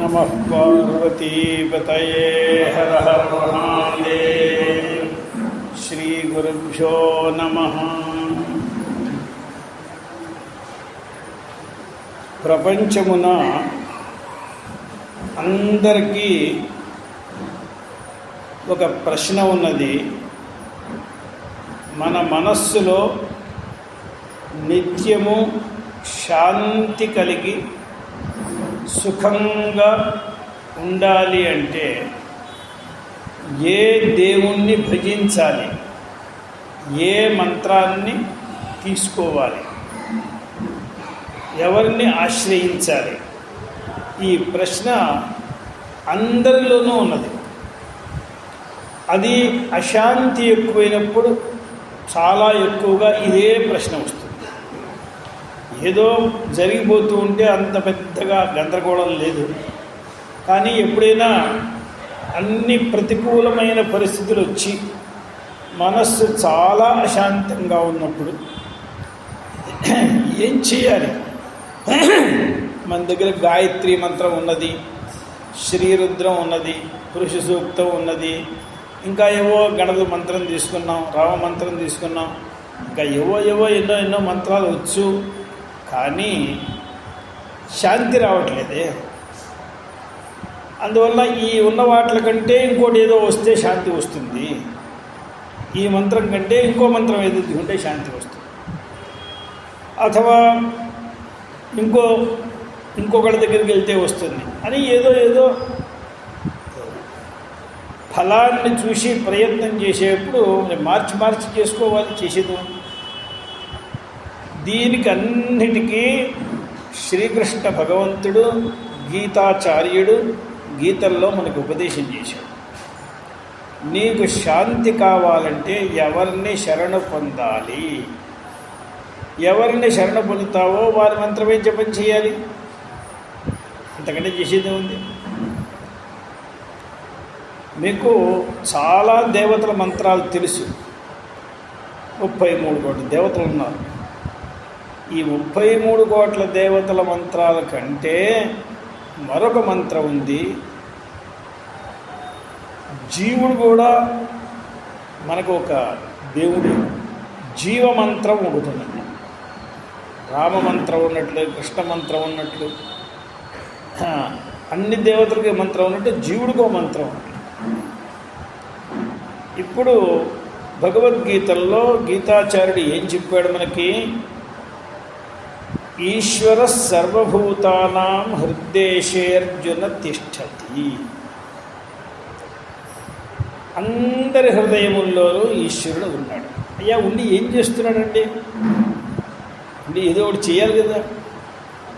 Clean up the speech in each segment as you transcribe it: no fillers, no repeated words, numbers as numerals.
नमः पार्वतीपतये हर हर महादेव श्री गुरुभ्यो नमः। ప్రపంచమున అందరికీ ఒక ప్రశ్న ఉన్నది. మన మనస్సులో నిత్యము శాంతి కలిగి సుఖంగా ఉండాలి అంటే ఏ దేవుణ్ణి భజించాలి, ఏ మంత్రాన్ని తీసుకోవాలి, ఎవరిని ఆశ్రయించాలి? ఈ ప్రశ్న అందరిలోనూ ఉన్నది. అది అశాంతి ఎక్కువైనప్పుడు చాలా ఎక్కువగా ఇదే ప్రశ్న వస్తుంది. ఏదో జరిగిపోతూ ఉంటే అంత పెద్దగా గందరగోళం లేదు, కానీ ఎప్పుడైనా అన్ని ప్రతికూలమైన పరిస్థితులు వచ్చి మనస్సు చాలా అశాంతంగా ఉన్నప్పుడు ఏం చేయాలి? మన దగ్గర గాయత్రి మంత్రం ఉన్నది, శ్రీరుద్రం ఉన్నది, పురుష సూక్తం ఉన్నది, ఇంకా ఏవో గణపతి మంత్రం తీసుకున్నాం, రామ మంత్రం తీసుకున్నాం, ఇంకా ఏవో ఎన్నో మంత్రాలు వచ్చు. కానీ శాంతి రావట్లేదే. అందువల్ల ఈ ఉన్న వాటి కంటే ఇంకోటి ఏదో వస్తే శాంతి వస్తుంది, ఈ మంత్రం కంటే ఇంకో మంత్రం ఏదో ఉంటే శాంతి వస్తుంది, అథవా ఇంకొకటి దగ్గరికి వెళ్తే వస్తుంది అని ఏదో ఫలాన్ని చూసి ప్రయత్నం చేసేప్పుడు మార్చి చేసుకోవాలి చేసేది. దీనికి అన్నిటికీ శ్రీకృష్ణ భగవంతుడు గీతాచార్యుడు గీతల్లో మనకు ఉపదేశం చేశాడు. నీకు శాంతి కావాలంటే ఎవరిని శరణు పొందాలి, ఎవరిని శరణ పొందుతావో వారి మంత్రమే జపం చేయాలి, అంతకంటే చేసేదే ఉంది. మీకు చాలా దేవతల మంత్రాలు తెలుసు. 33 కోట్ల దేవతలు ఉన్నారు. ఈ 33 కోట్ల దేవతల మంత్రాల కంటే మరొక మంత్రం ఉంది. జీవుడు కూడా మనకు ఒక దేవుడు జీవమంత్రం ఒకటి ఉన్నది. రామమంత్రం ఉన్నట్లు, కృష్ణ మంత్రం ఉన్నట్లు, అన్ని దేవతలకి మంత్రం ఉన్నట్టు జీవుడికో మంత్రం ఉన్నట్లు. ఇప్పుడు భగవద్గీతల్లో గీతాచార్యుడు ఏం చెప్పాడు మనకి? ఈశ్వర సర్వభూతానాం హృద్దేశేర్జున తిష్టతి. అందరి హృదయముల్లోనూ ఈశ్వరుడు ఉన్నాడు. అయ్యా, ఉండి ఏం చేస్తున్నాడండి? ఉండి ఏదో ఒకటి చేయాలి కదా.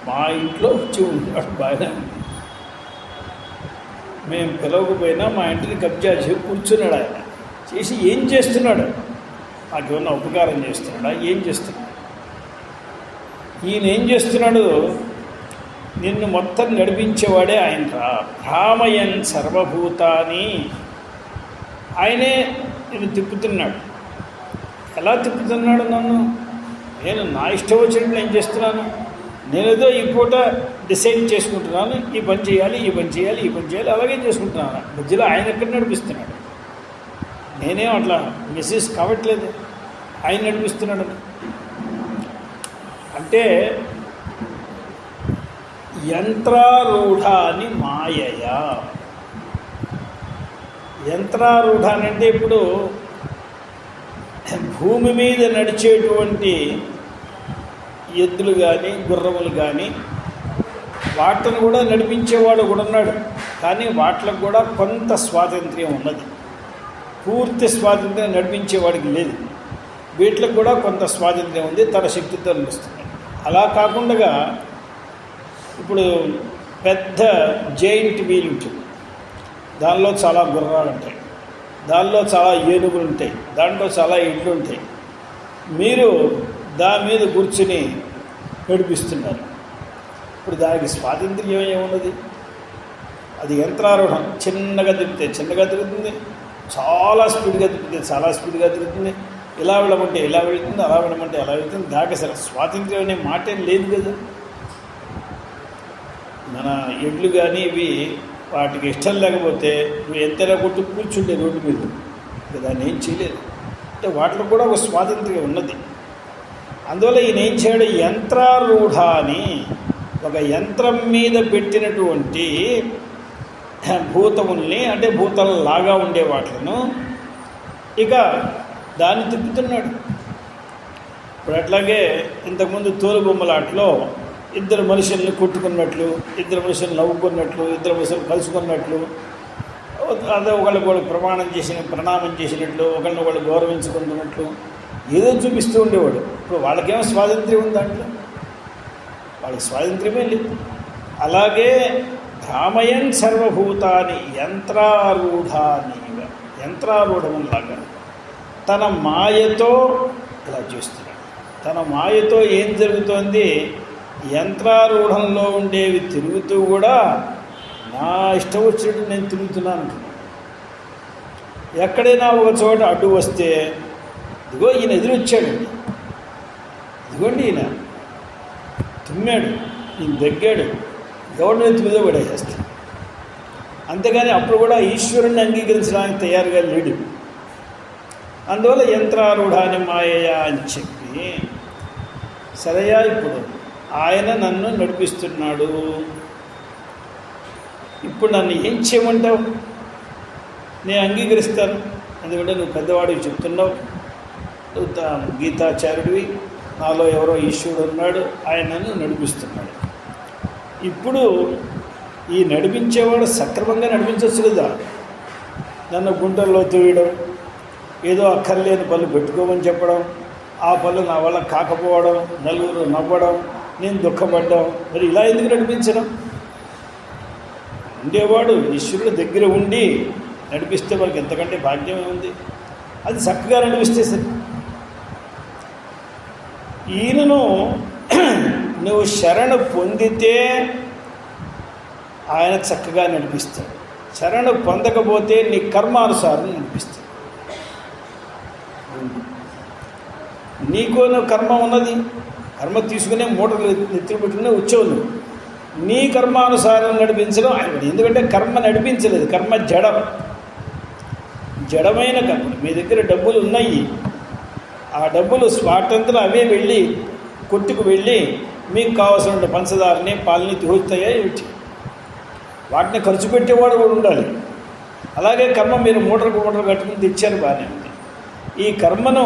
మా ఇంట్లో వచ్చి ఉన్నాడు, బాగా మేము పిలవకపోయినా మా ఇంటిని కబ్జా చేసి కూర్చున్నాడు. ఆయన చేసి ఏం చేస్తున్నాడు? నాకేమన్నా ఉపకారం చేస్తున్నాడా? ఏం చేస్తున్నాడు? ఈయన ఏం చేస్తున్నాడు? నిన్ను మొత్తం నడిపించేవాడే ఆయన రా. భ్రామయన్ సర్వభూతాన్ని, ఆయనే నిన్ను తిప్పుతున్నాడు. ఎలా తిప్పుతున్నాడు నన్ను? నేను నా ఇష్టం వచ్చినట్టు నేను చేస్తున్నాను. నేనేదో ఈ పూట డిసైడ్ చేసుకుంటున్నాను, ఈ పని చేయాలి, అలాగే చేసుకుంటున్నాను. మధ్యలో ఆయన ఎక్కడ నడిపిస్తున్నాడు? నేనేం అట్లా మెసేజ్ కావట్లేదు, ఆయన నడిపిస్తున్నాడు. అంటే యంత్రారూఢ అని మాయయ. యంత్రారూఢ అంటే ఇప్పుడు భూమి మీద నడిచేటువంటి ఎద్దులు కానీ గుర్రములు కానీ వాటిని కూడా నడిపించేవాడు కూడా ఉన్నాడు. కానీ వాటికి కూడా కొంత స్వాతంత్ర్యం ఉన్నది. పూర్తి స్వాతంత్ర్యం నడిపించేవాడికి లేదు. వీటికి కూడా కొంత స్వాతంత్ర్యం ఉంది, తన శక్తితో నడుస్తుంది. అలా కాకుండా ఇప్పుడు పెద్ద జైంట్ వీల్ ఉంటుంది, దానిలో చాలా గుర్రాలు ఉంటాయి, దానిలో చాలా ఏనుగులు ఉంటాయి, దాంట్లో చాలా ఇళ్ళు ఉంటాయి. మీరు దాని మీద కూర్చుని నడిపిస్తున్నారు. ఇప్పుడు దానికి స్వాతంత్ర్యం ఏమున్నది? అది యంత్రారూఢం. చిన్నగా తిరుగుతుంది, చాలా స్పీడ్గా తిప్పితే చాలా స్పీడ్గా తిరుగుతుంది, ఇలా వెళ్ళమంటే ఇలా వెళుతుంది, అలా వెళ్ళమంటే అలా వెళుతుంది. దానికి అసలు స్వాతంత్ర్యం అనే మాటేం లేదు కదా. మన ఎడ్లు కానీ ఇవి వాటికి ఇష్టం లేకపోతే నువ్వు ఎంతలా కొట్టు కూర్చుంటే రోడ్డు మీద దాన్ని ఏం చేయలేదు. అంటే వాటిలో కూడా ఒక స్వాతంత్ర్యం ఉన్నది. అందువల్ల ఈయన ఏం చేయడు, యంత్రారూఢ అని ఒక యంత్రం మీద పెట్టినటువంటి భూతముల్ని, అంటే భూతాలలాగా ఉండే వాటిలను ఇక దాన్ని తిప్పుతున్నాడు. ఇప్పుడు అట్లాగే ఇంతకుముందు తోలుబొమ్మలాట్లో ఇద్దరు మనుషుల్ని కొట్టుకున్నట్లు, ఇద్దరు మనుషులు నవ్వుకున్నట్లు, ఇద్దరు మనుషులు కలుసుకున్నట్లు, అదే ఒకళ్ళు ప్రణామం చేసినట్లు, ఒకళ్ళని వాళ్ళు గౌరవించుకుంటున్నట్లు ఏదో చూపిస్తూ ఉండేవాడు. ఇప్పుడు వాళ్ళకేమో స్వాతంత్ర్యం ఉంది, దాంట్లో వాళ్ళకి స్వాతంత్ర్యమే లేదు. అలాగే భ్రామయన్ సర్వభూతాన్ని యంత్రారూఢానిగా, యంత్రారూఢంలాగా తన మాయతో ఇలా చేస్తున్నాడు. తన మాయతో ఏం జరుగుతోంది, యంత్రారూఢంలో ఉండేవి తిరుగుతూ కూడా నా ఇష్టం వచ్చినట్టు నేను తిరుగుతున్నాను. ఎక్కడైనా ఒక చోట అడ్డు వస్తే ఇదిగో ఈయన ఎదురొచ్చాడండి, ఇదిగోండి ఈయన తుమ్మాడు, ఈయన దగ్గాడు, గవర్నమెంట్ మీద పడేసేస్తాడు. అంతేగాని అప్పుడు కూడా ఈశ్వరుణ్ణి అంగీకరించడానికి తయారుగా లేడు. అందువల్ల యంత్రారూఢాన్ని మాయయా అని చెప్పి, సరయా ఇప్పుడు ఆయన నన్ను నడిపిస్తున్నాడు, ఇప్పుడు నన్ను ఏం చేయమంటావు, నేను అంగీకరిస్తాను. ఎందుకంటే నువ్వు పెద్దవాడివి చెప్తున్నావు, నువ్వు గీతాచార్యుడివి, నాలో ఎవరో ఈశ్వరుడు ఉన్నాడు, ఆయన నన్ను నడిపిస్తున్నాడు. ఇప్పుడు ఈ నడిపించేవాడు సక్రమంగా నడిపించవచ్చు కదా. నన్ను గుంటల్లో తూయడం, ఏదో అక్కర్లేని పనులు పెట్టుకోమని చెప్పడం, ఆ పనులు నా వల్ల కాకపోవడం, నలుగురు నవ్వడం, నేను దుఃఖపడ్డం, మరి ఇలా ఎందుకు నడిపించడం? ఉండేవాడు ఈశ్వరుడు దగ్గర ఉండి నడిపిస్తే వాళ్ళకి ఎంతకంటే భాగ్యమే ఉంది. అది చక్కగా నడిపిస్తే సరే. ఈయనను నువ్వు శరణ పొందితే ఆయన చక్కగా నడిపిస్తాడు, శరణ పొందకపోతే నీ కర్మానుసారం నడిపిస్తాడు. నీకు కర్మ ఉన్నది, కర్మ తీసుకునే మూటలు నెత్తిన పెట్టుకునే వచ్చావు. నీ కర్మానుసారం నడిపించడం ఆయన, ఎందుకంటే కర్మ నడిపించలేదు, కర్మ జడం, జడమైన కర్మ. మీ దగ్గర డబ్బులు ఉన్నాయి, ఆ డబ్బులు స్వాతంత్రం అవే వెళ్ళి కొట్టుకు వెళ్ళి మీకు కావాల్సిన పంచదారని పాలని తోస్తాయా ఏమిటి? వాటిని ఖర్చు పెట్టేవాడు కూడా ఉండాలి. అలాగే కర్మ మీరు మూటలు కట్టుకుని తెచ్చారు, బాగానే ఉంది. ఈ కర్మను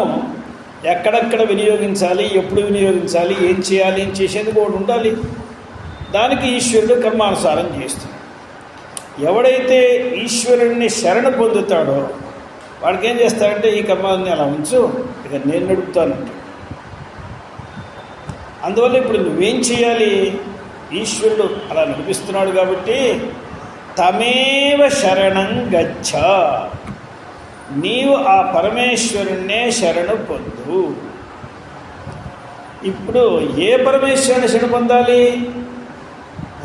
ఎక్కడెక్కడ వినియోగించాలి, ఎప్పుడు వినియోగించాలి, ఏం చేయాలి, ఏం చేసేందుకు ఒకటి ఉండాలి. దానికి ఈశ్వరుడు కర్మానుసారం చేస్తాడు. ఎవడైతే ఈశ్వరుణ్ణి శరణ పొందుతాడో వాడికి ఏం చేస్తాడంటే, ఈ కర్మాన్ని అలా ఉంచు, ఇక నేను నడుపుతానంట. అందువల్ల ఇప్పుడు నువ్వేం చేయాలి, ఈశ్వరుడు అలా నడిపిస్తున్నాడు కాబట్టి తమేవ శరణం గచ్చ, నీవు ఆ పరమేశ్వరుణ్ణే శరణు పొందు. ఇప్పుడు ఏ పరమేశ్వరుని శరణ పొందాలి?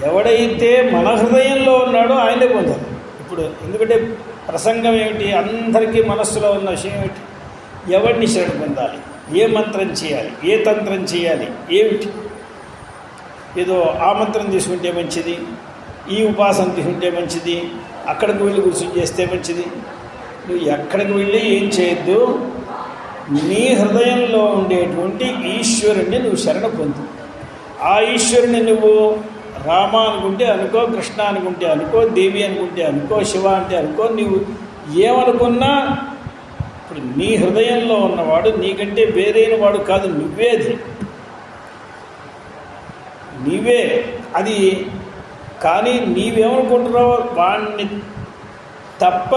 ఎవడైతే మన హృదయంలో ఉన్నాడో ఆయనే పొందాలి. ఇప్పుడు ఎందుకంటే ప్రసంగం ఏమిటి, అందరికీ మనస్సులో ఉన్న విషయం ఏమిటి, ఎవరిని శరణ పొందాలి, ఏ మంత్రం చేయాలి, ఏ తంత్రం చేయాలి, ఏమిటి. ఏదో ఆ మంత్రం తీసుకుంటే మంచిది, ఈ ఉపాసన తీసుకుంటే మంచిది, అక్కడికి వెళ్ళి కూర్చొని చేస్తే మంచిది. నువ్వు ఎక్కడికి వెళ్ళి ఏం చేయొద్దు, నీ హృదయంలో ఉండేటువంటి ఈశ్వరుణ్ణి నువ్వు శరణ పొందు. ఆ ఈశ్వరుని నువ్వు రామ అనుకుంటే అనుకో, కృష్ణ అనుకుంటే అనుకో, దేవి అనుకుంటే అనుకో, శివ అంటే అనుకో, నువ్వు ఏమనుకున్నా ఇప్పుడు నీ హృదయంలో ఉన్నవాడు నీకంటే వేరైన వాడు కాదు, నువ్వే. అది నీవే అది. కానీ నీవేమనుకుంటున్నావు వాడిని తప్ప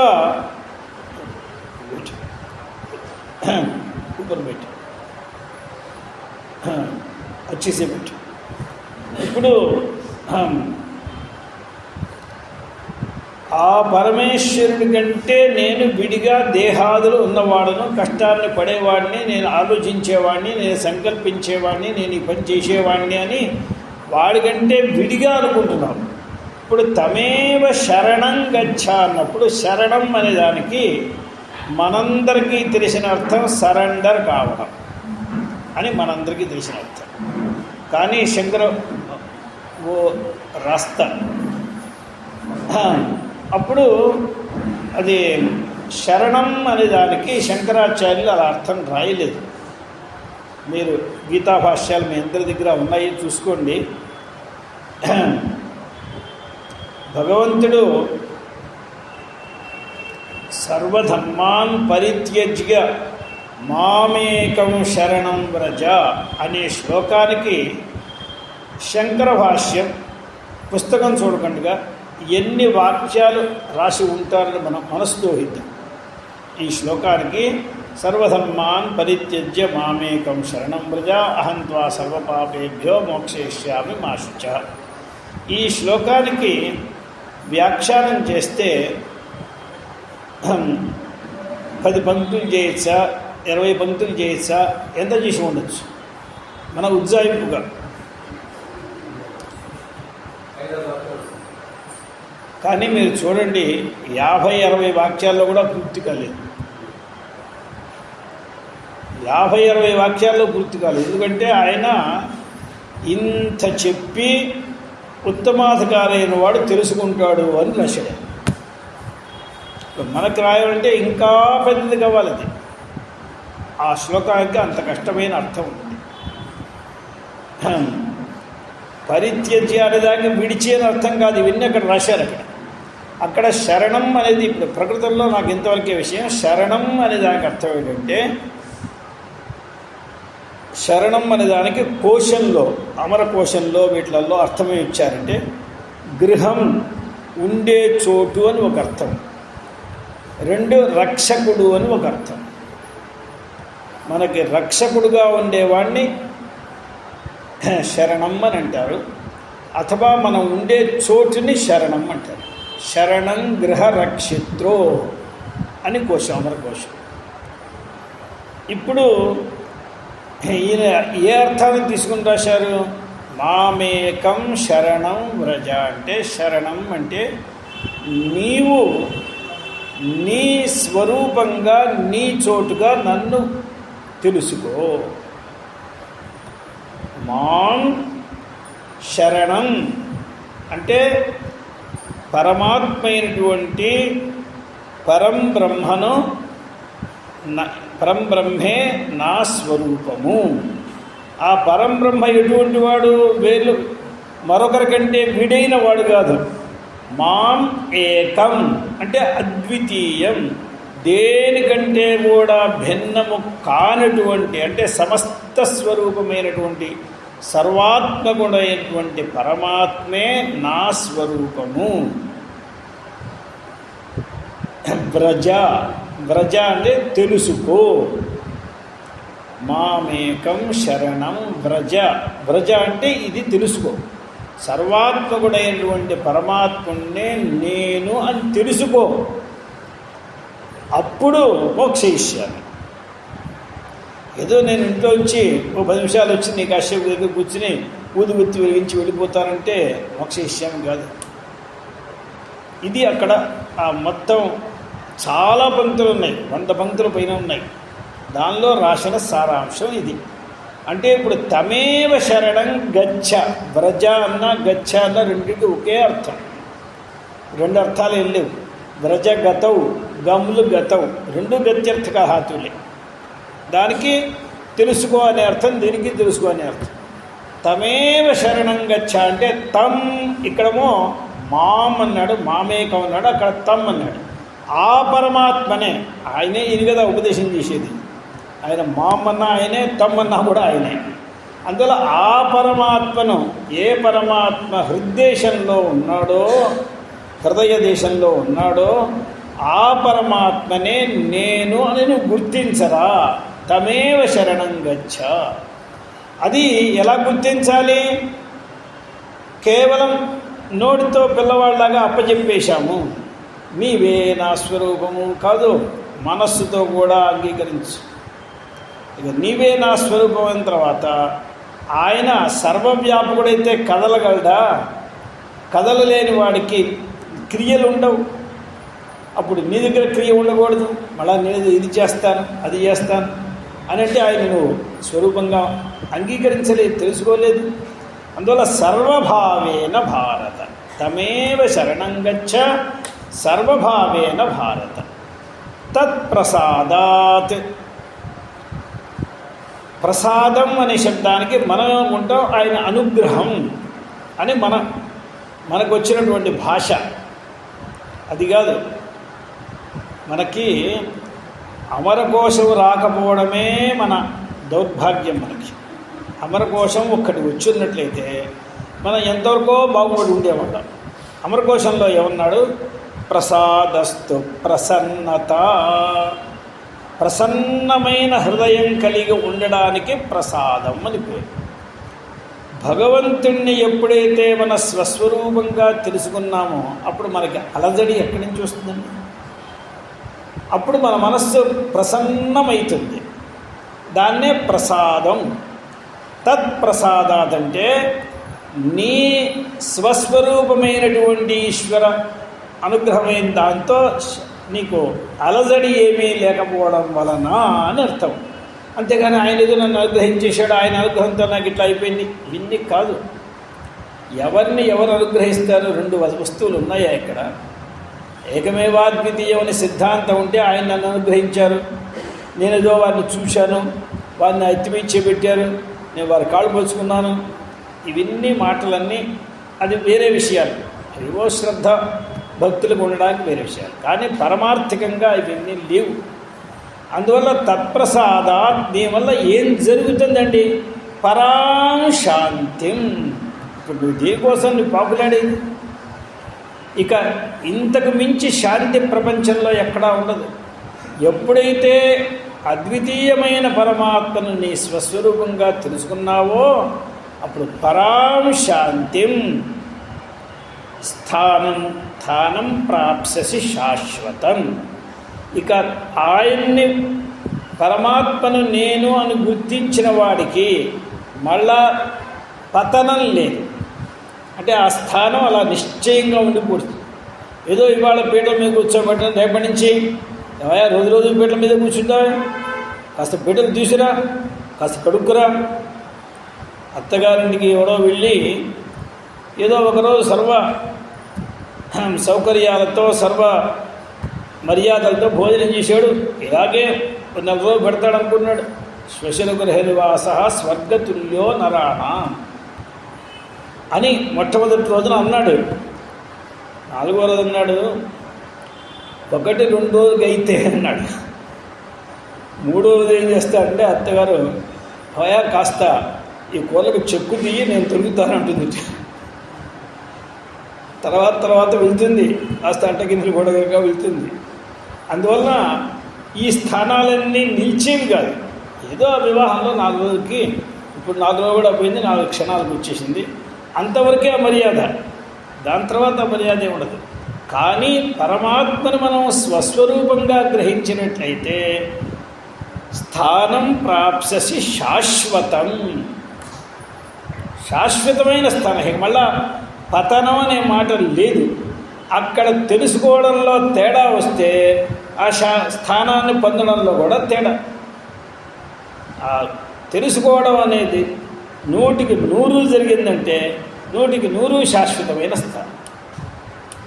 కూపర్ పెట్టి వచ్చేసే పెట్టి. ఇప్పుడు ఆ పరమేశ్వరుడి కంటే నేను విడిగా దేహాదులు ఉన్నవాడను, కష్టాన్ని పడేవాడిని, నేను ఆలోచించేవాడిని, నేను సంకల్పించేవాడిని, నేను ఈ పని చేసేవాడిని అని వాడికంటే విడిగా అనుకుంటున్నాం. ఇప్పుడు తమేవ శరణం గచ్చ అన్నప్పుడు శరణం అనే దానికి మనందరికీ తెలిసిన అర్థం సరెండర్ కావడం అని మనందరికీ తెలిసిన అర్థం. కానీ శంకర ఓ రాస్తా. అప్పుడు అది శరణం అనే దానికి శంకరాచార్యులు అలా అర్థం రాయలేదు. మీరు గీతా భాష్యాలు మీ అందరి దగ్గర ఉన్నాయి, చూసుకోండి. భగవంతుడు సర్వధర్మాన్ పరిత్యజ్య మామేకం శరణం వ్రజ అనే శ్లోకానికి శంకర భాష్యం పుస్తకం చూడకుండా ఎన్ని వాక్యాలు రాసి ఉంటారని మనం మనసుతో హిద్దాం. ఈ శ్లోకానికి సర్వధర్మాన్ పరిత్యజ్య మామేకం శరణం వ్రజ అహం త్వా సర్వపాపేభ్యో మోక్షయిష్యామి మా శుచః. ఈ శ్లోకానికి వ్యాఖ్యానం చేస్తే 10 పంక్తులు చేయొచ్చా, 20 పంక్తులు చేయొచ్చా, ఎంత చేసి ఉండొచ్చు మన ఉజ్జాయింపుగా. కానీ మీరు చూడండి 50-60 వాక్యాల్లో కూడా పూర్తి కాలేదు. 50-60 వాక్యాల్లో పూర్తి కాలేదు. ఎందుకంటే ఆయన ఇంత చెప్పి ఉత్తమాధికారి అయిన వాడు తెలుసుకుంటాడు అని రాశాడు. మనకు రాయాలంటే ఇంకా పెద్దది కావాలి. అది ఆ శ్లోకానికి అంత కష్టమైన అర్థం ఉంటుంది. పరిత్యజ్య అనే దాన్ని విడిచి అని అర్థం కాదు. ఇవన్నీ అక్కడ రాశారు. అక్కడ శరణం అనేది ఇప్పుడు ప్రకృతంలో నాకు ఇంతవరకే విషయం. శరణం అనే దానికి అర్థం ఏంటంటే, శరణం అనే దానికి కోశంలో, అమరకోశంలో వీటిలలో అర్థమే ఇచ్చారంటే గృహం, ఉండే చోటు అని ఒక అర్థం. 2 రక్షకుడు అని ఒక అర్థం. మనకి రక్షకుడుగా ఉండేవాడిని శరణం అని అంటారు, అథవా మనం ఉండే చోటుని శరణం అంటారు. శరణం గృహ రక్షిత్రో అని కోశం, అమరకోశం. ఇప్పుడు ఈయన ఏ అర్థాన్ని తీసుకుని రాశారు? మామేకం శరణం వ్రజ అంటే, శరణం అంటే నీవు నీ స్వరూపంగా నీ చోటుగా నన్ను తెలుసుకో. మాం శరణం అంటే పరమాత్మైనటువంటి పరంబ్రహ్మను, పరంబ్రహ్మే నా స్వరూపము. ఆ పరంబ్రహ్మ ఎటువంటి వాడు? వేరు మరొకరికంటే విడైన వాడు కాదు. మాం ఏకం అంటే అద్వితీయం, దేనికంటే కూడా భిన్నము కానటువంటి, అంటే సమస్త స్వరూపమైనటువంటి సర్వాత్మగుడైనటువంటి పరమాత్మే నా స్వరూపము. వ్రజ, వ్రజ అంటే తెలుసుకో. మామేకం శరణం వ్రజ, వ్రజ అంటే ఇది తెలుసుకో. సర్వాత్మకుడైనటువంటి పరమాత్మునే నేను అని తెలుసుకో, అప్పుడు మోక్షయిష్యామి. ఏదో నేను ఇంట్లో వచ్చి ఓ 10 నిమిషాలు వచ్చి నీ కాసేపు దగ్గర కూర్చుని ఊదుగుత్తి వెలిగించి వెళ్ళిపోతానంటే మోక్షయిష్యామి కాదు. ఇది అక్కడ ఆ మొత్తం చాలా పంక్తులు ఉన్నాయి, 100 పంక్తుల పైన ఉన్నాయి. దానిలో రాసిన సారాంశం ఇది. అంటే ఇప్పుడు తమేవ శరణం గచ్చ, వ్రజ అన్న గచ్చ అన్న రెండింటికి ఒకే అర్థం, 2 అర్థాలు ఏం లేవు. వ్రజ గతౌ, గమ్లు గతౌ, 2 గత్యర్థక హాతులే. దానికి తెలుసుకో అనే అర్థం, దీనికి తెలుసుకో అనే అర్థం. తమేవ శరణం గచ్చ అంటే తం, ఇక్కడేమో మాం అన్నాడు, మామేకం అన్నాడు, అక్కడ తమ్ అన్నాడు. ఆ పరమాత్మనే, ఆయనే ఈయన కదా ఉపదేశం చేసేది. ఆయన మామన్నా ఆయనే, తమ్మన్నా కూడా ఆయనే. అందువల్ల ఆ పరమాత్మను, ఏ పరమాత్మ హృద్దేశంలో ఉన్నాడో, హృదయ దేశంలో ఉన్నాడో ఆ పరమాత్మనే నేను అని నువ్వు గుర్తించరా. తమేవ శరణం గచ్చ. అది ఎలా గుర్తించాలి? కేవలం నోటితో పిల్లవాళ్ళలాగా అప్పచెప్పేశాము, నీవే నా స్వరూపము కాదు, మనస్సుతో కూడా అంగీకరించు. ఇక నీవే నా స్వరూపం అయిన తర్వాత ఆయన సర్వవ్యాపకుడైతే కదలగలడా? కదలలేని వాడికి క్రియలు ఉండవు. అప్పుడు నీ దగ్గర క్రియ ఉండకూడదు. మళ్ళీ నేను ఇది చేస్తాను, అది చేస్తాను అని అంటే ఆయన నువ్వు స్వరూపంగా అంగీకరించలేదు, తెలుసుకోలేదు. అందువల్ల సర్వభావేన భారత తమేవ శరణం గచ్చ సర్వభావేన భారత తత్ప్రసాదాత్. ప్రసాదం అనే శబ్దానికి మనం ఏమనుకుంటాం, ఆయన అనుగ్రహం అని మనకు వచ్చినటువంటి భాష. అది కాదు, మనకి అమరకోశం రాకపోవడమే మన దౌర్భాగ్యం. మనకి అమరకోశం ఒక్కటి వచ్చినట్లయితే మనం ఎంతవరకో బాగుపడి ఉండేవాళ్ళం. అమరకోశంలో ఏమన్నాడు, ప్రసాదస్తు ప్రసన్నత, ప్రసన్నమైన హృదయం కలిగి ఉండడానికి ప్రసాదం అని పేరు. భగవంతుణ్ణి ఎప్పుడైతే మన స్వస్వరూపంగా తెలుసుకున్నామో అప్పుడు మనకి అలజడి ఎక్కడి నుంచి వస్తుందండి? అప్పుడు మన మనస్సు ప్రసన్నమవుతుంది. దాన్నే ప్రసాదం. తత్ప్రసాదాత్ అంటే నీ స్వస్వరూపమైనటువంటి ఈశ్వర అనుగ్రహమైన దాంతో నీకు అలజడి ఏమీ లేకపోవడం వలన అని అర్థం. అంతేగాని ఆయన ఏదో నన్ను అనుగ్రహించేశాడు, ఆయన అనుగ్రహంతో నాకు ఇట్లా అయిపోయింది, ఇవన్నీ కాదు. ఎవరిని ఎవరు అనుగ్రహిస్తారు? రెండు వస్తువులు ఉన్నాయా ఇక్కడ? ఏకమేవాద్వితీయం అనే సిద్ధాంతం ఉంటే ఆయన నన్ను అనుగ్రహించారు, నేను ఏదో వారిని చూశాను, వారిని ఎత్తిమించే పెట్టారు, నేను వారి కాళ్ళు పలుచుకున్నాను, ఇవన్నీ మాటలన్నీ అది వేరే విషయాలు. ఏవో శ్రద్ధ భక్తులకు ఉండడానికి వేరే విషయాలు, కానీ పరమార్థికంగా ఇవన్నీ లేవు. అందువల్ల తత్ప్రసాదాత్ నీ వల్ల ఏం జరుగుతుందండి? పరాశాంతిం. ఇప్పుడు నువ్వు దేనికోసం నువ్వు పాపులాడేది? ఇక ఇంతకు మించి శాంతి ప్రపంచంలో ఎక్కడా ఉండదు. ఎప్పుడైతే అద్వితీయమైన పరమాత్మను నీ స్వస్వరూపంగా తెలుసుకున్నావో అప్పుడు పరాం శాంతిం స్థానం ప్రాప్స్యసి శాశ్వతం. ఇక ఆయన్ని పరమాత్మను నేను అని గుర్తించిన వాడికి మళ్ళా పతనం లేదు. అంటే ఆ స్థానం అలా నిశ్చయంగా ఉండిపోతుంది. ఏదో ఇవాళ పీటల మీద కూర్చోబెట్టడం, రేపటి నుంచి ఏమయ్యా రోజు పీటల మీద కూర్చుంటావా, కాస్త పీటలు తీసుకురా, కాస్త కడుక్కురా. అత్తగారింటికి ఎవడో వెళ్ళి ఏదో ఒకరోజు సర్వ సౌకర్యాలతో సర్వ మర్యాదలతో భోజనం చేశాడు. ఇలాగే 4 రోజులు పెడతాడు అనుకున్నాడు. శ్వశనగృహనివాస స్వర్గతుల్యో నరాణా అని మొట్టమొదటి రోజున అన్నాడు. 4వ రోజు అన్నాడు 1-2 రోజులకి అయితే అన్నాడు. 3వ రోజు ఏం చేస్తాడంటే అత్తగారు పోయా కాస్త ఈ కూరలకు చెక్కు తీయి నేను తొలుగుతానంటుంది. తర్వాత వెళ్తుంది, కాస్త అంటగిన్నెలు కూడా వెళ్తుంది. అందువలన ఈ స్థానాలన్నీ నిలిచేవి కాదు. ఏదో వివాహంలో 4 రోజులకి, ఇప్పుడు 4 రోజులు కూడా పోయింది, 4 క్షణాలకు వచ్చేసింది, అంతవరకే ఆ మర్యాద. దాని తర్వాత మర్యాద ఉండదు. కానీ పరమాత్మను మనం స్వస్వరూపంగా గ్రహించినట్లయితే స్థానం ప్రాప్స్యసి శాశ్వతం, శాశ్వతమైన స్థానం. మళ్ళా పతనం అనే మాట లేదు. అక్కడ తెలుసుకోవడంలో తేడా వస్తే ఆ స్థానాన్ని పొందడంలో కూడా తేడా. తెలుసుకోవడం అనేది 100కి 100 జరిగిందంటే 100కి 100 శాశ్వతమైన స్థానం.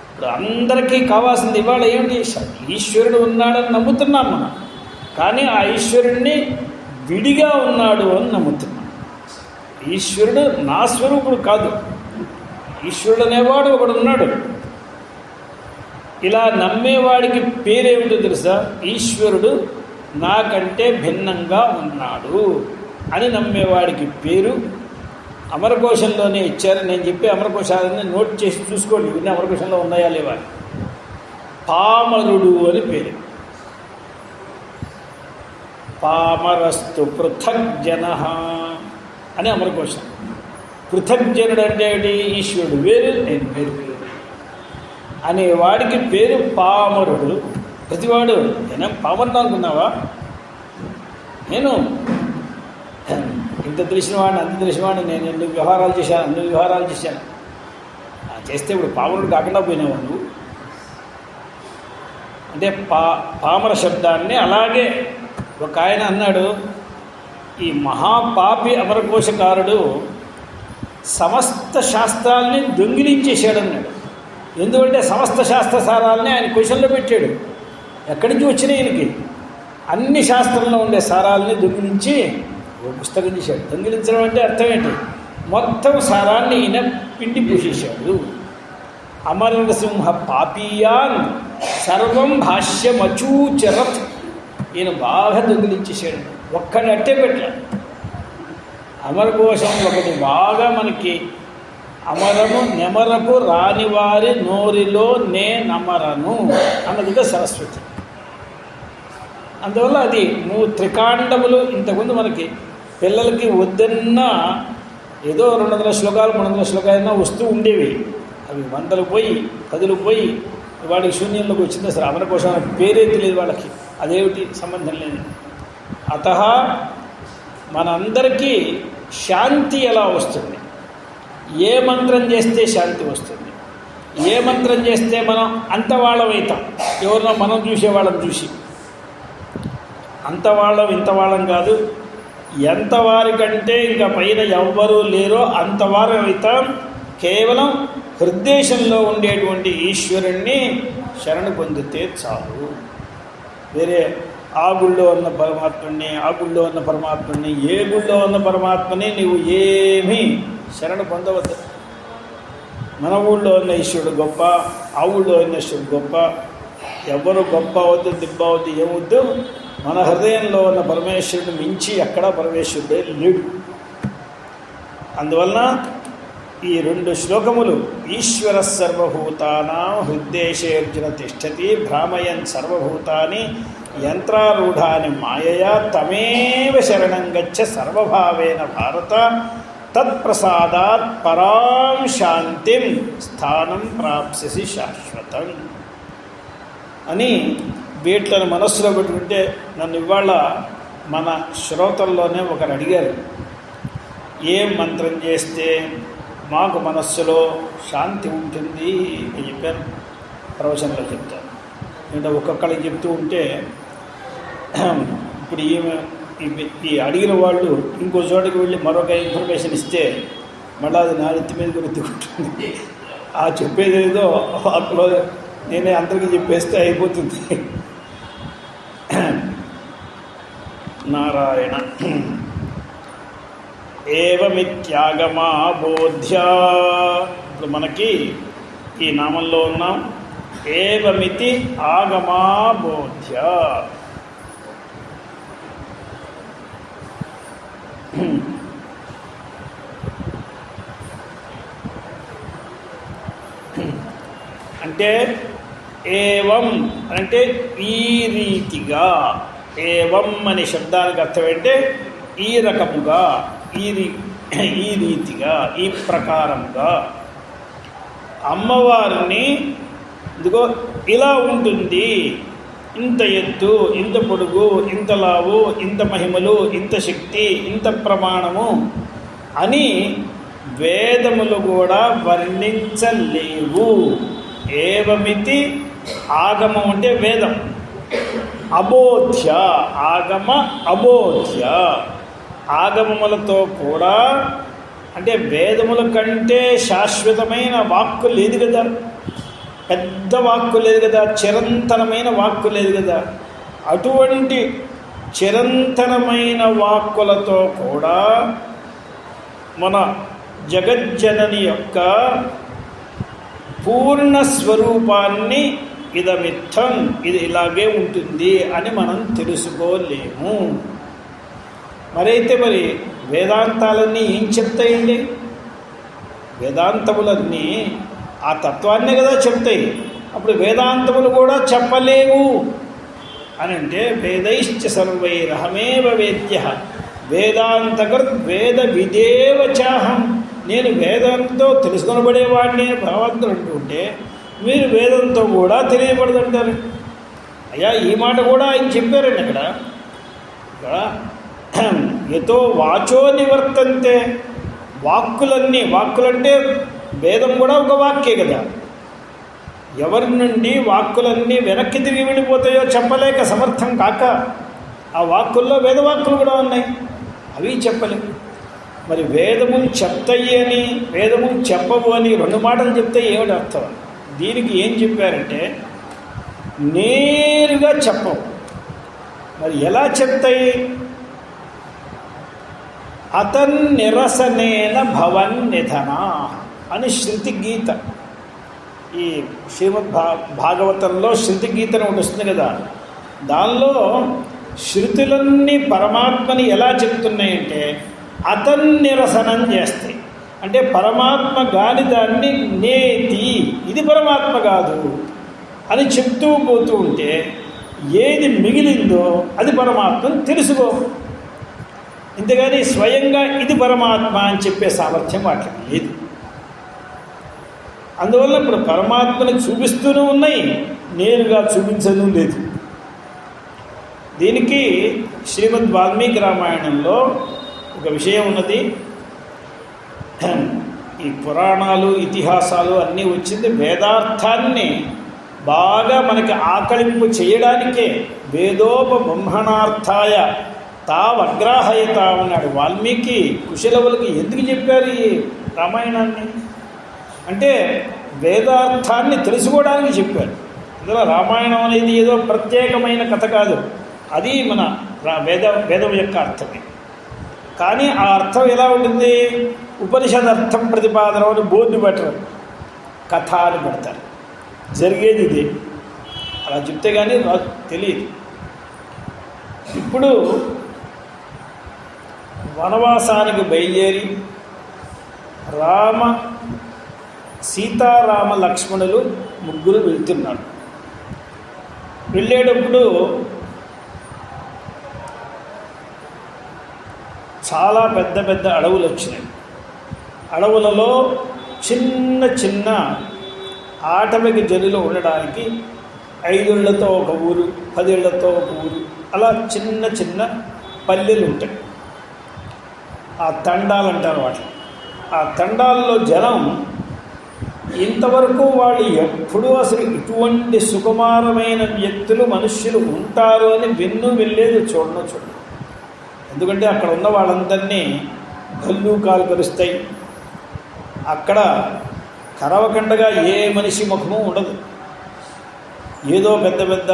ఇప్పుడు అందరికీ కావాల్సింది ఇవాళ ఏమిటి? ఈశ్వరుడు ఉన్నాడని నమ్ముతున్నాం మనం, కానీ ఆ ఈశ్వరుడిని విడిగా ఉన్నాడు అని నమ్ముతున్నాం. ఈశ్వరుడు నా స్వరూపుడు కాదు, ఈశ్వరుడు అనేవాడు ఒకడు ఉన్నాడు. ఇలా నమ్మేవాడికి పేరేమిటో తెలుసా? ఈశ్వరుడు నాకంటే భిన్నంగా ఉన్నాడు అని నమ్మేవాడికి పేరు అమరకోశంలోనే ఇచ్చారు. నేను చెప్పే అమరకోశాలని నోట్ చేసి చూసుకోండి, ఇవన్నీ అమరకోశంలో ఉన్నాయా లేవా. పామరుడు అని పేరు. పామరస్తు పృథగ్జన అని అమరకోశం. పృథగ్జనుడు అంటే ఈశ్వరుడు వేరు, నేను వేరు అనే వాడికి పేరు పామరుడు. ప్రతివాడు నేనేం పామరుడు అనుకున్నావా? నేను ఇంత తెలిసిన వాడిని, అంత తెలిసిన వాడిని, నేను అన్ని వ్యవహారాలు చేశాను చేస్తే ఇప్పుడు పామరుడు కాకుండా పోయినావా నువ్వు? అంటే పామర శబ్దాన్ని అలాగే ఒక ఆయన అన్నాడు, ఈ మహాపాపి అమరకోశకారుడు సమస్త శాస్త్రాల్ని దొంగిలించేశాడన్నాడు. ఎందుకంటే సమస్త శాస్త్ర సారాలని ఆయన క్వశ్చన్లో పెట్టాడు. ఎక్కడి నుంచి వచ్చినాయి ఈయనకి? అన్ని శాస్త్రంలో ఉండే సారాలని దొంగిలించి ఓ పుస్తకం చేశాడు. దొంగిలించడం అంటే అర్థం ఏంటి? మొత్తం సారాన్ని ఈయన పిండి పూసేశాడు. అమర నరసింహ పాపీయాన్ సర్వం భాష్యమచూచరత్. ఈయన బాగా దొంగిలించేశాడు. ఒక్కడి అట్టే పెట్టాడు. అమరకోశం ఒకటి బాగా మనకి అమరము నెమరపు రానివారి నోరిలో నే నమరను అన్నదిగా సరస్వతి. అందువల్ల అది త్రికాండములు ఇంతకుముందు మనకి పిల్లలకి వద్దన్న ఏదో 200 శ్లోకాలు 300 శ్లోకాలైనా వస్తూ ఉండేవి. అవి 100లు పోయి 10లు పోయి వాడికి శూన్యంలోకి వచ్చింది. అసలు అమరకోశం అనే పేరే తెలియదు వాళ్ళకి. అదేమిటి సంబంధం లేదు. అత మనందరికీ శాంతి ఎలా వస్తుంది? ఏ మంత్రం చేస్తే శాంతి వస్తుంది? ఏ మంత్రం చేస్తే మనం అంతవాళ్ళం అవుతాం? ఎవరినో మనం చూసేవాళ్ళం చూసి అంతవాళ్ళం ఇంతవాళ్ళం కాదు, ఎంతవారి కంటే ఇంకా పైన ఎవ్వరూ లేరో అంతవారు అవుతాం. కేవలం హృదయంలో ఉండేటువంటి ఈశ్వరుణ్ణి శరణు పొందితే చాలు. వేరే ఆ గుళ్ళో ఉన్న పరమాత్మని, ఆ గుళ్ళో ఉన్న పరమాత్మని, ఏ గుళ్ళో ఉన్న పరమాత్మని నీవు ఏమీ శరణు పొందవద్దు. మన ఊళ్ళో ఉన్న ఈశ్వరుడు గొప్ప, ఆ ఊళ్ళో ఉన్న ఈశ్వరుడు గొప్ప. ఎవరు గొప్ప అవద్దు, దిబ్బ అవద్దు, ఏమొద్దు. మన హృదయంలో ఉన్న పరమేశ్వరుడు మించి ఎక్కడా పరమేశ్వరుడే లేడు. అందువలన ఈ 2 శ్లోకములు ఈశ్వర సర్వభూతానాం హృద్దేశేర్జున తిష్టతి భ్రామయన్ సర్వభూతాని యంత్రారూఢాని మాయయా తమేవ శరణం గచ్చ సర్వభావేన భారత తత్ప్రసాదాత్ పరాం శాంతిం స్థానం ప్రాప్స్యసి శాశ్వతం అని వీట్లను మనస్సులో పెట్టుకుంటే, నన్ను ఇవాళ మన శ్రోతల్లోనే ఒకరు అడిగారు, ఏం మంత్రం చేస్తే మాకు మనస్సులో శాంతి ఉంటుంది అని చెప్పారు. ప్రవచనంలో చెప్తారు. అంటే ఒక్కొక్కరికి చెప్తూ ఉంటే ఇప్పుడు ఈ అడిగిన వాళ్ళు ఇంకో చోటకి వెళ్ళి మరొక ఇన్ఫర్మేషన్ ఇస్తే మళ్ళీ అది నా నెత్తి మీద గుర్తుకుంటుంది. ఆ చెప్పేది ఏదో వాటిలో నేనే అందరికీ చెప్పేస్తే అయిపోతుంది. నారాయణ ఏవమిత్యాగమా బోధ్య. ఇప్పుడు మనకి ఈ నామంలో ఉన్నాం. ఏవమితి ఆగమా బోధ్య. అంటే ఏవం అంటే ఈ రీతిగా. ఏవం అనే శబ్దానికి అర్థం ఏంటంటే ఈ రకముగా, ఈ రీతిగా, ఈ ప్రకారంగా అమ్మవారిని ఇదిగో ఇలా ఉంటుంది, ఇంత ఎత్తు, ఇంత పొడుగు, ఇంత లావు, ఇంత మహిమలు, ఇంత శక్తి, ఇంత ప్రమాణము అని వేదములు కూడా వర్ణించలేవు. ఏవమితి ఆగమం అంటే వేదం. అబోధ్య ఆగమ అబోధ్య. ఆగమములతో కూడా అంటే వేదముల కంటే శాశ్వతమైన వాక్కు లేదు కదా, పెద్ద వాక్కు లేదు కదా, చిరంతనమైన వాక్కు లేదు కదా. అటువంటి చిరంతనమైన వాక్కులతో కూడా మన జగజ్జనని యొక్క పూర్ణ స్వరూపాన్ని ఇదమిత్తం, ఇది ఇలాగే ఉంటుంది అని మనం తెలుసుకోలేము. మరి వేదాంతాలన్నీ ఏం చెప్తాయండి? వేదాంతములన్నీ ఆ తత్వాన్నే కదా చెప్తాయి. అప్పుడు వేదాంతములు కూడా చెప్పలేవు అని అంటే వేదైశ్చ సర్వైరహమేవ వేద్య వేదాంతకృత్ వేద విదేవచాహం. నేను వేదంతో తెలుసుకొనబడేవాడిని భగవంతుడు అంటుంటే మీరు వేదంతో కూడా తెలియబడదంటారు. అయ్యా ఈ మాట కూడా ఆయన చెప్పారండి అక్కడ. ఎతో వాచో నివర్తంతే. వాక్కులంటే వేదం కూడా ఒక వాక్యే కదా. ఎవరి నుండి వాక్కులన్నీ వెనక్కి తిరిగి వెళ్ళిపోతాయో చెప్పలేక సమర్థం కాక ఆ వాక్కుల్లో వేదవాక్కులు కూడా ఉన్నాయి, అవి చెప్పలేము. మరి వేదములు చెప్తాయి అని వేదములు చెప్పవు అని రెండు మాటలు చెప్తే ఏమిటి అర్థం? దీనికి ఏం చెప్పారంటే నేరుగా చెప్పవు. మరి ఎలా చెప్తాయి? అతన్నిరసనేన భవన్ నిధన అని శృతి గీత. ఈ శ్రీమద్ భాగవతంలో శృతి గీతను ఒకటి వస్తుంది కదా, దానిలో శృతులన్నీ పరమాత్మని ఎలా చెప్తున్నాయంటే అతన్నిరసనం చేస్తాయి. అంటే పరమాత్మ కాని దాన్ని నేతి, ఇది పరమాత్మ కాదు అని చెప్తూ పోతూ ఉంటే ఏది మిగిలిందో అది పరమాత్మను తెలుసుకో. ఇంతగాని స్వయంగా ఇది పరమాత్మ అని చెప్పే సామర్థ్యం వాటికి లేదు. అందువల్ల ఇప్పుడు పరమాత్మని చూపిస్తూనే ఉన్నాయి, నేరుగా చూపించడం లేదు. దీనికి శ్రీమద్ వాల్మీకి రామాయణంలో ఒక విషయం ఉన్నది. ఈ పురాణాలు ఇతిహాసాలు అన్నీ వచ్చింది వేదార్థాన్ని బాగా మనకి ఆకలింపు చేయడానికే. వేదోపబ్రహ్మణార్థాయ తావగ్రాహయత అన్నాడు వాల్మీకి. కుశలవులకి ఎందుకు చెప్పారు ఈ రామాయణాన్ని అంటే వేదార్థాన్ని తెలుసుకోవడానికి చెప్పారు. ఇందులో రామాయణం అనేది ఏదో ప్రత్యేకమైన కథ కాదు, అది మన వేదం యొక్క అర్థమే. కానీ ఆ అర్థం ఎలా ఉంటుంది? ఉపనిషద్ అర్థం ప్రతిపాదన అని బోర్డు పెట్టరు, కథ అని పెడతారు. జరిగేది ఇదే, అలా చెప్తే కానీ తెలియదు. ఇప్పుడు వనవాసానికి బయలుదేరి సీతారామ లక్ష్మణులు ముగ్గురు వెళ్తున్నారు. వెళ్ళేటప్పుడు చాలా పెద్ద పెద్ద అడవులు వచ్చినాయి. అడవులలో చిన్న చిన్న ఆటవిక జనులు ఉండడానికి 5 ఏళ్లతో ఒక ఊరు, 10 ఏళ్లతో ఒక ఊరు, అలా చిన్న చిన్న పల్లెలు ఉంటాయి. ఆ తండాలు అంటారు వాటిని. ఆ తండాల్లో జనం ఇంతవరకు వాళ్ళు ఎప్పుడూ అసలు ఇటువంటి సుకుమారమైన వ్యక్తులు మనుష్యులు ఉంటారు అని వెళ్ళేది చూడను. ఎందుకంటే అక్కడ ఉన్న వాళ్ళందరినీ గల్లూకాలు కలుస్తాయి. అక్కడ కరవకండగా ఏ మనిషి ముఖము ఉండదు. ఏదో పెద్ద పెద్ద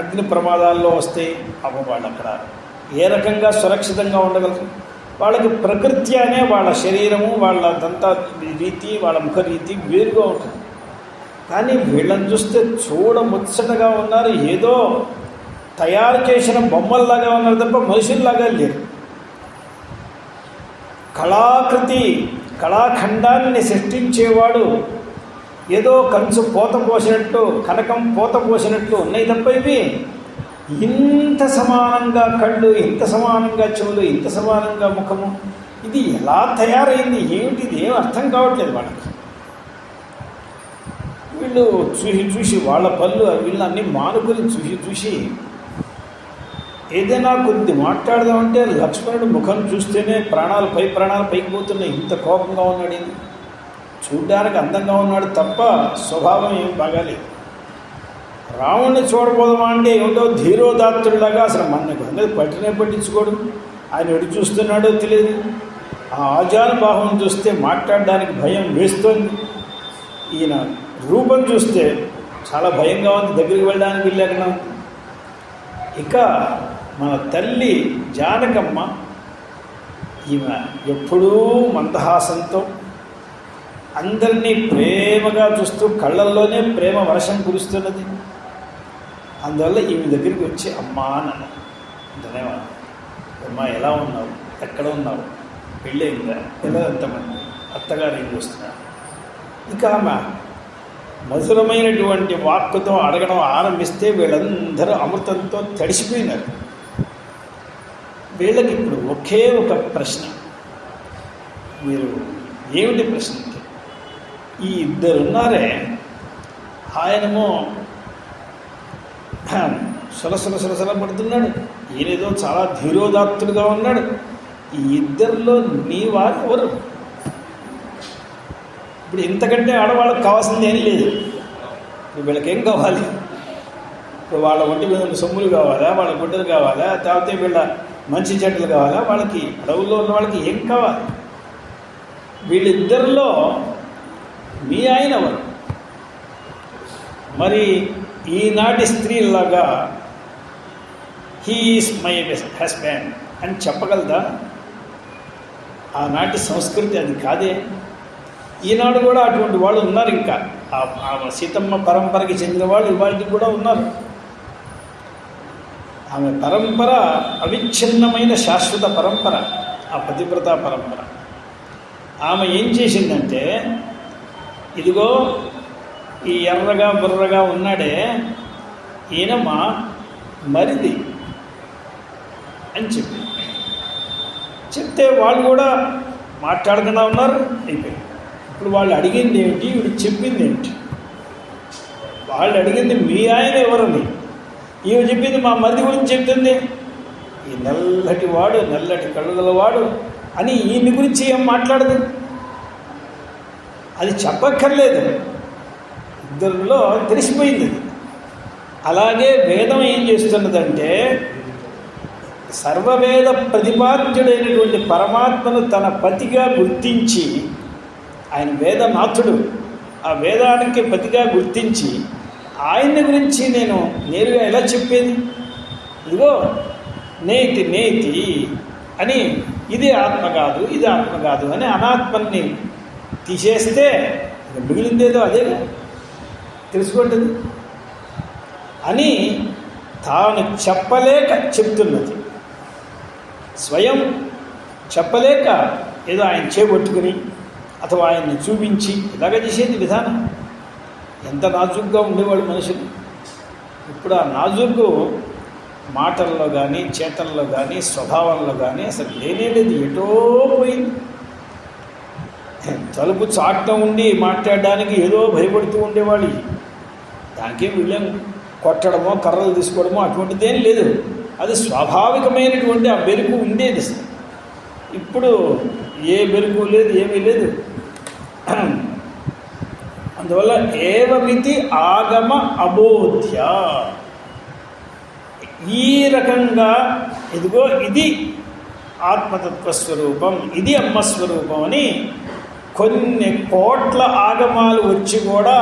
అగ్ని ప్రమాదాల్లో వస్తే వాళ్ళు అక్కడ ఏ రకంగా సురక్షితంగా ఉండగలరు? వాళ్ళకి ప్రకృతి అనే వాళ్ళ శరీరము, వాళ్ళ దంత రీతి, వాళ్ళ ముఖ రీతి వేరుగా ఉంటుంది. కానీ వీళ్ళని చూస్తే చూడముచ్చటగా ఉన్నారు, ఏదో తయారు చేసిన బొమ్మల్లాగా ఉన్నారు తప్ప మనుషుల్లాగా లేరు. కళాఖండాన్ని సృష్టించేవాడు ఏదో కంచు పోత పోసినట్టు, కనకం పోత పోసినట్లు ఉన్నాయి తప్ప ఇవి ఇంత సమానంగా కళ్ళు, ఇంత సమానంగా చెవులు, ఇంత సమానంగా ముఖము, ఇది ఎలా తయారైంది? ఏమిటి? ఇది ఏం అర్థం కావట్లేదు వాళ్ళకి. వీళ్ళు చూసి వాళ్ళ పళ్ళు వీళ్ళు అన్నీ మానుకొని చూసి ఏదైనా కొద్ది మాట్లాడదామంటే లక్ష్మణుడు ముఖం చూస్తేనే ప్రాణాలు పైకి పోతున్నాయి. ఇంత కోపంగా ఉన్నాడు, ఇది చూడ్డానికి అందంగా ఉన్నాడు తప్ప స్వభావం ఏం బాగాలేదు. రావణ్ణి చూడబోదామా అంటే ఏమిటో ధీరోదాత్తుడిలాగా అసలు మనకు అందరూ పట్టించుకోడు. ఆయన ఎడు చూస్తున్నాడో తెలియదు. ఆ ఆజానుభావం చూస్తే మాట్లాడడానికి భయం వేస్తోంది. ఈయన రూపం చూస్తే చాలా భయంగా ఉంది, దగ్గరికి వెళ్ళడానికి వెళ్ళాకనా. ఇక మన తల్లి జానకమ్మ, ఈమె ఎప్పుడూ మందహాసంతో అందరినీ ప్రేమగా చూస్తూ కళ్ళల్లోనే ప్రేమ వర్షం కురుస్తున్నది. అందువల్ల ఈమె దగ్గరికి వచ్చి అమ్మా నన్ను ధన్యవాదం, అమ్మా ఎలా ఉన్నావు, ఎక్కడ ఉన్నావు, పెళ్ళయిందా, ఎలా ఎంతమంది, అత్తగారు ఏం చూస్తున్నారు. ఇంకా ఆమె మధురమైనటువంటి వాక్కుతో అడగడం ఆరంభిస్తే వీళ్ళందరూ అమృతంతో తడిసిపోయినారు. వీళ్ళకి ఇప్పుడు ఒకే ఒక ప్రశ్న. మీరు ఏమిటి ప్రశ్న? ఈ ఇద్దరున్నారే, ఆయనేమో సులసల పడుతున్నాడు, ఈయనేదో చాలా ధీరోదాత్తుడుగా ఉన్నాడు. ఈ ఇద్దరిలో నీ వారు ఎవరు? ఇప్పుడు ఇంతకంటే ఆడవాళ్ళకి కావాల్సింది ఏం లేదు. ఇప్పుడు వీళ్ళకేం కావాలి? ఇప్పుడు వాళ్ళ ఒంటి మీద సొమ్ములు కావాలా, వాళ్ళ గుడ్డలు కావాలా, లేకపోతే వీళ్ళ మంచి చెట్లు కావాలా వాళ్ళకి, అడవుల్లో ఉన్న వాళ్ళకి ఏం కావాలి? వీళ్ళిద్దరిలో మీ ఆయన ఎవరు? మరి ఈనాటి స్త్రీలాగా హీ ఈస్ మై హస్బెండ్ అని చెప్పగలదా? ఆనాటి సంస్కృతి అది కాదే. ఈనాడు కూడా అటువంటి వాళ్ళు ఉన్నారు. ఇంకా ఆ సీతమ్మ పరంపరకి చెందిన వాళ్ళు ఇవాళకి కూడా ఉన్నారు. ఆమె పరంపర అవిచ్ఛిన్నమైన శాశ్వత పరంపర, ఆ పతివ్రత పరంపర. ఆమె ఏం చేసిందంటే, ఇదిగో ఈ ఎర్రగా బుర్రగా ఉన్నాడే ఈయన మా మరిది అని చెప్తే వాళ్ళు కూడా మాట్లాడకుండా ఉన్నారు. అయిపోయింది. ఇప్పుడు వాళ్ళు అడిగింది ఏమిటి, వీడు చెప్పింది ఏమిటి? వాళ్ళు అడిగింది మీ ఆయన ఎవరని, ఈమె చెప్పింది మా మరిది గురించి చెప్తుంది. ఈ నల్లటి వాడు, నల్లటి కళ్ళగలవాడు అని ఈయన గురించి ఏం మాట్లాడదు. అది చెప్పక్కర్లేదు, ఇద్దరిలో తెలిసిపోయింది. అలాగే వేదం ఏం చేస్తున్నదంటే, సర్వవేద ప్రతిపాద్యుడైనటువంటి పరమాత్మను తన పతిగా గుర్తించి, ఆయన వేదనాథుడు, ఆ వేదానికి పతిగా గుర్తించి ఆయన్ని గురించి నేను నేరుగా ఎలా చెప్పేది? ఇదిగో నేతి నేతి అని, ఇది ఆత్మ కాదు, ఇది ఆత్మ కాదు అని అనాత్మని తీసేస్తే మిగిలిందేదో అదేగా తెలుసుకుంటుంది అని తాను చెప్పలేక చెప్తున్నది. స్వయం చెప్పలేక ఏదో ఆయన చేపట్టుకుని అథవా ఆయన్ని చూపించి ఇలాగ చేసేది విధానం. ఎంత నాజుగ్గా ఉండేవాడు మనుషులు. ఇప్పుడు ఆ నాజుగ్గు మాటల్లో కానీ, చేతల్లో కానీ, స్వభావంలో కానీ అసలు లేనేలేదు, ఎటో పోయింది. తలుపు చాటం ఉండి మాట్లాడడానికి ఏదో భయపడుతూ ఉండేవాళ్ళు. దానికే వీళ్ళేం కొట్టడమో కర్రలు తీసుకోవడమో అటువంటిదేం లేదు. అది స్వాభావికమైనటువంటి ఆ బెరుకు ఉండేది. ఇప్పుడు ఏ బెరుకు లేదు, ఏమీ లేదు. అందువల్ల ఏవమితి ఆగమ అబోధ్య, ఈ రకంగా ఇదిగో ఇది ఆత్మతత్వస్వరూపం, ఇది అమ్మస్వరూపం అని కొన్ని కోట్ల ఆగమాలు వచ్చి కూడా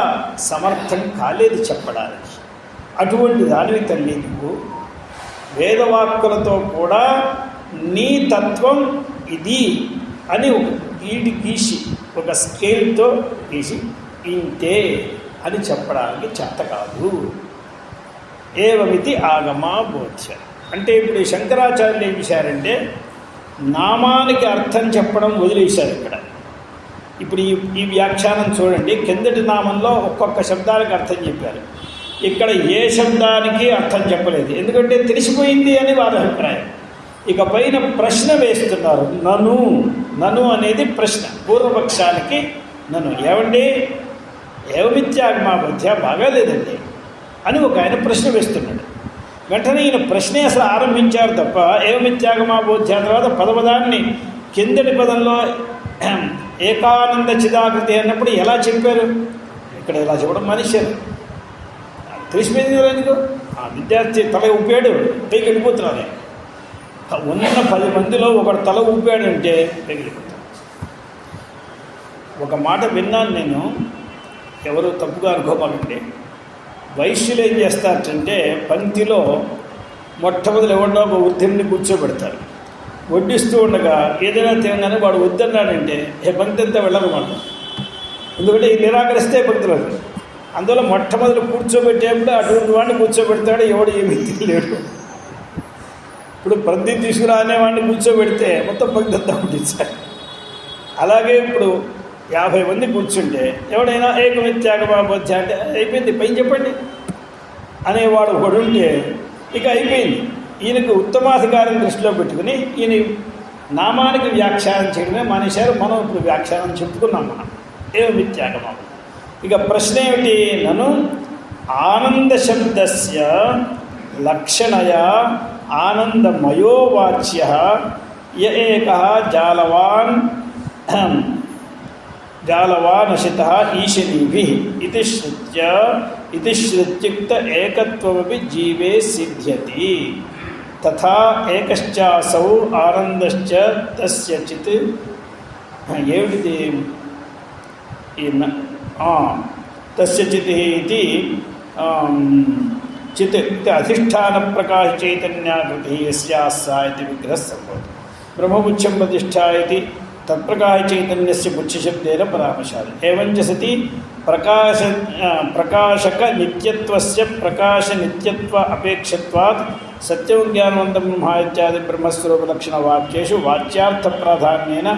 సమర్థం కాలేదు చెప్పడానికి. అటువంటి దానివి తల్లి నువ్వు వేదవాక్కులతో కూడా నీ తత్వం ఇది అని ఒక గీడి గీసి, ఒక స్కేల్తో గీసి ఇంతే అని చెప్పడానికి చేత కాదు. ఏవమితి ఆగమా బోధ్య అంటే, ఇప్పుడు శంకరాచార్యులు ఏం చేశారంటే నామానికి అర్థం చెప్పడం వదిలేశారు ఇక్కడ. ఇప్పుడు ఈ వ్యాఖ్యానం చూడండి, కిందటి నామంలో ఒక్కొక్క శబ్దానికి అర్థం చెప్పారు. ఇక్కడ ఏ శబ్దానికి అర్థం చెప్పలేదు, ఎందుకంటే తెలిసిపోయింది అని వారి అభిప్రాయం. ఇక పైన ప్రశ్న వేస్తున్నారు. నను, నను అనేది ప్రశ్న, పూర్వపక్షానికి నను. ఏమండి ఏవమిత్యాగమా బోధ్య బాగాలేదండి అని ఒక ఆయన ప్రశ్న వేస్తున్నాడు. వెంటనే ఈయన ప్రశ్నే అసలు ఆరంభించారు తప్ప ఏవమిత్యాగమా బోధ్య తర్వాత పదపదాన్ని కిందటి పదంలో ఏకానంద చిదాకృతి అన్నప్పుడు ఎలా చెప్పారు, ఇక్కడ ఇలా చెప్పడం మనిషారు. తెలిసిపోయింది కదా ఎందుకు. ఆ విద్యార్థి తల ఊపాడు, పైకి వెళ్ళిపోతున్నారు. ఉన్న 10 మందిలో ఒకడు తల ఊపాడంటే పైకి వెళ్ళిపోతారు. ఒక మాట విన్నాను నేను, ఎవరు తప్పుగా అనుకోమాలండి. వైశ్యులు ఏం చేస్తారంటే పంక్తిలో మొట్టమొదటి ఎవరినో ఒక వృద్ధుని కూర్చోబెడతారు. వడ్డిస్తూ ఉండగా ఏదైనా తినగానే వాడు వద్దన్నాడంటే పంక్తి అంతా వెళ్ళరన్నమాట. ఎందుకంటే ఈ నిరాకరిస్తే పంక్తిలో. అందువల్ల మొట్టమొదటి కూర్చోబెట్టేప్పుడు అటువంటి వాడిని కూర్చోబెడతాడు, ఎవడు ఏమీ తినలేడు. ఇప్పుడు పంక్తి తీసుకురా అనేవాడిని కూర్చోబెడితే మొత్తం పంక్తి అంతా ఉంటుంది. అలాగే ఇప్పుడు 50 మంది కూర్చుంటే ఎవడైనా ఏకమిత్యాగమా బోధ్య అంటే అయిపోయింది, పైన చెప్పండి అనేవాడు ఒకడు ఉంటే ఇక అయిపోయింది. ఈయనకు ఉత్తమాధికారం దృష్టిలో పెట్టుకుని ఈయన నామానికి వ్యాఖ్యానం చేయడమే మానేశారు. మనం ఇప్పుడు వ్యాఖ్యానం చెప్పుకున్నాం. మనం ఏకమిత్యాగమా. ఇక ప్రశ్న ఏమిటి? నను ఆనంద శబ్దస్య లక్షణయా ఆనందమయో వాచ్య య ఏకః జాలవానశిత ఈశనీభి ఇది శ్రుత్యుక్త ఏకత్వమపి జీవే సిద్ధ్యతి. తథా ఏకశ్చాసౌ ఆనందశ్చ తస్యచిత్. ఏమిటిది? తస్యచిత్ ఇది చిత్ అధిష్టాన ప్రకాశ చైతన్యాకృతి యస్యాస్సా ఇది విగ్రహ సంభవతి. బ్రహ్మపుచ్చం ప్రతిష్ఠా ఇది తత్ప్రకాశ చైతన్యస్య పుచ్చశబ్దేన పరామర్శాలి. ఏవంచ సతి ప్రకాశక నిత్యత్వస్య ప్రకాశ నిత్యత్వ అపేక్షత్వాత్ సత్యం జ్ఞానవంతం బ్రహ్మ ఇత్యాది బ్రహ్మస్వరూప లక్షణ వాక్యేషు వాచ్యార్థ ప్రాధాన్యేన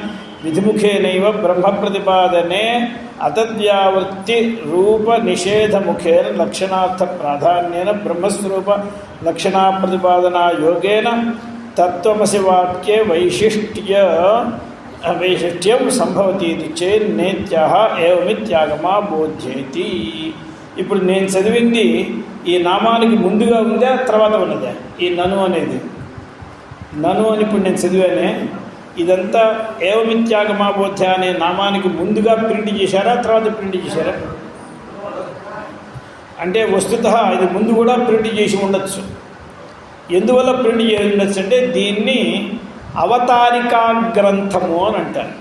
విధిముఖేనైవ బ్రహ్మ ప్రతిపాదనే అతద్వ్యావృత్తి రూప నిషేధముఖేన లక్షణార్థ ప్రాధాన్యేన బ్రహ్మస్వరూప లక్షణా ప్రతిపాదనా యోగేన తత్వమసి వాక్యే వైశిష్ట్యం సంభవతి చేన్నేత్యః ఏవమిత్యాగమా బోధ్యేతి. ఇప్పుడు నేను చదివింది ఈ నామానికి ముందుగా ఉందా తర్వాత ఉన్నదా? ఈ నను అనేది నను అని ఇప్పుడు నేను చదివానే, ఇదంతా ఏవమిత్యాగమా బోధ్య అనే నామానికి ముందుగా ప్రింట్ చేశారా తర్వాత ప్రింట్ చేశారా? అంటే వస్తుతః ఇది ముందు కూడా ప్రింట్ చేసి ఉండొచ్చు. ఎందువల్ల ప్రింట్ చేసి ఉండొచ్చు అంటే దీన్ని అవతారికా గ్రంథము అని అంటారు.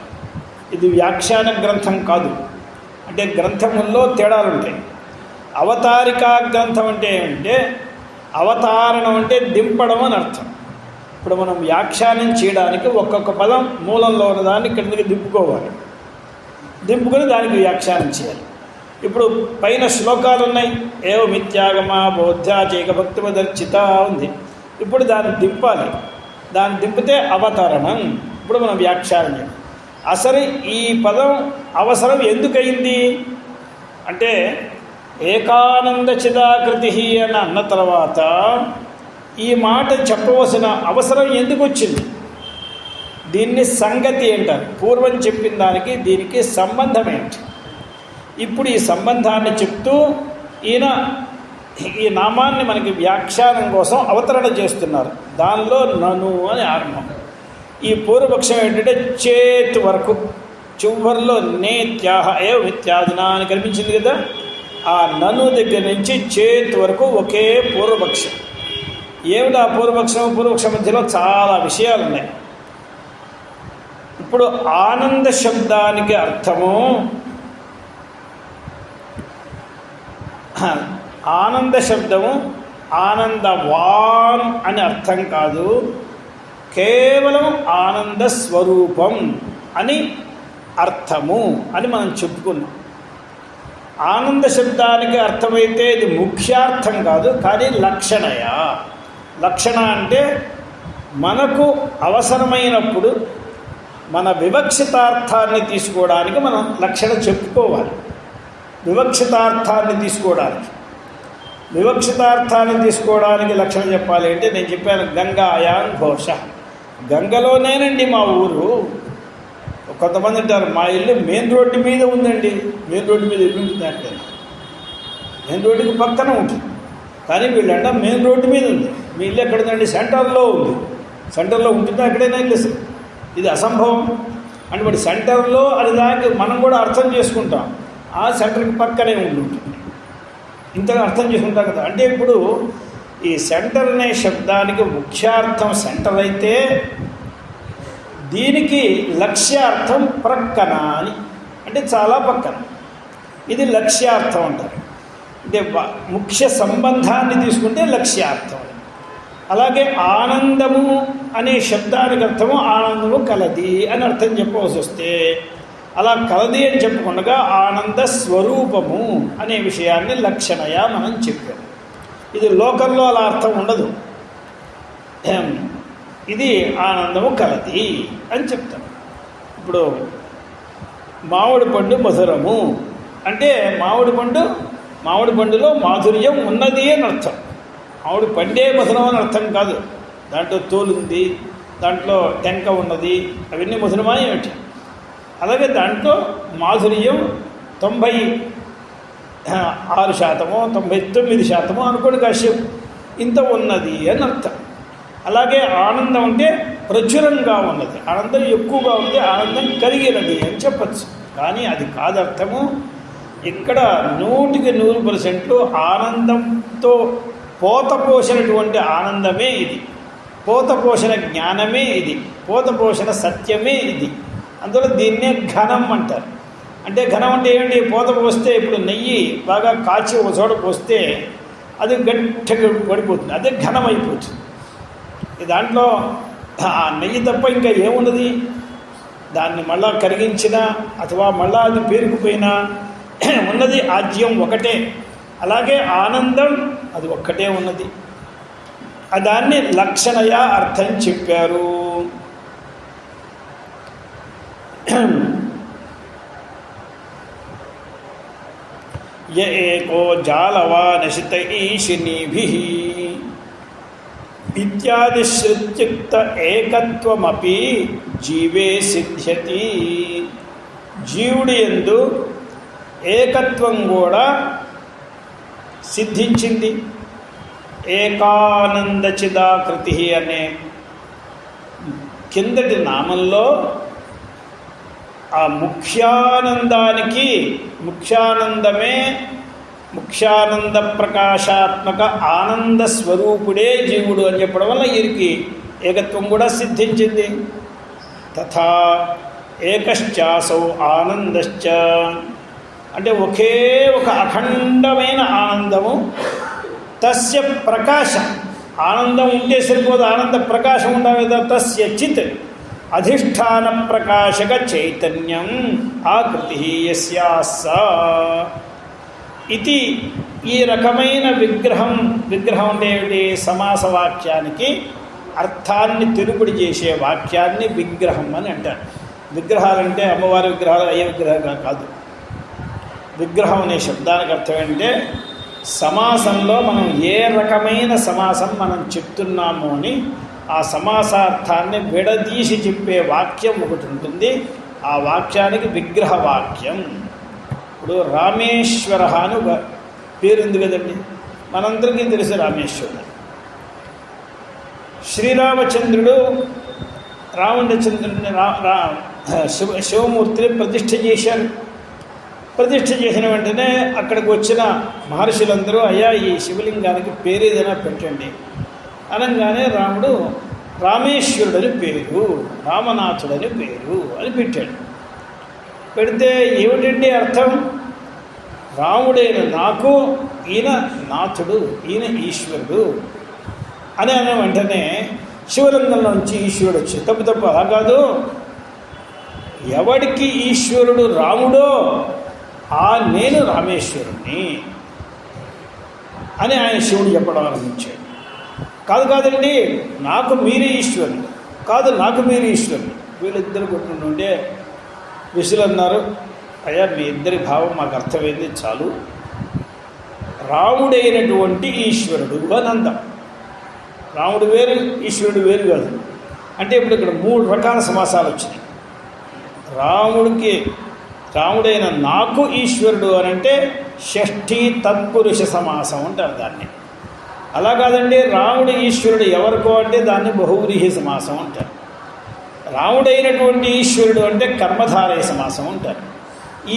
ఇది వ్యాఖ్యాన గ్రంథం కాదు. అంటే గ్రంథముల్లో తేడాలు ఉంటాయి. అవతారికా గ్రంథం అంటే ఏమంటే అవతారణం అంటే దింపడం అని అర్థం. ఇప్పుడు మనం వ్యాఖ్యానం చేయడానికి ఒక్కొక్క పదం మూలంలో ఉన్నదాన్ని కిందకి దింపుకోవాలి. దింపుకొని దానికి వ్యాఖ్యానం చేయాలి. ఇప్పుడు పైన శ్లోకాలు ఉన్నాయి. ఏవమిత్యాగమా బోధ్యాచేక భక్తివదర్చిత ఉంది. ఇప్పుడు దాన్ని దింపాలి. దాన్ని దింపితే అవతరణం. ఇప్పుడు మనం వ్యాఖ్యానం చేయాలి. అసలు ఈ పదం అవసరం ఎందుకయింది అంటే ఏకానంద చిదాకృతి అని అన్న తర్వాత ఈ మాట చెప్పవలసిన అవసరం ఎందుకు వచ్చింది? దీన్ని సంగతి అంటారు. పూర్వం చెప్పిన దానికి దీనికి సంబంధం ఏంటి? ఇప్పుడు ఈ సంబంధాన్ని చెప్తూ ఈయన ఈ నామాన్ని మనకి వ్యాఖ్యానం కోసం అవతరణ చేస్తున్నారు. దానిలో నను అని ఆరంభం. ఈ పూర్వపక్షం ఏంటంటే చేత్ వరకు చివరిలో నేత్యాహ ఏవ ఇత్యాదినా అని కనిపించింది కదా. ఆ నను దగ్గర నుంచి చేత్ వరకు ఒకే పూర్వపక్షం. ఏమిటి ఆ పూర్వపక్షం మధ్యలో చాలా విషయాలు ఉన్నాయి. ఇప్పుడు ఆనంద శబ్దానికి అర్థము ఆనంద శబ్దము ఆనందవాన్ అని అర్థం కాదు, కేవలం ఆనంద స్వరూపం అని అర్థము అని మనం చెప్పుకున్నాం. ఆనంద శబ్దానికి అర్థమైతే ఇది ముఖ్యార్థం కాదు, కానీ లక్షణయా. లక్షణ అంటే మనకు అవసరమైనప్పుడు మన వివక్షితార్థాన్ని తీసుకోవడానికి మనం లక్షణ చెప్పుకోవాలి. వివక్షితార్థాన్ని తీసుకోవడానికి లక్షణ చెప్పాలి అంటే నేను చెప్పాను గంగాయాం ఘోష. గంగలోనేనండి మా ఊరు. కొంతమంది అంటారు మా ఇల్లు మెయిన్ రోడ్డు మీద ఉందండి. మెయిన్ రోడ్డు మీద ఇల్లు ఉంటుంది అక్కడ, మెయిన్ రోడ్డుకి పక్కన ఉంటుంది. కానీ వీళ్ళంట మెయిన్ రోడ్డు మీద ఉంది. మీ ఇల్లు ఎక్కడుందండి? సెంటర్లో ఉంది. సెంటర్లో ఉంటుందా? అక్కడైనా ఇల్లు. ఇది అసంభవం. అంటే మరి సెంటర్లో అని దానికి మనం కూడా అర్థం చేసుకుంటాం. ఆ సెంటర్కి పక్కనే ఉంటుంది. ఇంతగా అర్థం చేసుకుంటాం కదా. అంటే ఇప్పుడు ఈ సెంటర్ అనే శబ్దానికి ముఖ్యార్థం సెంటర్ అయితే దీనికి లక్ష్యార్థం ప్రక్కన అని, అంటే చాలా పక్కన. ఇది లక్ష్యార్థం అంటారు. అంటే ముఖ్య సంబంధాన్ని తీసుకుంటే లక్ష్యార్థం. అలాగే ఆనందము అనే శబ్దానికి అర్థము ఆనందము కలది అని అర్థం చెప్పవలసి వస్తే అలా కలది అని చెప్పకుండా ఆనంద స్వరూపము అనే విషయాన్ని లక్షణయా మనం చెప్పాం. ఇది లోకల్లో అలా అర్థం ఉండదు. ఇది ఆనందము కలది అని చెప్తాం. ఇప్పుడు మామిడి పండు మధురము అంటే మామిడి పండులో మాధుర్యం ఉన్నది అని అర్థం. మామిడి పండే మధురం అని అర్థం కాదు. దాంట్లో తోలు ఉంది, దాంట్లో టెంక ఉన్నది, అవన్నీ మధురమా ఏమిటి? అలాగే దాంట్లో మాధుర్యం 96% 99% అనుకోండి కాసేపు, ఇంత ఉన్నది అని అర్థం. అలాగే ఆనందం అంటే ప్రచురంగా ఉన్నది, ఆనందం ఎక్కువగా ఉంది, ఆనందం కలిగినది అని చెప్పచ్చు. కానీ అది కాదర్థము. ఇక్కడ 100% ఆనందంతో పోత పోసినటువంటి ఆనందమే ఇది. పోతపోషణ జ్ఞానమే ఇది, పోతపోషణ సత్యమే ఇది. అందులో దీన్నే ఘనం అంటారు. అంటే ఘనం అంటే ఏమిటి? పోత పోస్తే ఇప్పుడు నెయ్యి బాగా కాచి ఒక చోట పోస్తే అది గట్టిగా పడిపోతుంది, అదే ఘనం అయిపోతుంది. దాంట్లో ఆ నెయ్యి తప్ప ఇంకా ఏమున్నది? దాన్ని మళ్ళా కరిగించినా అథవా మళ్ళా అది పేరుకుపోయినా ఉన్నది ఆజ్యం ఒకటే. అలాగే ఆనందం అది ఒక్కటే ఉన్నది. దాన్ని లక్షణయా అర్థం చెప్పారు. య ఏకో జాలవానశిత ఈశినీభిః ఇత్యాది శృత్యుక్త ఏకత్వమపి జీవే సిద్ధ్యతి. జీవుడి యందు ఏకత్వం కూడా సిద్ధించింది. ఏకానంద చిదాకృతి అనే కిందటి నామంలో ఆ ముఖ్యానందానికి ముఖ్యానందమే ముఖ్యానంద ప్రకాశాత్మక ఆనంద స్వరూపుడే జీవుడు అని చెప్పడం వల్ల వీరికి ఏకత్వం కూడా సిద్ధించింది. తథా ఏకశ్చాసౌ ఆనందశ్చ అంటే ఒకే ఒక అఖండమైన ఆనందము. తస్య ప్రకాశ ఆనందం ఉంటే సరిపోదు, ఆనంద ప్రకాశం ఉండాలి కదా. తస్య చిత్ అధిష్టాన ప్రకాశక చైతన్యం ఆకృతి యస్యాస ఇది. ఈ రకమైన విగ్రహం అంటే ఏమిటి? సమాస వాక్యానికి అర్థాన్ని తెలుపుడి చేసే వాక్యాన్ని విగ్రహం అని అంటారు. విగ్రహాలంటే అమ్మవారి విగ్రహాలు అయ్యే విగ్రహాలు కాదు. విగ్రహం అనే శబ్దానికి అర్థం ఏంటంటే సమాసంలో మనం ఏ రకమైన సమాసం మనం చెప్తున్నాము అని ఆ సమాసార్థాన్ని విడదీసి చెప్పే వాక్యం ఒకటి ఉంటుంది. ఆ వాక్యానికి విగ్రహ వాక్యం. ఇప్పుడు రామేశ్వర అని ఒక పేరుంది కదండి, మనందరికీ తెలుసు రామేశ్వరుడు. శ్రీరామచంద్రుడు రామచంద్రుడిని శివమూర్తిని ప్రతిష్ఠ చేశారు. ప్రతిష్ఠ చేసిన వెంటనే అక్కడికి వచ్చిన మహర్షులందరూ అయ్యా ఈ శివలింగానికి పేరు ఏదైనా పెట్టండి అనగానే రాముడు రామేశ్వరుడని పేరు, రామనాథుడని పేరు అని పెట్టాడు. పెడితే ఏమిటండి అర్థం? రాముడైన నాకు ఈయన నాథుడు, ఈయన ఈశ్వరుడు అని అనే వెంటనే శివలింగంలోంచి ఈశ్వరుడు వచ్చి తప్పు అలా కాదు, ఎవడికి ఈశ్వరుడు రాముడో ఆ నేను రామేశ్వరుణ్ణి అని ఆయన శివుడు చెప్పడం ఆరంభించాడు. కాదండి నాకు మీరే ఈశ్వరుడు, కాదు నాకు మీరే ఈశ్వరుడు. వీళ్ళిద్దరు కొట్టుకుంటుంటే ఋషులు అన్నారు, అయ్యా మీ ఇద్దరి భావం మాకు అర్థమైంది చాలు, రాముడైనటువంటి ఈశ్వరుడు అని అందాం. రాముడు వేరు ఈశ్వరుడు వేరు కాదు అంటే ఇప్పుడు ఇక్కడ 3 రకాల సమాసాలు వచ్చినాయి. రాముడైన నాకు ఈశ్వరుడు అని అంటే షష్ఠీ తత్పురుష సమాసం అంటారు దాన్ని. అలా కాదండి రాముడు ఈశ్వరుడు ఎవరికో అంటే దాన్ని బహువ్రీహి సమాసం అంటారు. రాముడైనటువంటి ఈశ్వరుడు అంటే కర్మధారయ సమాసం అంటారు.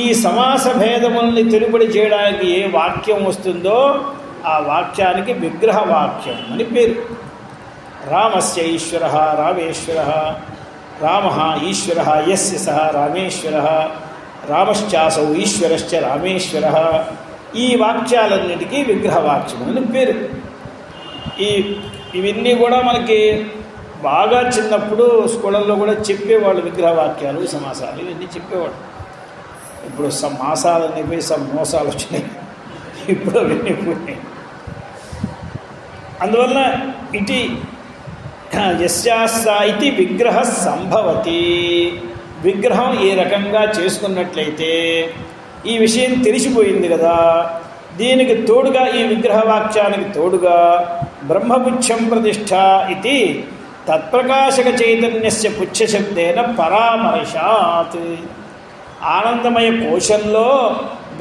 ఈ సమాస భేదముల్ని తెలుపడి చేయడానికి ఏ వాక్యం వస్తుందో ఆ వాక్యానికి విగ్రహ వాక్యం అని పేరు. రామస్య ఈశ్వర రామేశ్వర, రామ ఈశ్వర యస్య సహ రామేశ్వర, రామశ్చాసౌ ఈశ్వరశ్చ రామేశ్వర. ఈ వాక్యాలన్నిటికీ విగ్రహవాక్యం అని పేరు. ఇవన్నీ కూడా మనకి బాగా చిన్నప్పుడు స్కూళ్ళల్లో కూడా చెప్పేవాళ్ళు. విగ్రహవాక్యాలు సమాసాలు ఇవన్నీ చెప్పేవాళ్ళు. ఇప్పుడు మాసాలన్నీ పోయి మోసాలు వచ్చినాయి, ఇప్పుడు అవన్నీ పోయినాయి. అందువల్ల ఇటు యస్యాస్స ఇది విగ్రహ సంభవతి. విగ్రహం ఏ రకంగా చేసుకున్నట్లయితే ఈ విషయం తెలిసిపోయింది కదా. దీనికి తోడుగా ఈ విగ్రహవాక్యానికి తోడుగా బ్రహ్మపుచ్చం ప్రతిష్ఠ ఇది తత్ప్రకాశక చైతన్యస్య పుచ్చశబ్దేన పరామర్శాత్. ఆనందమయ కోశంలో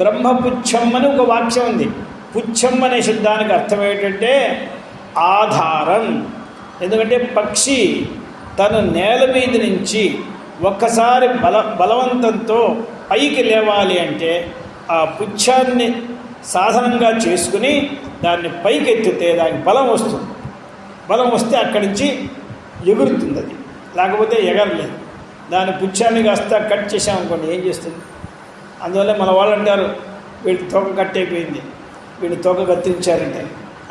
బ్రహ్మపుచ్చం అని ఒక వాక్యం ఉంది. పుచ్చం అనే శబ్దానికి అర్థం ఏంటంటే ఆధారం. ఎందుకంటే పక్షి తన నేల మీద నుంచి ఒక్కసారి బలవంతంతో పైకి లేవాలి అంటే ఆ పుచ్ఛాన్ని సాధనంగా చేసుకుని దాన్ని పైకి ఎత్తితే దానికి బలం వస్తుంది. బలం వస్తే అక్కడి నుంచి ఎగురుతుంది అది, లేకపోతే ఎగరలేదు. దాని పుచ్చాన్ని కాస్త కట్ చేసామనుకోండి ఏం చేస్తుంది? అందువల్ల మన వాళ్ళు అంటారు వీడి తోక కట్ అయిపోయింది, వీడి తోక కత్తిరించారంటే.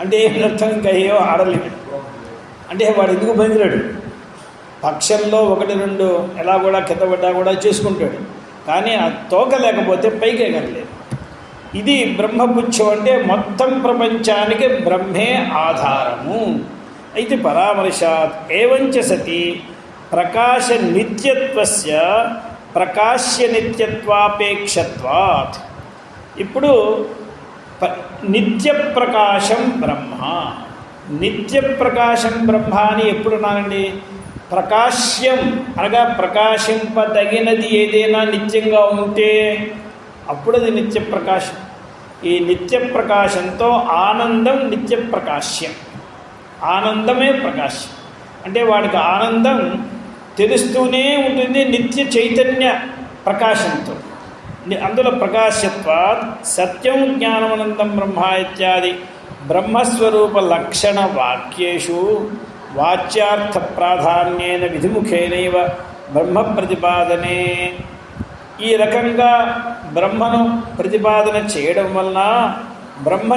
అంటే ఏం అర్థం? ఇంకా ఏవో ఆడలేడు. అంటే వాడు ఎందుకు బయలుదేరాడు? పక్షంలో 1-2 ఎలా కూడా కింద పడ్డా కూడా చేసుకుంటాడు, కానీ ఆ తోక లేకపోతే పైకి ఎగరలేదు. ఇది బ్రహ్మపుచ్చం అంటే మొత్తం ప్రపంచానికి బ్రహ్మే ఆధారము. అయితే పరామర్శాత్ ఏవంచ సతి ప్రకాశ నిత్యత్వస్య ప్రకాశ్య నిత్యత్వాపేక్షత్వాత్. ఇప్పుడు నిత్య ప్రకాశం బ్రహ్మ, నిత్య ప్రకాశం బ్రహ్మ అని ఎప్పుడు అన్నానండి? ప్రకాశ్యం అనగా ప్రకాశింపదగినది ఏదైనా నిత్యంగా ఉంటే అప్పుడు అది నిత్య ప్రకాశం. ఈ నిత్య ప్రకాశంతో ఆనందం నిత్య ప్రకాశ్యం, ఆనందమే ప్రకాశం. అంటే వాడికి ఆనందం తెలుస్తూనే ఉంటుంది నిత్య చైతన్య ప్రకాశంతో. అందులో ప్రకాశత్వాత్ సత్యం జ్ఞానమనందం బ్రహ్మ ఇత్యాది బ్రహ్మస్వరూప లక్షణ వాక్యేషు వాచ్యార్థ ప్రాధాన్యేన విధిముఖేనైవ బ్రహ్మ ప్రతిపాదనే. ఈ రకంగా బ్రహ్మను ప్రతిపాదన చేయడం వలన బ్రహ్మ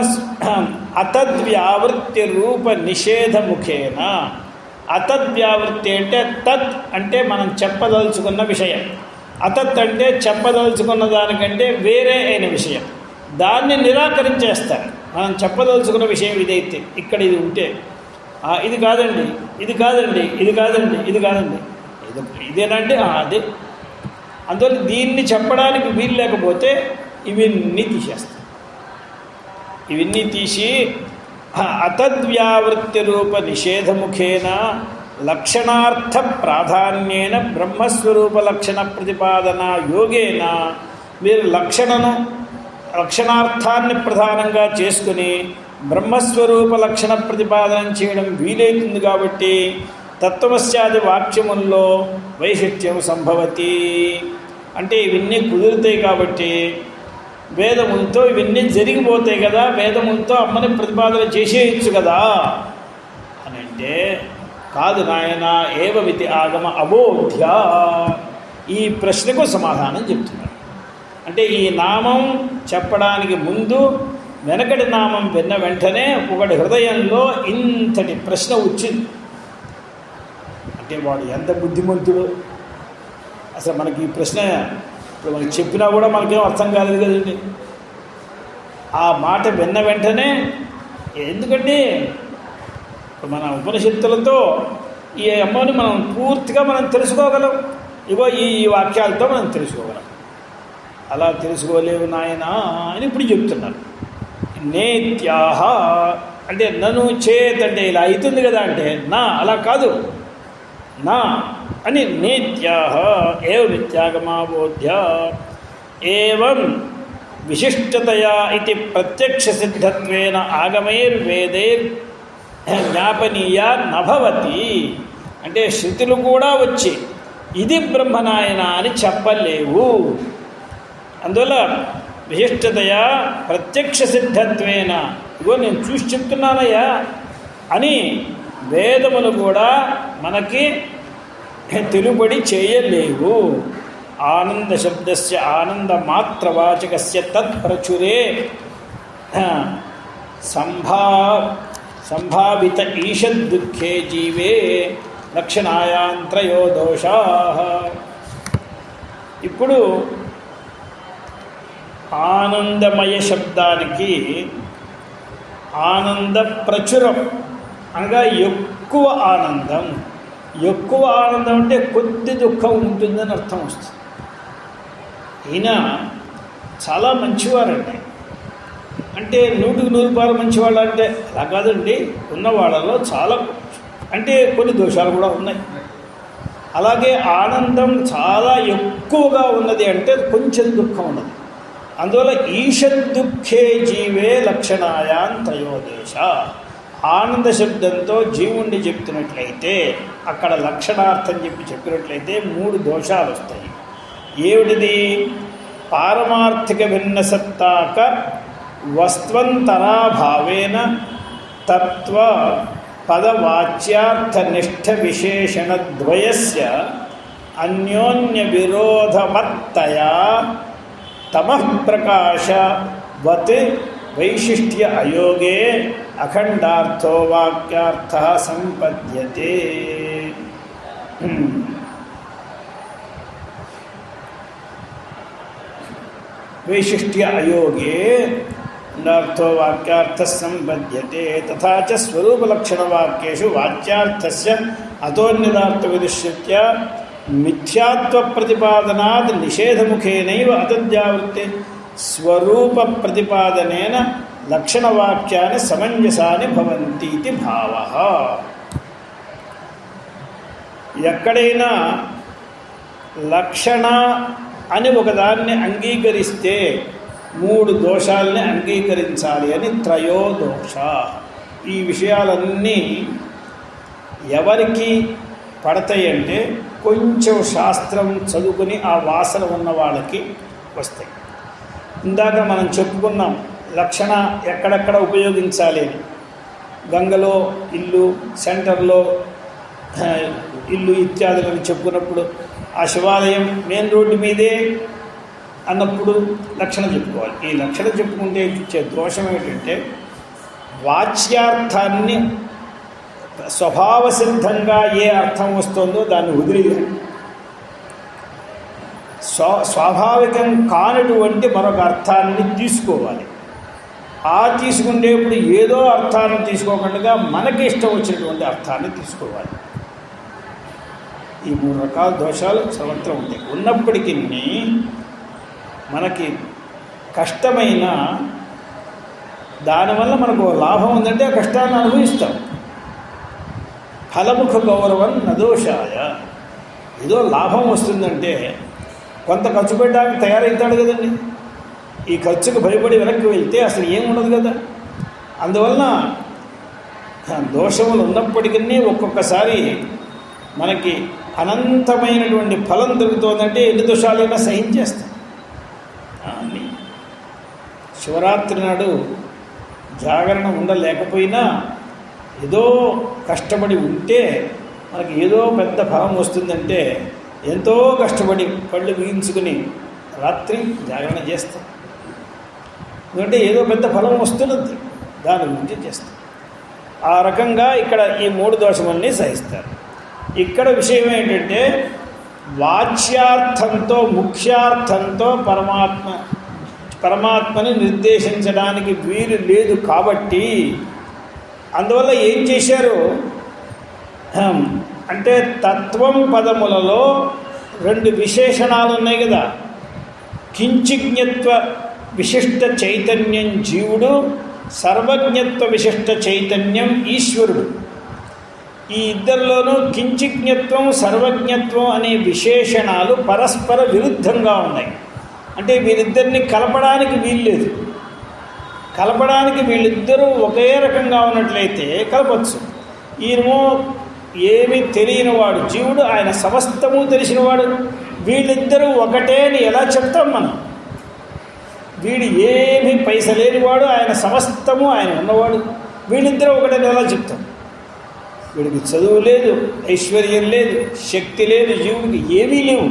అతద్వ్యావృత్తి రూప నిషేధముఖేన. అతద్వ్యావృత్తి అంటే తత్ అంటే మనం చెప్పదలుచుకున్న విషయం, అతత్ అంటే చెప్పదలుచుకున్న దానికంటే వేరే అయిన విషయం, దాన్ని నిరాకరించేస్తారు. మనం చెప్పదలుచుకున్న విషయం ఇదైతే ఇక్కడ ఇది ఉంటే ఇది కాదండి, ఇది కాదండి, ఇది కాదండి, ఇది కాదండి, ఇదేనంటే అదే. అందువల్ల దీన్ని చెప్పడానికి వీలు లేకపోతే ఇవన్నీ తీసేస్తాం. ఇవన్నీ తీసి అతద్వ్యావృత్తి రూప నిషేధముఖేన లక్షణార్థ ప్రాధాన్యేన బ్రహ్మస్వరూప లక్షణ ప్రతిపాదన యోగేన మీరు లక్షణార్థాన్ని ప్రధానంగా చేసుకుని బ్రహ్మస్వరూప లక్షణ ప్రతిపాదన చేయడం వీలైతుంది. కాబట్టి తత్వమస్యాది వాక్యముల్లో వైశిష్ట్యం సంభవతి. అంటే ఇవన్నీ కుదురుతాయి కాబట్టి వేదములతో ఇవన్నీ జరిగిపోతాయి కదా, వేదములతో అమ్మని ప్రతిపాదన చేసేయచ్చు కదా అని అంటే కాదు నాయన. ఏవమితి ఆగమ అబోధ్య. ఈ ప్రశ్నకు సమాధానం చెప్తున్నాడు. అంటే ఈ నామం చెప్పడానికి ముందు వెనకటి నామం విన్న వెంటనే ఒకటి హృదయంలో ఇంతటి ప్రశ్న వచ్చింది. అంటే వాడు ఎంత బుద్ధిమంతుడు. అసలు మనకి ఈ ప్రశ్న ఇప్పుడు మనకి చెప్పినా కూడా మనకేం అర్థం కాలేదు కదండి. ఆ మాట విన్న వెంటనే ఎందుకంటే మన ఉపనిషత్తులతో ఈ అమ్మని మనం పూర్తిగా మనం తెలుసుకోగలం. ఇగో ఈ వాక్యాలతో మనం తెలుసుకోగలం. అలా తెలుసుకోలేవు నాయనా అని ఇప్పుడు చెప్తున్నారు. నేత్యాహ అంటే నన్ను చేత్ అంటే ఇలా అవుతుంది కదా అంటే నా అలా కాదు నా అని నేత్యాహ ఏవ నిత్యాగమాబోధ్య ఏవం విశిష్టతయా ఇది ప్రత్యక్ష సిద్ధత్వేన ఆగమైర్వేదైర్ జ్ఞాపనీయ నభవతి. అంటే శృతులు కూడా వచ్చి ఇది బ్రహ్మనాయన అని చెప్పలేవు. అందువల్ల విశిష్టతయా ప్రత్యక్ష సిద్ధత్వేన ఇగో నేను చూసి చెప్తున్నానయ్యా అని వేదములు కూడా మనకి తెలుబడి చేయలేవు. ఆనంద శబ్దస్య ఆనందమాత్రవాచకస్య తత్ప్రచురే సంభావిత ఈషద్దుఃఖే జీవే లక్షణాయాంత్రయో దోషా. ఇప్పుడు ఆనందమయ శబ్దానికి ఆనంద ప్రచురం అనగా ఎక్కువ ఆనందం. ఎక్కువ ఆనందం అంటే కొద్ది దుఃఖం ఉంటుందని అర్థం వస్తుంది. ఈయన చాలా మంచివారండి. అంటే 100% మంచివాళ్ళు అంటే అలా కాదండి. ఉన్న వాళ్ళలో చాలా అంటే కొన్ని దోషాలు కూడా ఉన్నాయి. అలాగే ఆనందం చాలా ఎక్కువగా ఉన్నది అంటే కొంచెం దుఃఖం ఉన్నది. అందువల్ల ఈషద్దుఃఖే జీవే లక్షణాయాన్ త్రయోదశ. ఆనంద శబ్దంతో జీవుణ్ణి చెప్తున్నట్లయితే అక్కడ లక్షణార్థం చెప్పినట్లయితే 3 దోషాలు వస్తాయి. ఏమిటిది? పారమార్థిక భిన్నసత్తాక వస్త్వంతరాభావేన తత్వ పదవాచ్యార్థనిష్ట విశేషణద్వయస్య అన్యోన్య విరోధమత్తయా తమః ప్రకాశవత్ వైశిష్ట్య అయోగే అఖండార్థో వాక్యార్థః సంపద్యతే. వైశిష్ట్య అయోగే అఖండార్థో వాక్యార్థః సంపద్యతే. తథా చ స్వరూపలక్షణవాక్యేషు వాచ్యార్థస్య అతోన్యదార్థ విదుష్యత్య మిథ్యాత్వ ప్రతిపాదనాద్ నిషేధముఖేనైవ అతద్యావృత్తే స్వరూప ప్రతిపాదనేన లక్షణవాక్యాన్ని సమంజసాని భవంతి ఇది భావః. ఎక్కడైనా లక్షణ అని ఒకదాన్ని అంగీకరిస్తే 3 దోషాలని అంగీకరించాలి అని త్రయోదోష. ఈ విషయాలన్నీ ఎవరికి పడతాయంటే కొంచెం శాస్త్రం చదువుకుని ఆ వాసన ఉన్న వాళ్ళకి వస్తాయి. ఇందాక మనం చెప్పుకున్నాం లక్షణ ఎక్కడెక్కడ ఉపయోగించాలి అని. గంగలో ఇల్లు, సెంటర్లో ఇల్లు ఇత్యాదులను చెప్పుకున్నప్పుడు, ఆ శివాలయం మెయిన్ రోడ్డు మీదే అన్నప్పుడు లక్షణ చెప్పుకోవాలి. ఈ లక్షణ చెప్పుకుంటే ఇచ్చే దోషం ఏంటంటే వాచ్యార్థాన్ని స్వభావసిద్ధంగా ఏ అర్థం వస్తుందో దాన్ని వదిలేయాలి. స్వాభావికం కానటువంటి మరొక అర్థాన్ని తీసుకోవాలి. ఆ తీసుకునేప్పుడు ఏదో అర్థాన్ని తీసుకోకుండా మనకి ఇష్టం వచ్చినటువంటి అర్థాన్ని తీసుకోవాలి. ఈ 3 రకాల దోషాలు సర్వత్రం ఉంటాయి. ఉన్నప్పటికీ మనకి కష్టమైన దానివల్ల మనకు లాభం ఉందంటే ఆ కష్టాన్ని అనుభవిస్తాం. ఫలముఖ గౌరవం నదోషాయ. ఏదో లాభం వస్తుందంటే కొంత ఖర్చు పెట్టడానికి తయారవుతాడు కదండి. ఈ ఖర్చుకు భయపడి వెనక్కి వెళ్తే అసలు ఏముండదు కదా. అందువలన దోషములు ఉన్నప్పటికీ ఒక్కొక్కసారి మనకి అనంతమైనటువంటి ఫలం దొరుకుతుందంటే ఎన్ని దోషాలైనా సహించేస్తాం. శివరాత్రి నాడు జాగరణ ఉండలేకపోయినా ఏదో కష్టపడి ఉంటే మనకి ఏదో పెద్ద ఫలం వస్తుందంటే ఎంతో కష్టపడి పళ్ళు బిగించుకుని రాత్రి జాగరణ చేస్తాం. ఎందుకంటే ఏదో పెద్ద ఫలం వస్తున్నది, దాని గురించి చేస్తాం. ఆ రకంగా ఇక్కడ ఈ 3 దోషముల్ని సహిస్తారు. ఇక్కడ విషయం ఏంటంటే వాచ్యార్థంతో ముఖ్యార్థంతో పరమాత్మని నిర్దేశించడానికి వీలు లేదు కాబట్టి అందువల్ల ఏం చేశారు అంటే తత్వం పదములలో 2 విశేషణాలు ఉన్నాయి కదా. కించిజ్ఞత్వ విశిష్ట చైతన్యం జీవుడు, సర్వజ్ఞత్వ విశిష్ట చైతన్యం ఈశ్వరుడు. ఈ ఇద్దరిలోనూ కించిజ్ఞత్వం సర్వజ్ఞత్వం అనే విశేషణాలు పరస్పర విరుద్ధంగా ఉన్నాయి. అంటే వీరిద్దరిని కలపడానికి వీల్లేదు. కలపడానికి వీళ్ళిద్దరూ ఒకే రకంగా ఉన్నట్లయితే కలపచ్చు. ఈయనేమో ఏమీ తెలియనివాడు జీవుడు, ఆయన సమస్తము తెలిసినవాడు. వీళ్ళిద్దరూ ఒకటే అని ఎలా చెప్తాం మనం? వీడు ఏమీ పైస లేనివాడు, ఆయన సమస్తము ఆయన ఉన్నవాడు. వీళ్ళిద్దరూ ఒకటని ఎలా చెప్తాం? వీడికి చదువు లేదు, ఐశ్వర్యం లేదు, శక్తి లేదు, జీవుడికి ఏమీ లేవు.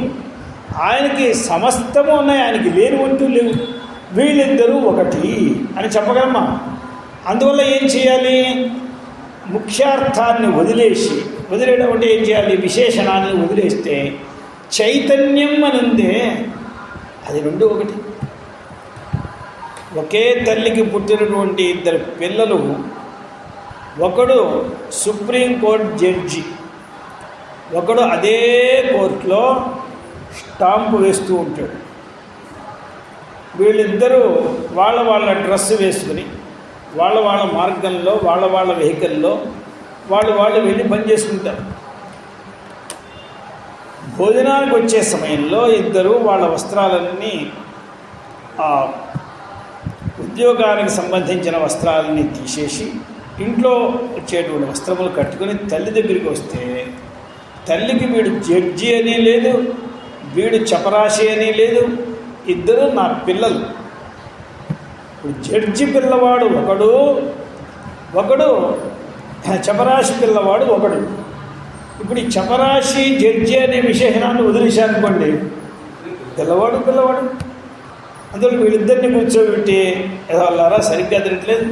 ఆయనకి సమస్తము ఉన్నాయి, ఆయనకి లేనివంటూ లేవు. వీళ్ళిద్దరూ ఒకటి అని చెప్పగలమా? అందువల్ల ఏం చేయాలి? ముఖ్యార్థాన్ని వదిలేయడం అంటే ఏం చేయాలి? విశేషణాన్ని వదిలేస్తే చైతన్యం అని ఉందే, అది 2 ఒకటి. ఒకే తల్లికి పుట్టినటువంటి 2 పిల్లలు, ఒకడు సుప్రీంకోర్టు జడ్జి, ఒకడు అదే కోర్టులో స్టాంపు వేస్తూ ఉంటాడు. వీళ్ళిద్దరూ వాళ్ళ డ్రెస్ వేసుకుని వాళ్ళ మార్గంలో వాళ్ళ వెహికల్లో వాళ్ళు వెళ్ళి పని చేసుకుంటారు. భోజనానికి వచ్చే సమయంలో ఇద్దరు వాళ్ళ వస్త్రాలన్నీ ఉద్యోగానికి సంబంధించిన వస్త్రాలని తీసేసి ఇంట్లో వచ్చేటువంటి వస్త్రములు కట్టుకొని తల్లి దగ్గరికి వస్తే, తల్లికి వీడు జడ్జి అని లేదు, వీడు చపరాశి అని లేదు, ఇద్దరు నా పిల్లలు. ఇప్పుడు జడ్జి పిల్లవాడు ఒకడు చపరాశి పిల్లవాడు ఒకడు. ఇప్పుడు ఈ చపరాశి జడ్జి అనే విశేషణాన్ని వదిలేశానుకోండి, పిల్లవాడు అందులో వీళ్ళిద్దరిని కూర్చోబెట్టి వాళ్ళారా సరిగ్గా తినట్లేదు,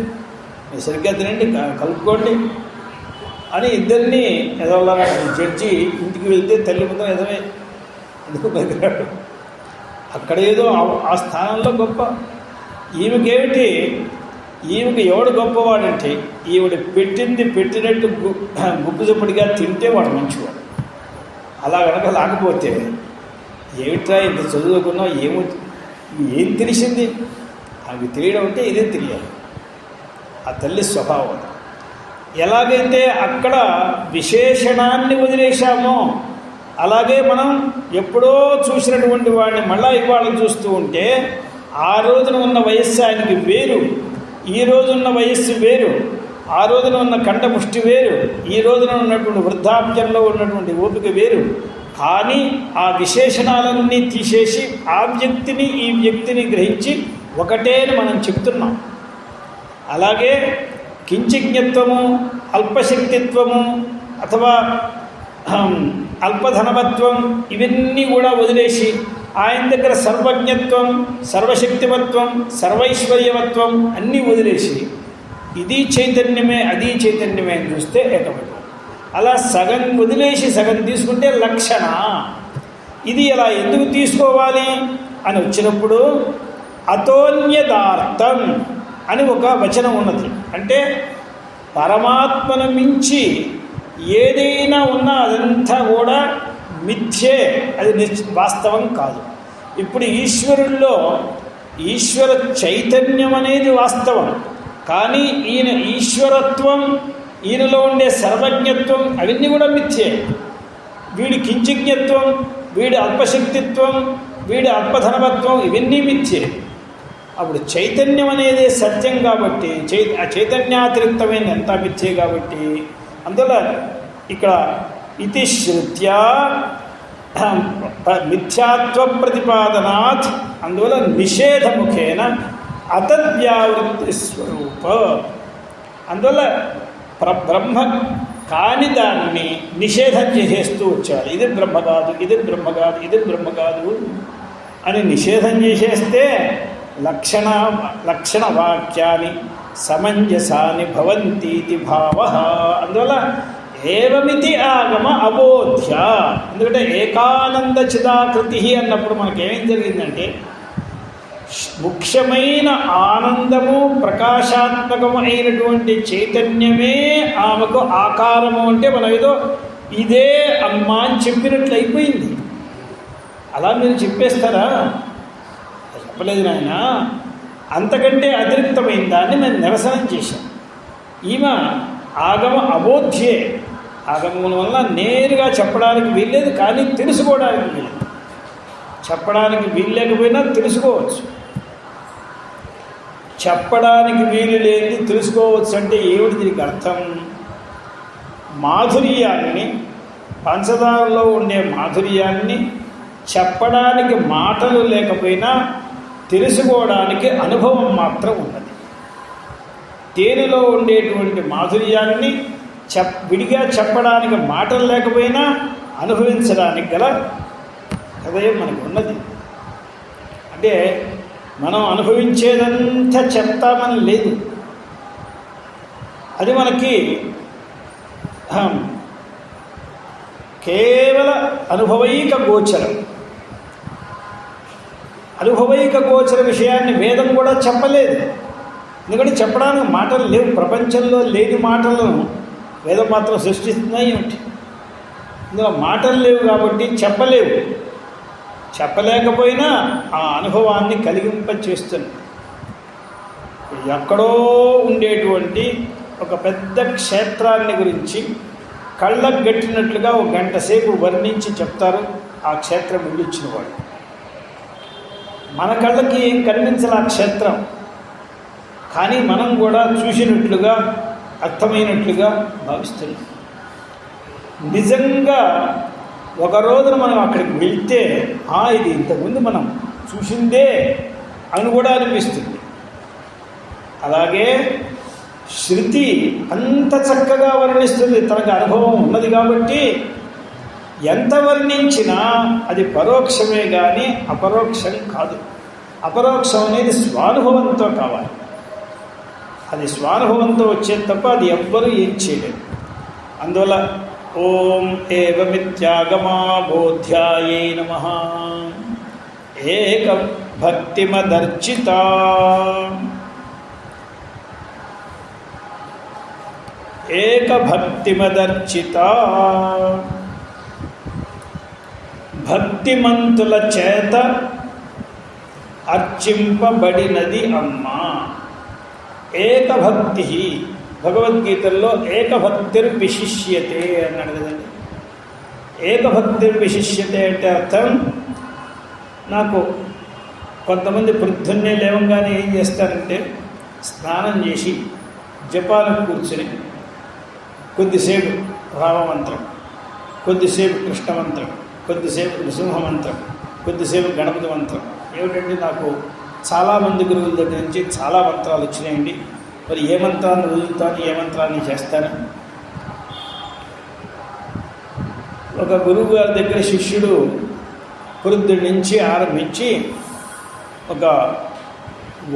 మీరు సరిగ్గా తినండి, కలుపుకోండి అని ఇద్దరిని ఎదవల్లారా. జడ్జి ఇంటికి వెళ్తే తల్లి ముందర ఎదవే ఎందుకు బతిరాడు, అక్కడ ఏదో ఆ స్థానంలో గొప్ప. ఈమెకి ఎవడు గొప్పవాడంటే ఈవిడ పెట్టినట్టు గుప్పుజప్పటిగా తింటే వాడు మంచివాడు. అలా కనుక లేకపోతే ఏమిట్రా ఇంత చదువుకున్నా ఏం తెలిసింది? అవి తెలియడం అంటే ఇదే తెలియాలి, ఆ తల్లి స్వభావం. ఎలాగైతే అక్కడ విశేషణాన్ని వదిలేశామో అలాగే మనం ఎప్పుడో చూసినటువంటి వాడిని మళ్ళా ఇవాళ చూస్తూ ఉంటే ఆ రోజున ఉన్న వయస్సు ఆయనకి వేరు, ఈ రోజున్న వయస్సు వేరు, ఆ రోజున ఉన్న కంఠముష్టి వేరు, ఈ రోజున ఉన్నటువంటి వృద్ధాప్యంలో ఉన్నటువంటి ఓపిక వేరు. కానీ ఆ విశేషణాలన్నీ తీసేసి ఆ వ్యక్తిని ఈ వ్యక్తిని గ్రహించి ఒకటే మనం చెప్తున్నాం. అలాగే కించిజ్ఞత్వము, అల్పశక్తిత్వము అథవా అల్పధనవత్వం ఇవన్నీ కూడా వదిలేసి ఆయన దగ్గర సర్వజ్ఞత్వం, సర్వశక్తిమత్వం, సర్వైశ్వర్యవత్వం అన్నీ వదిలేసి ఇది చైతన్యమే అది చైతన్యమే అని చూస్తే ఏకమత్వం. అలా సగం వదిలేసి సగం తీసుకుంటే లక్షణ. ఇది ఎలా ఎందుకు తీసుకోవాలి అని వచ్చినప్పుడు అతోన్యదార్థం అని ఒక వచనం ఉన్నది. అంటే పరమాత్మను మించి ఏదైనా ఉన్నా అదంతా కూడా మిథ్యే, అది వాస్తవం కాదు. ఇప్పుడు ఈశ్వరుల్లో ఈశ్వర చైతన్యం అనేది వాస్తవం, కానీ ఈయన ఈశ్వరత్వం, ఈయనలో ఉండే సర్వజ్ఞత్వం అవన్నీ కూడా మిథ్యే. వీడి కించిజ్ఞత్వం, వీడి అల్పశక్తిత్వం, వీడి అల్పధనవత్వం ఇవన్నీ మిథ్యే. అప్పుడు చైతన్యం అనేది సత్యం కాబట్టి చైతన్యాతిరిక్తమైన ఎంత మిథ్యే కాబట్టి అందువల్ల ఇక్కడ ఇతి శ్రుత్యా మిథ్యాత్వ ప్రతిపాదనాత్ అందువల్ల నిషేధముఖేన అతద్వ్యావృత్తి స్వరూప అందువల్ల బ్రహ్మ కాని దాన్ని నిషేధం చేసేస్తూ వచ్చారు. ఇది బ్రహ్మ కాదు, ఇది బ్రహ్మ కాదు, ఇది బ్రహ్మ కాదు అని నిషేధం చేసేస్తే లక్షణ వాక్యాన్ని సమంజసాని భవంతీతి భావ. అందువల్ల ఏవమితి ఆగమ అబోధ్య. ఎందుకంటే ఏకానంద చిదాకృతి అన్నప్పుడు మనకేం జరిగిందంటే ముఖ్యమైన ఆనందము ప్రకాశాత్మకము అయినటువంటి చైతన్యమే ఆమెకు ఆకారము అంటే మనం ఏదో ఇదే అమ్మా అని చెప్పినట్లు అయిపోయింది. అలా మీరు చెప్పేస్తారా? చెప్పలేదు నాయన. అంతకంటే అతిరిక్తమైన దాన్ని నేను నిరసనం చేశాను. ఈమె ఆగమ అబోధ్యే, ఆగమం వల్ల నేరుగా చెప్పడానికి వీల్లేదు, కానీ తెలుసుకోవడానికి వీల్లేదు. చెప్పడానికి వీలు లేకపోయినా తెలుసుకోవచ్చు. చెప్పడానికి వీలు లేని తెలుసుకోవచ్చు అంటే ఏమిటి దీనికి అర్థం? మాధుర్యాన్ని, పంచదారలో ఉండే మాధుర్యాన్ని చెప్పడానికి మాటలు లేకపోయినా తెలుసుకోవడానికి అనుభవం మాత్రం ఉన్నది. తేనెలో ఉండేటువంటి మాధుర్యాన్ని విడిగా చెప్పడానికి మాటలు లేకపోయినా అనుభవించడానికి గల హృదయం మనకు ఉన్నది. అంటే మనం అనుభవించేదంతా చెప్తామని లేదు, అది మనకి కేవల అనుభవైక గోచరం. అనుభవైక గోచర విషయాన్ని వేదం కూడా చెప్పలేదు, ఎందుకంటే చెప్పడానికి మాటలు లేవు. ప్రపంచంలో లేని మాటలను వేదం మాత్రం సృష్టిస్తున్నాయి ఏమిటి? ఇందులో మాటలు లేవు కాబట్టి చెప్పలేవు. చెప్పలేకపోయినా ఆ అనుభవాన్ని కలిగింపచేస్తుంది. ఎక్కడో ఉండేటువంటి ఒక పెద్ద క్షేత్రాన్ని గురించి కళ్ళకు గట్టినట్లుగా ఒక గంట సేపు వర్ణించి చెప్తారు ఆ క్షేత్రం వెళ్ళొచ్చిన వాడు. మన కళ్ళకి ఏం కనిపించాలి ఆ క్షేత్రం, కానీ మనం కూడా చూసినట్లుగా అర్థమైనట్లుగా భావిస్తున్నాం. నిజంగా ఒక రోజున మనం అక్కడికి వెళ్తే ఇది ఇంతకుముందు మనం చూసిందే అని కూడా అనిపిస్తుంది. అలాగే శృతి అంత చక్కగా వర్ణిస్తుంది, తనకు అనుభవం ఉన్నది కాబట్టి ఎంత వర్ణించినా అది పరోక్షమే కానీ అపరోక్షం కాదు. అపరోక్షం అనేది స్వానుభవంతో కావాలి, అది స్వానుభవంతో వచ్చేది తప్ప అది ఎవ్వరూ ఏం చేయలేదు. అందువల్ల ఓం ఏవమిత్యాగమా బోధ్యాయే నమః ఏక భక్తిమదర్చిత. ఏక భక్తిమదర్చిత, భక్తిమంతుల చేత అర్చింపబడినది అమ్మ. ఏకభక్తి, భగవద్గీతల్లో ఏకభక్తిర్ విశిష్యతే అన్నాడు కదండి. ఏకభక్తిర్ విశిష్యతే అంటే అర్థం, నాకు కొంతమంది పొద్దున్నే లేవంగానే ఏం చేస్తారంటే స్నానం చేసి జపాలకు కూర్చొని కొద్దిసేపు రామమంత్రం, కొద్దిసేపు కృష్ణమంత్రం, కొద్దిసేపు నృసింహమంత్రం, కొద్దిసేపు గణపతి మంత్రం. ఏమిటంటే నాకు చాలామంది గురువుల దగ్గర నుంచి చాలా మంత్రాలు వచ్చినాయండి, మరి ఏ మంత్రాన్ని వదులుతాను, ఏ మంత్రాన్ని చేస్తాను. ఒక గురువు గారి దగ్గర శిష్యుడు పొద్దున్న నుంచి ఆరంభించి ఒక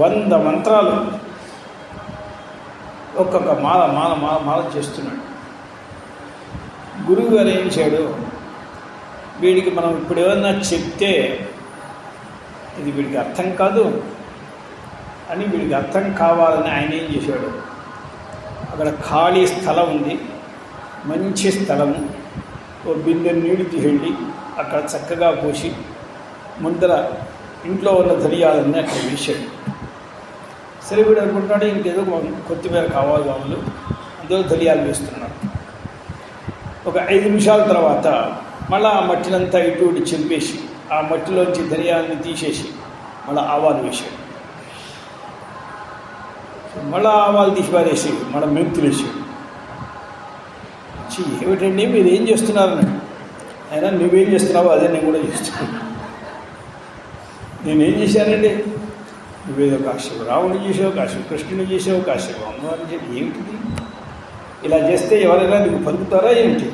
100 మంత్రాలు ఒక్కొక్క మాల మాల మాల మాల చేస్తున్నాడు. గురువు గారు ఏం చేయడు, వీడికి మనం ఇప్పుడు ఏమన్నా చెప్తే ఇది వీడికి అర్థం కాదు అని, వీడికి అర్థం కావాలని ఆయన ఏం చేశాడు, అక్కడ ఖాళీ స్థలం ఉంది, మంచి స్థలము, ఓ బిందె నీళ్ళు తీయండి, అక్కడ చక్కగా పోసి ముందర ఇంట్లో ఉన్న ధనియాలన్నీ అక్కడ వేసాడు. సరే వీడు అనుకుంటున్నాడు ఇంకేదో కొత్తిమీర కావాలి వాళ్ళు, అందులో ధనియాలు వేస్తున్నాడు. ఒక 5 నిమిషాల తర్వాత మళ్ళీ ఆ మట్టినంతా ఇటు ఇటు చింపేసి ఆ మట్టిలోంచి ధనియాలని తీసేసి మళ్ళీ ఆవాలు వేసాడు. మళ్ళీ ఆవాలు తీసి పారేసి మళ్ళీ మెంతులు వేసాడు. ఏమిటండి మీరు ఏం చేస్తున్నారని, అయినా నువ్వేం చేస్తున్నావో అదే నేను కూడా చేస్తున్నాను. నేనేం చేశానండి, నువ్వేదో కాసేపు రాముని చేసావు, కాసేపు కృష్ణుని చేసావు, కాసేపు అమ్మవారిని చేసి, ఏమిటిది ఇలా చేస్తే ఎవరైనా నీకు పలుకుతారా ఏమిటి?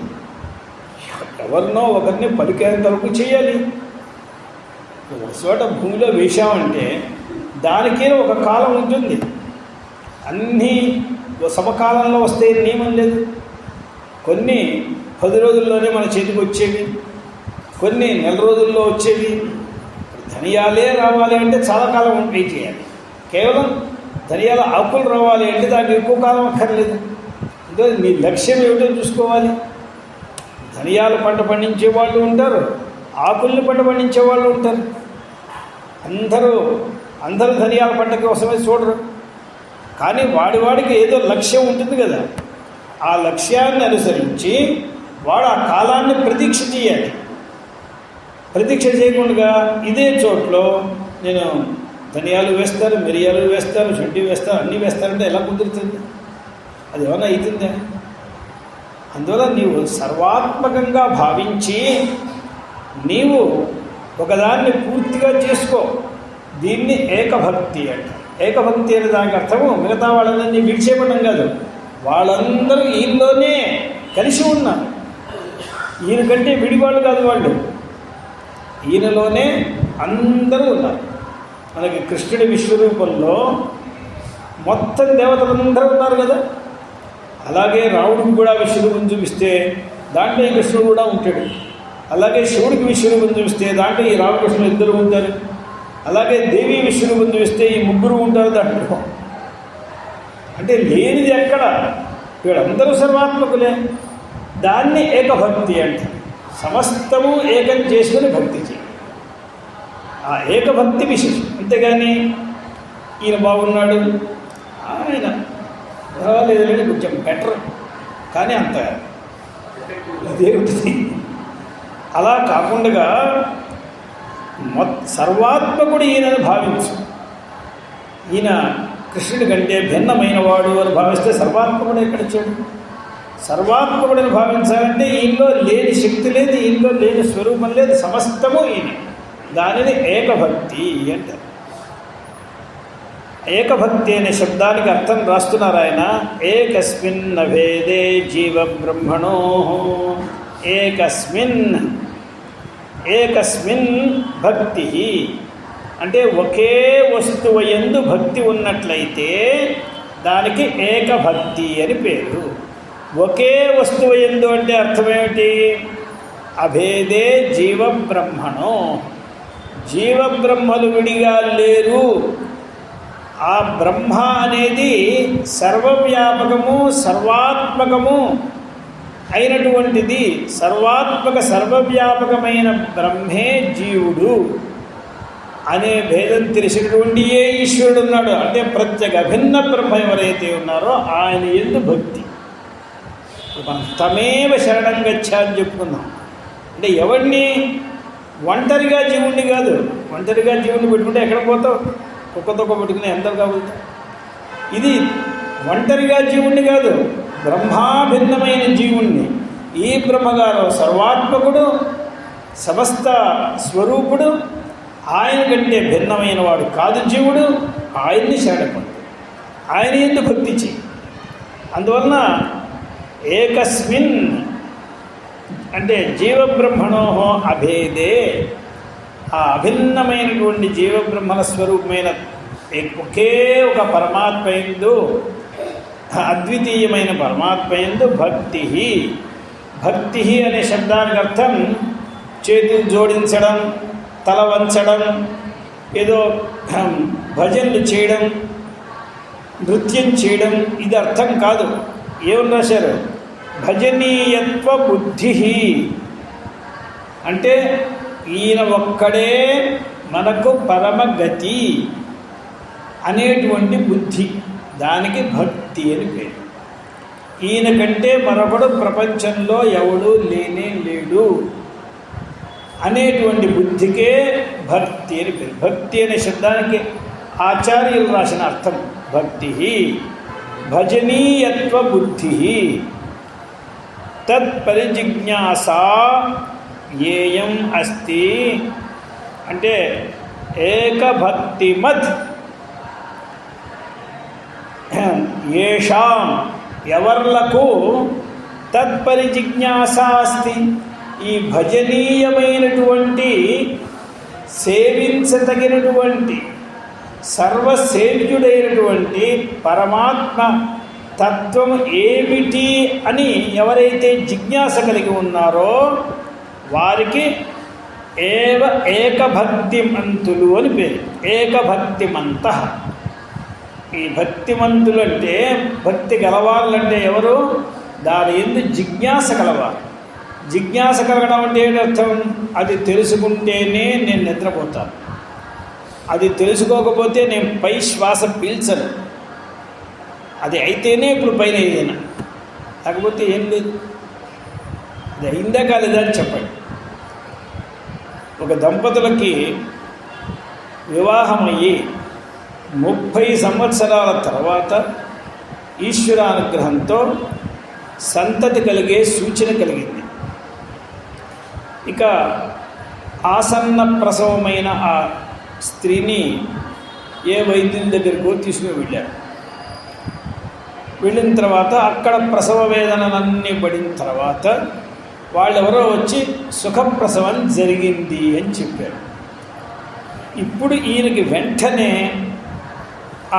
ఎవరినో ఒకరిని పలికేంత వరకు చేయాలి. ఒక చోట భూమిలో వేశామంటే దానికే ఒక కాలం ఉంటుంది, అన్నీ సమకాలంలో వస్తే నియమం లేదు. కొన్ని 10 రోజుల్లోనే మన చేతికి వచ్చేవి, కొన్ని నెల రోజుల్లో వచ్చేవి. ధనియాలే రావాలి అంటే చాలా కాలం వెయిట్ చేయాలి. కేవలం ధనియాల ఆకులు రావాలి అంటే దానికి ఎక్కువ కాలం అక్కర్లేదు. అంటే నీ లక్ష్యం ఏమిటో చూసుకోవాలి. ధనియాల పంట పండించే వాళ్ళు ఉంటారు, ఆకుల్ని పంట పండించే వాళ్ళు ఉంటారు. అందరూ ధనియాల పంట కోసమే చూడరు. కానీ వాడికి ఏదో లక్ష్యం ఉంటుంది కదా, ఆ లక్ష్యాన్ని అనుసరించి వాడు ఆ కాలాన్ని ప్రతీక్ష చేయాలి. ప్రతీక్ష చేయకుండా ఇదే చోట్లో నేను ధనియాలు వేస్తాను, మిరియాలు వేస్తాను, శొంఠి వేస్తాను, అన్నీ వేస్తానంటే ఎలా కుదురుతుంది? అది ఏమన్నా అవుతుందా? అందువల్ల నీవు సర్వాత్మకంగా భావించి నీవు ఒకదాన్ని పూర్తిగా చేసుకో. దీన్ని ఏకభక్తి అంట. ఏకభక్తి అనే దానికి అర్థము మిగతా వాళ్ళందరినీ విడిచేయడం కాదు, వాళ్ళందరూ ఈయనలోనే కలిసి ఉన్నారు. ఈయన కంటే విడివాళ్ళు కాదు వాళ్ళు, ఈయనలోనే అందరూ ఉన్నారు. మనకి కృష్ణుడి విశ్వరూపంలో మొత్తం దేవతలందరూ ఉన్నారు కదా, అలాగే రాముడికి కూడా విశ్వరూపం చూపిస్తే దాంట్లో ఈ కృష్ణుడు కూడా ఉంటాడు. అలాగే శివుడికి విశ్వరూపం చూపిస్తే దాంట్లో ఈ రామకృష్ణుడు ఇద్దరు ఉంటారు. అలాగే దేవి విశ్వరూపం చూపిస్తే ఈ ముగ్గురు ఉంటారు దాంట్లో. అంటే లేనిది ఎక్కడ, వీళ్ళందరూ సర్వాత్మకులే. దాన్ని ఏకభక్తి అంటే సమస్తము ఏకం చేసుకుని భక్తి చేయాలి. ఆ ఏకభక్తి విశేషం. అంతేగాని ఈయన బాగున్నాడు, ఆయన పర్వాలేదు కొంచెం బెటర్, కానీ అంత ఇదేమిటి అలా కాకుండా సర్వాత్మకుడు ఈయనని భావించు. ఈయన కృష్ణుడి కంటే భిన్నమైన వాడు అని భావిస్తే సర్వాత్మకుడు ఎక్కడొచ్చాడు? సర్వాత్మకుడిని భావించాలంటే ఈయనలో లేని శక్తి లేదు, ఈయనలో లేని స్వరూపం లేదు, సమస్తము ఈయన. దానిని ఏకభక్తి అంటారు. ఏకభక్తి అనే శబ్దానికి అర్థం రాస్తున్నారు ఆయన. ఏకస్మిన్ అభేదే జీవ బ్రహ్మణో. ఏకస్మిన్ భక్తి అంటే ఒకే వస్తువు యందు భక్తి ఉన్నట్లయితే దానికి ఏకభక్తి అని పేరు. ఒకే వస్తువు యందు అంటే అర్థమేమిటి? అభేదే జీవ బ్రహ్మణో. జీవబ్రహ్మలు విడిగా లేరు. ఆ బ్రహ్మ అనేది సర్వవ్యాపకము, సర్వాత్మకము అయినటువంటిది. సర్వాత్మక సర్వవ్యాపకమైన బ్రహ్మే జీవుడు అనే భేదం తెలిసినటువంటి ఏ ఈశ్వరుడు ఉన్నాడు అంటే ప్రత్యేక అభిన్న బ్రహ్మ ఎవరైతే ఉన్నారో ఆయన యందు భక్తి. మనం తమేవ శరణం గచ్చా అని చెప్పుకుందాం. అంటే ఎవరిని? ఒంటరిగా జీవుణ్ణి కాదు. ఒంటరిగా జీవుణ్ణి పెట్టుకుంటే ఎక్కడ పోతావు? కుక్కతొక్క పెట్టుకుని ఎందరు కాబోతావు? ఇది ఒంటరిగా జీవుణ్ణి కాదు, బ్రహ్మాభిన్నమైన జీవుణ్ణి. ఈ బ్రహ్మగారు సర్వాత్మకుడు, సమస్త స్వరూపుడు. ఆయన కంటే భిన్నమైన వాడు కాదు జీవుడు. ఆయన్ని శరణపడు, ఆయన యందు భక్తి చెయ్యి. అందువలన ఏకస్మిన్ అంటే జీవబ్రహ్మణో అభేదే. ఆ అభిన్నమైనటువంటి జీవబ్రహ్మణ స్వరూపమైన ఒకే ఒక పరమాత్మ యందు, అద్వితీయమైన పరమాత్మ యందు భక్తి. భక్తి అనే శబ్దానికి అర్థం చేతులు జోడించడం, తల వంచడం, ఏదో భజనలు చేయడం, నృత్యం చేయడం, ఇది అర్థం కాదు. ఏమని రాశారు? భజనీయత్వ బుద్ధి అంటే ఈయన ఒక్కడే మనకు పరమగతి అనేటువంటి బుద్ధి, దానికి భక్తి అని పేరు. ఈయన కంటే మరొకడు ప్రపంచంలో ఎవడు లేనే లేడు అనేటువంటి బుద్ధికే భక్తి అని పేరు. భక్తి అనే శబ్దానికి ఆచార్యులు రాసిన అర్థం భక్తి. భజనీయత్వ బుద్ధి తత్పరిజిజ్ఞాసా ఏయం అస్తి అంటే ఏకభక్తిమత్ ఏషాం ఎవర్లకు తత్పరిజిజ్ఞాస అస్తి ఈ భజనీయమైనటువంటి సేవించదగినటువంటి సర్వసేవ్యుడైనటువంటి పరమాత్మ తత్వము ఏమిటి అని ఎవరైతే జిజ్ఞాస కలిగి ఉన్నారో వారికి ఏకభక్తిమంతులు అని పేరు. ఏకభక్తిమంత. ఈ భక్తిమంతులు అంటే భక్తి గలవాళ్ళంటే ఎవరు? దాని యందు జిజ్ఞాస కలవాలి. జిజ్ఞాస కలగడం అంటే ఏంటి అర్థం? అది తెలుసుకుంటేనే నేను నిద్రపోతాను, అది తెలుసుకోకపోతే నేను పై శ్వాస పీల్చను, అది అయితేనే ఇప్పుడు పైన ఏదైనా, లేకపోతే ఏం లేదు. అది అయిందా కాలేదా అని చెప్పండి. ఒక దంపతులకి వివాహమయ్యి 30 సంవత్సరాల తర్వాత ఈశ్వరానుగ్రహంతో సంతతి కలిగే సూచన కలిగింది. ఇక ఆసన్న ప్రసవమైన ఆ స్త్రీని ఏ వైద్యుని దగ్గరకో తీసుకుని వెళ్ళారు. వెళ్ళిన తర్వాత అక్కడ ప్రసవ వేదనలన్నీ పడిన తర్వాత వాళ్ళెవరో వచ్చి సుఖప్రసవం జరిగింది అని చెప్పారు. ఇప్పుడు ఈయనకి వెంటనే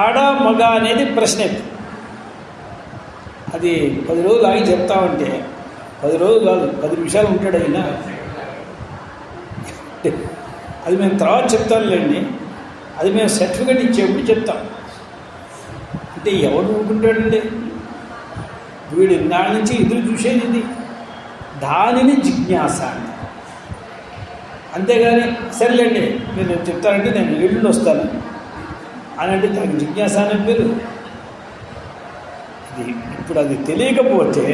ఆడ మగ అనేది ప్రశ్న. అది 10 రోజులు ఆగి చెప్తామంటే 10 రోజులు కాదు, 10 నిమిషాలు ఉంటాడు అయినా. అది మేము తర్వాత చెప్తానులేండి, అది మేము సర్టిఫికెట్ ఇచ్చేప్పుడు చెప్తాం. అంటే ఎవరు ఊరుకుంటాడండి? వీడు ఇన్నాళ్ళ నుంచి ఎదురు చూసేది ఇది, దానిని జిజ్ఞాస అండి. అంతేగాని సరేలేండి మీరు చెప్తారంటే నేను ఎల్లుండి వస్తాను అని అంటే దానికి జిజ్ఞాస అనే పేరు. ఇది ఇప్పుడు అది తెలియకపోతే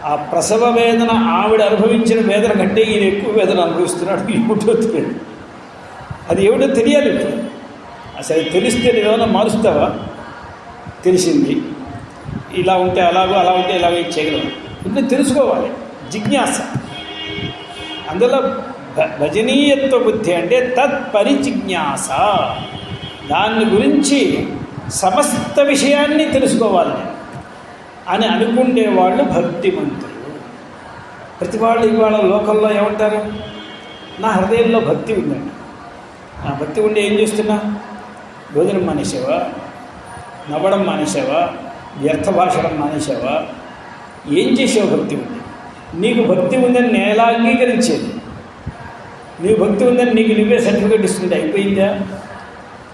ఆ ప్రసవ వేదన ఆవిడ అనుభవించిన వేదన కంటే ఈయన ఎక్కువ వేదన అనుభవిస్తున్నాడు. ఏమిటో తెలియదు, అది ఏమిటో తెలియాలి. ఇప్పుడు అసలు తెలిస్తే ఏమైనా మారుస్తావా? తెలిసింది, ఇలా ఉంటే అలాగో, అలా ఉంటే ఇలాగో చేయగలవు. ఇప్పుడు తెలుసుకోవాలి, జిజ్ఞాస. అందులో భజనీయత్వ బుద్ధి అంటే తత్పరిజిజ్ఞాస, దాని గురించి సమస్త విషయాన్ని తెలుసుకోవాలి అని అనుకునేవాళ్ళు భక్తిమంతులు. ప్రతి వాళ్ళు ఇవాళ లోకంలో ఏమంటారు? నా హృదయంలో భక్తి ఉందండి. నా భక్తి ఉండి ఏం చేస్తున్నా? భోజనం మానేసావా? నవ్వడం మానేసావా? వ్యర్థ భాషడం మానేసావా? ఏం చేసావు? భక్తి ఉంది. నీకు భక్తి ఉందని నేను ఎలా అంగీకరించేది? నీకు భక్తి ఉందని నీకు నువ్వే సర్టిఫికేట్ ఇస్తుంటే అయిపోయిందా?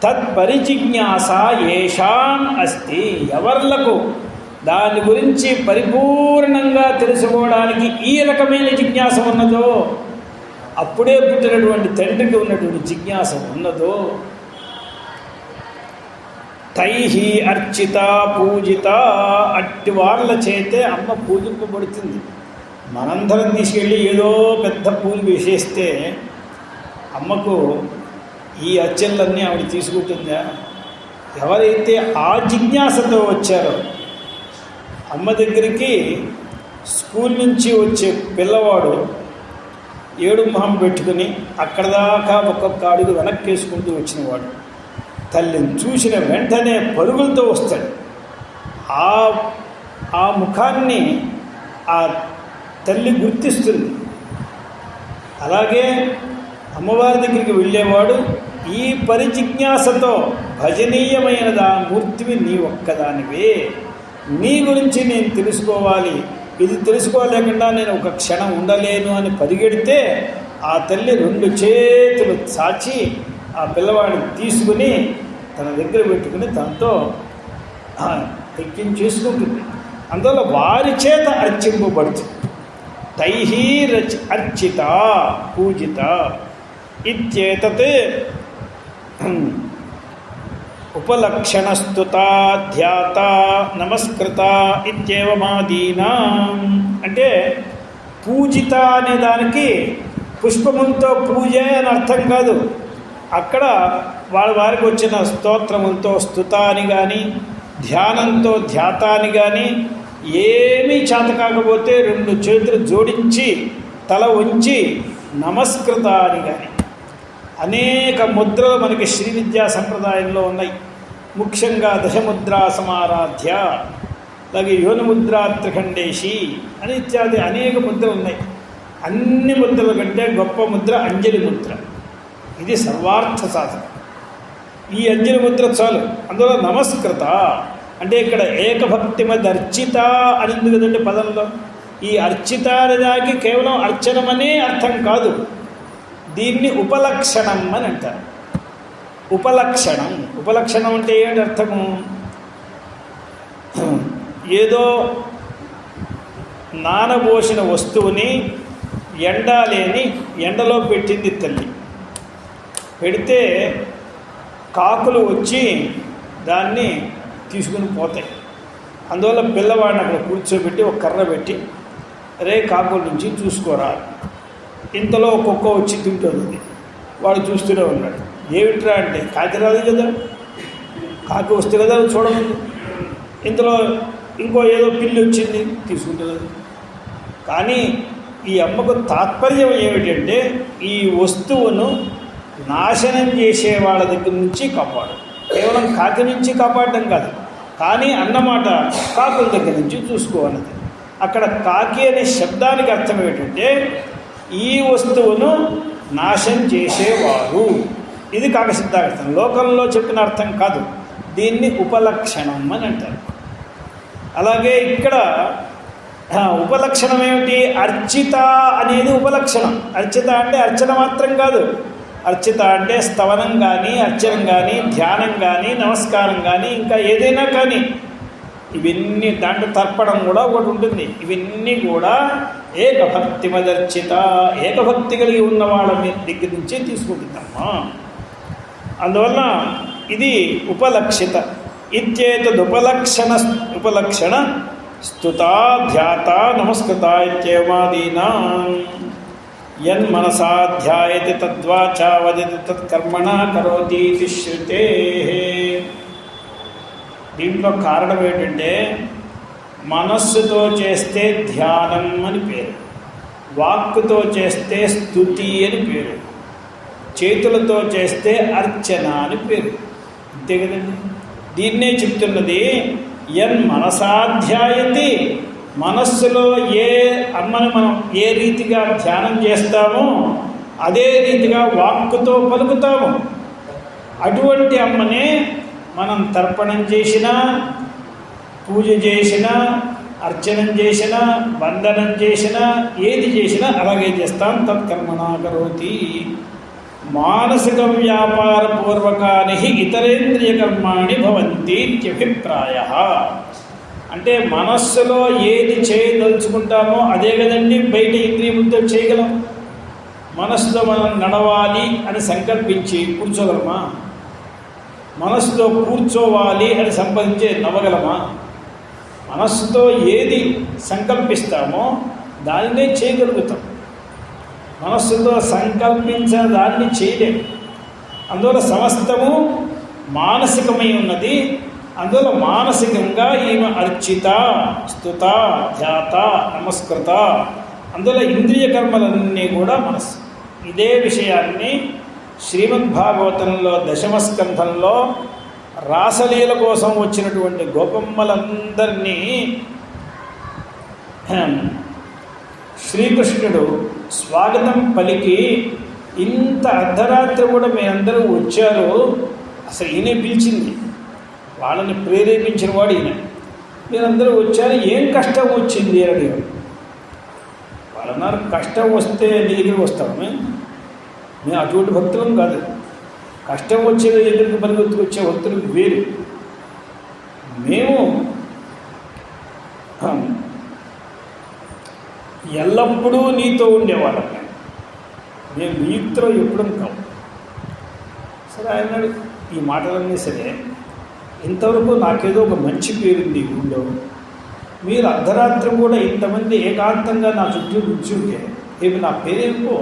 తత్పరిజిజ్ఞాస ఏషాం అస్తి. ఎవర్లకు దాని గురించి పరిపూర్ణంగా తెలుసుకోవడానికి ఈ రకమైన జిజ్ఞాస ఉన్నదో, అప్పుడే పుట్టినటువంటి తండ్రికి ఉన్నటువంటి జిజ్ఞాస ఉన్నదో, తైహి అర్చిత పూజిత, అట్టి వాళ్ళ చేతే అమ్మ పూజింపబడుతుంది. మనందరం తీసుకెళ్ళి ఏదో పెద్ద పూజ వేసేస్తే అమ్మకు ఈ అర్చనలన్నీ ఆవిడ తీసుకుంటుందా? ఎవరైతే ఆ జిజ్ఞాసతో వచ్చారో, అమ్మ దగ్గరికి స్కూల్ నుంచి వచ్చే పిల్లవాడు ఏడు మొహం పెట్టుకుని అక్కడ దాకా ఒక్కొక్క అడుగు వెనక్కి వేసుకుంటూ వచ్చినవాడు తల్లిని చూసిన వెంటనే పరుగులతో వస్తాడు. ఆ ముఖాన్ని ఆ తల్లి గుర్తిస్తుంది. అలాగే అమ్మవారి దగ్గరికి వెళ్ళేవాడు ఈ పరిజిజ్ఞాసతో, భజనీయమైనదా మూర్తివి నీ ఒక్కదానివే, నీ గురించి నేను తెలుసుకోవాలి, ఇది తెలుసుకోలేకుండా నేను ఒక క్షణం ఉండలేను అని పరిగెడితే ఆ తల్లి రెండు చేతులు చాచి ఆ పిల్లవాడిని తీసుకుని తన దగ్గర పెట్టుకుని తనతో ఎక్కించేసుకుంటుంది. అందువల్ల వారి చేత అర్చింపబడుతుంది. తైహి అర్చిత పూజిత ఇత్యేతత్ ఉపలక్షణస్తుత ధ్యాత నమస్కృత ఇత్యేవమాదీనాం. అంటే పూజిత అనే దానికి పుష్పములతో పూజ అని అర్థం కాదు. అక్కడ వారికి వచ్చిన స్తోత్రములతో స్తుత అని కానీ, ధ్యానంతో ధ్యాత అని కానీ, ఏమీ చేత కాకపోతే రెండు చేతులు జోడించి తల ఉంచి నమస్కృత అని కానీ, అనేక ముద్రలు మనకి శ్రీ విద్యా సంప్రదాయంలో ఉన్నాయి. ముఖ్యంగా దశముద్రా సమారాధ్య, అలాగే యోనిముద్ర త్రిఖండేశి అని ఇత్యాది అనేక ముద్రలు ఉన్నాయి. అన్ని ముద్రల కంటే గొప్ప ముద్ర అంజలి ముద్ర. ఇది సర్వార్థ సాధన. ఈ అంజలి ముద్ర చాలు. అందులో నమస్కృత అంటే ఇక్కడ ఏకభక్తిమద్ అర్చిత అని ఉంది కదండి పదంలో. ఈ అర్చిత అనేదానికి కేవలం అర్చనమనే అర్థం కాదు, దీన్ని ఉపలక్షణం అని అంటారు. ఉపలక్షణం, ఉపలక్షణం అంటే ఏంటి అర్థము? ఏదో నానబోసిన వస్తువుని ఎండాలేని ఎండలో పెట్టింది తల్లి. పెడితే కాకులు వచ్చి దాన్ని తీసుకుని పోతాయి. అందువల్ల పిల్లవాడిని అక్కడ కూర్చోబెట్టి ఒక కర్ర పెట్టి, రే కాకుల నుంచి చూసుకోరా, ఇంతలో ఒక్కొక్క వచ్చి తింటుంది. వాడు చూస్తూనే ఉన్నాడు. ఏమిట్రా అంటే కాకి రాదు కదా, కాకి వస్తే కదా చూడలేదు. ఇంతలో ఇంకో ఏదో పిల్లి వచ్చింది తీసుకుంటుంది. కానీ ఈ అమ్మకు తాత్పర్యం ఏమిటంటే ఈ వస్తువును నాశనం చేసే వాళ్ళ దగ్గర నుంచి కాపాడు. కేవలం కాకి నుంచి కాపాడడం కాదు, కానీ అన్నమాట కాకుల దగ్గర నుంచి చూసుకోవాలన్నది. అక్కడ కాకి అనే శబ్దానికి అర్థం ఏంటంటే ఈ వస్తువును నాశనం చేసేవారు. ఇది కాకసిద్ధార్థం, లోకంలో చెప్పిన అర్థం కాదు. దీన్ని ఉపలక్షణం అని అంటారు. అలాగే ఇక్కడ ఉపలక్షణం ఏమిటి? అర్చిత అనేది ఉపలక్షణం. అర్చిత అంటే అర్చన మాత్రం కాదు. అర్చిత అంటే స్తవనం కానీ, అర్చనం కానీ, ధ్యానం కానీ, నమస్కారం కానీ, ఇంకా ఏదైనా కానీ ఇవన్నీ దాంట్లో తర్పణం కూడా ఒకటి ఉంటుంది. ఇవన్నీ కూడా ఏకభక్తిమదర్చిత, ఏకభక్తి కలిగి ఉన్న వాళ్ళ దగ్గర నుంచే తీసుకుంటున్నామా. అందువల్ల ఇది ఉపలక్షిత. ఉపలక్షణ స్తుత ధ్యాత నమస్కృత ఇత్యేవాదీనా యన్మనసా ధ్యాయతి తద్వాచా వదతి తత్కర్మణ కరోతి శృతే. దీంట్లో కారణం ఏంటంటే మనస్సుతో చేస్తే ధ్యానం అని పేరు, వాక్కుతో చేస్తే స్తుతి అని పేరు, చేతులతో చేస్తే అర్చన అని పేరు. అంతే కదండి. దీన్నే చెప్తున్నది. యన్ మనసాధ్యాయతి, మనస్సులో ఏ అమ్మని మనం ఏ రీతిగా ధ్యానం చేస్తామో అదే రీతిగా వాక్కుతో పలుకుతాము. అటువంటి అమ్మనే మనం తర్పణం చేసినా, పూజ చేసినా, అర్చనం చేసినా, వందనం చేసినా, ఏది చేసినా అలాగే చేస్తాం. తత్కర్మణా కరోతి. మానసిక వ్యాపార పూర్వకాని ఇతరేంద్రియ కర్మాణి భవంతి ఇత్యభిప్రాయ. అంటే మనస్సులో ఏది చేయదలుచుకుంటామో అదే కదండి బయట ఇంద్రియములతో చేయగలం. మనస్సులో మనం నడవాలి అని సంకల్పించి కూర్చోగలమా? మనస్సులో కూర్చోవాలి అని సంపాదించే నవ్వగలమా? మనస్సుతో ఏది సంకల్పిస్తామో దానినే చేయగలుగుతాం. మనస్సుతో సంకల్పించిన దాన్ని చేయలేము. అందువల్ల సమస్తము మానసికమై ఉన్నది. అందువల్ల మానసికంగా ఈమె అర్చిత, స్తుత, ధ్యాత, నమస్కృత. అందువల్ల ఇంద్రియ కర్మలన్నీ కూడా మనస్సు. ఇదే విషయాన్ని శ్రీమద్భాగవతంలో 10వ స్కంధంలో రాసలీల కోసం వచ్చినటువంటి గోపమ్మలందరినీ శ్రీకృష్ణుడు స్వాగతం పలికి, ఇంత అర్ధరాత్రి కూడా మీరందరూ వచ్చారు, అసలు ఈయనే పిలిచింది, వాళ్ళని ప్రేరేపించిన వాడు ఈయన. మీరందరూ వచ్చారు, ఏం కష్టం వచ్చింది అని అడిగారు. వాళ్ళన్నారు, కష్టం వస్తే నీ దగ్గరికి వస్తాము, మేము అటువంటి భక్తులం కాదు. కష్టం వచ్చే దగ్గరికి పరిగెత్తుకు వచ్చే భక్తులు వేరు. మేము ఎల్లప్పుడూ నీతో ఉండేవాళ్ళం. మేము నీతో ఎప్పుడు కావు. సరే ఆయన ఈ మాటలన్నీ సరే, ఇంతవరకు నాకేదో ఒక మంచి పేరుంది ఈ ఊళ్ళో. మీరు అర్ధరాత్రి కూడా ఇంతమంది ఏకాంతంగా నా చుట్టూ కూర్చుంటే రేపు నా పేరేమిపో.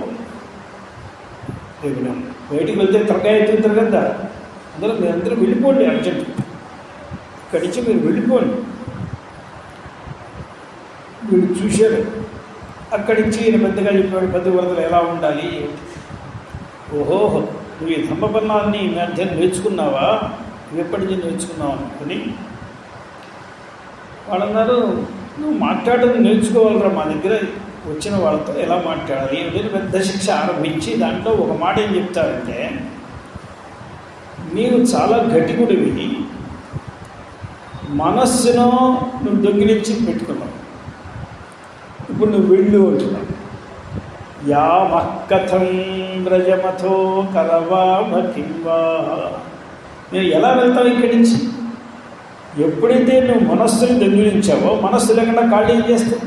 రేపు నేను బయటికి వెళ్తే తరకాయ ఎత్తుంటారు కదా, అందులో మీరందరూ వెళ్ళిపోండి అర్జెంట్. ఇక్కడి నుంచి మీరు వెళ్ళిపోండి. వీళ్ళు చూశారు. అక్కడి నుంచి ఈయన పెద్దగా చెప్పాడు, పెద్ద వరదలు ఎలా ఉండాలి. ఓహో, నువ్వు ఈ ధమ్మపన్నాన్ని ఈ మధ్య నేర్చుకున్నావా, నువ్వు ఎప్పటి నుంచి నేర్చుకున్నావు అనుకుని వాళ్ళన్నారు, నువ్వు మాట్లాడడం నేర్చుకోవాలరా, మా దగ్గర వచ్చిన వాళ్ళతో ఎలా మాట్లాడాలి ఏదైనా పెద్ద శిక్ష ఆరంభించి దాంట్లో ఒక మాట ఏం చెప్తారంటే, నీవు చాలా గట్టిగుడివి, మనస్సును నువ్వు దొంగిలించి పెట్టుకున్నావు, ఇప్పుడు నువ్వు వెళ్ళు అంటున్నావు. యా మక్కథం వ్రజమథో కరవామ కింవా, నేను ఎలా వెళ్తావు ఇక్కడి నుంచి? ఎప్పుడైతే నువ్వు మనస్సుని దొంగిలించావో, మనస్సు లేకుండా ఖాళీ ఏం చేస్తావు?